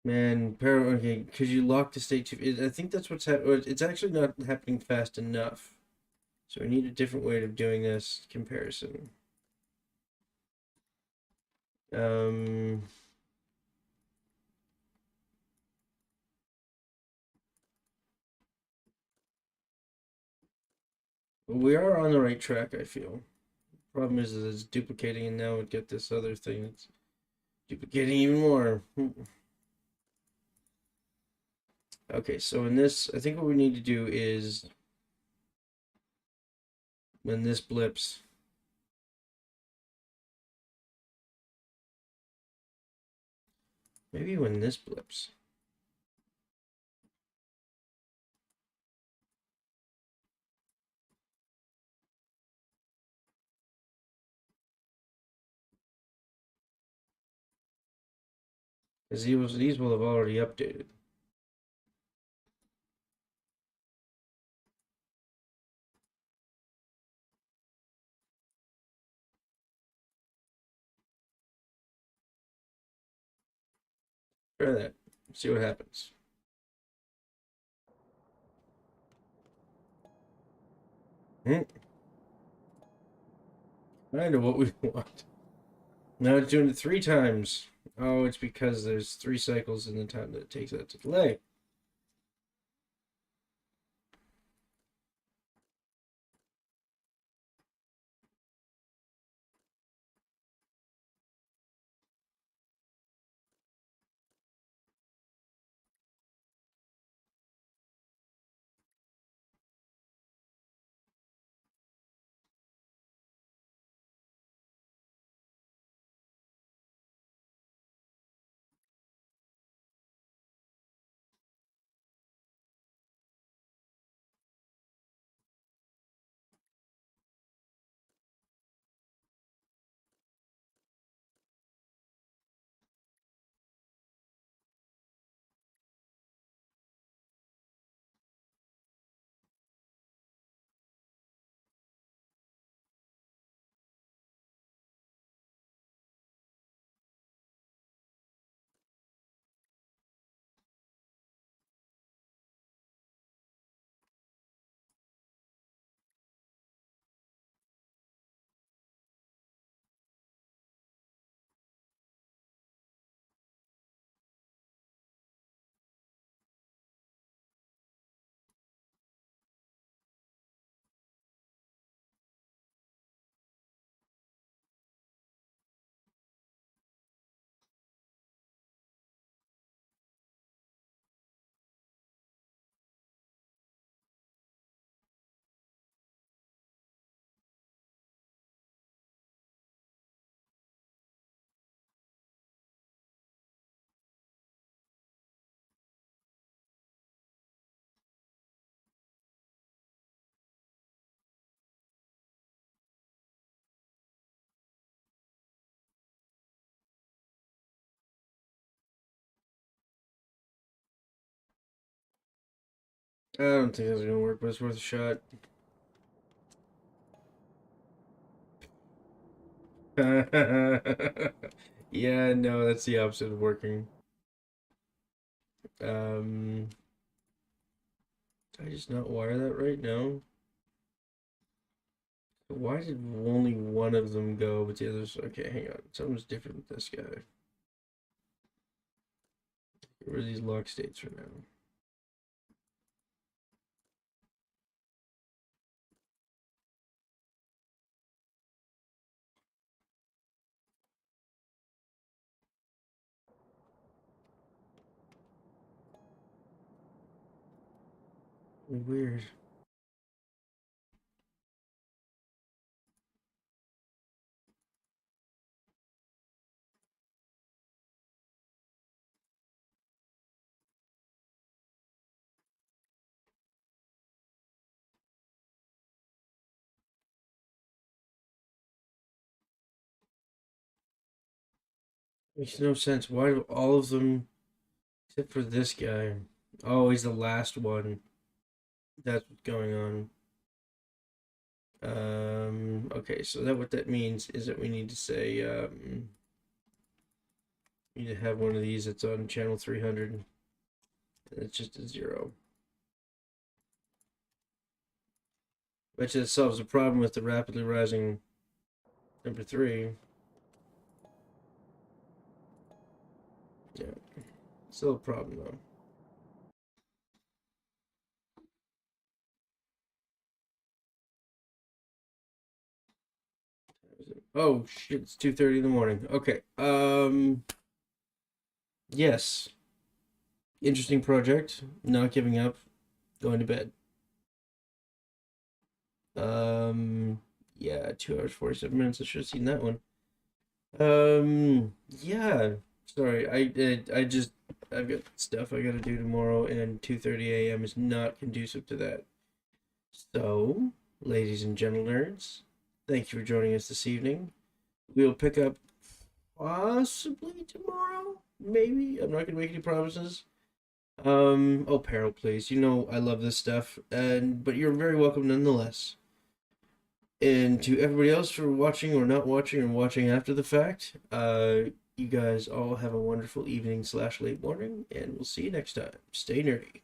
man, okay, because you lock the state too. I think that's what's happening. It's actually not happening fast enough. So we need a different way of doing this comparison. Um, we are on the right track, I feel. Problem is that it's duplicating, and now we get this other thing that's duplicating even more. Okay, so in this, I think what we need to do is when this blips, maybe when this blips. Because these will have already updated. Try that. See what happens. Hmm. I know what we want. Now it's doing it 3 times. Oh, it's because there's 3 cycles in the time that it takes that to delay. I don't think that's gonna work, but it's worth a shot. Yeah, no, that's the opposite of working. Did I just not wire that right now? Why did only one of them go, but the others? Okay, hang on. Something's different with this guy. Where are these lock states for now? Weird. Makes no sense. Why do all of them, except for this guy? Oh, he's the last one. That's what's going on. Okay, so that what that means is that we need to say, we need to have one of these that's on channel 300. And it's just a 0. Which that solves the problem with the rapidly rising number 3. Yeah, still a problem though. Oh shit, it's 2:30 in the morning. Okay. Yes. Interesting project. Not giving up. Going to bed. Yeah, 2 hours 47 minutes. I should have seen that one. Yeah. Sorry, I've got stuff I gotta do tomorrow, and 2:30 a.m. is not conducive to that. So, ladies and gentle nerds, thank you for joining us this evening. We'll pick up possibly tomorrow, maybe. I'm not gonna make any promises. Oh, Peril, please. You know I love this stuff, but you're very welcome nonetheless. And to everybody else for watching or not watching or watching after the fact, you guys all have a wonderful evening / late morning, and we'll see you next time. Stay nerdy.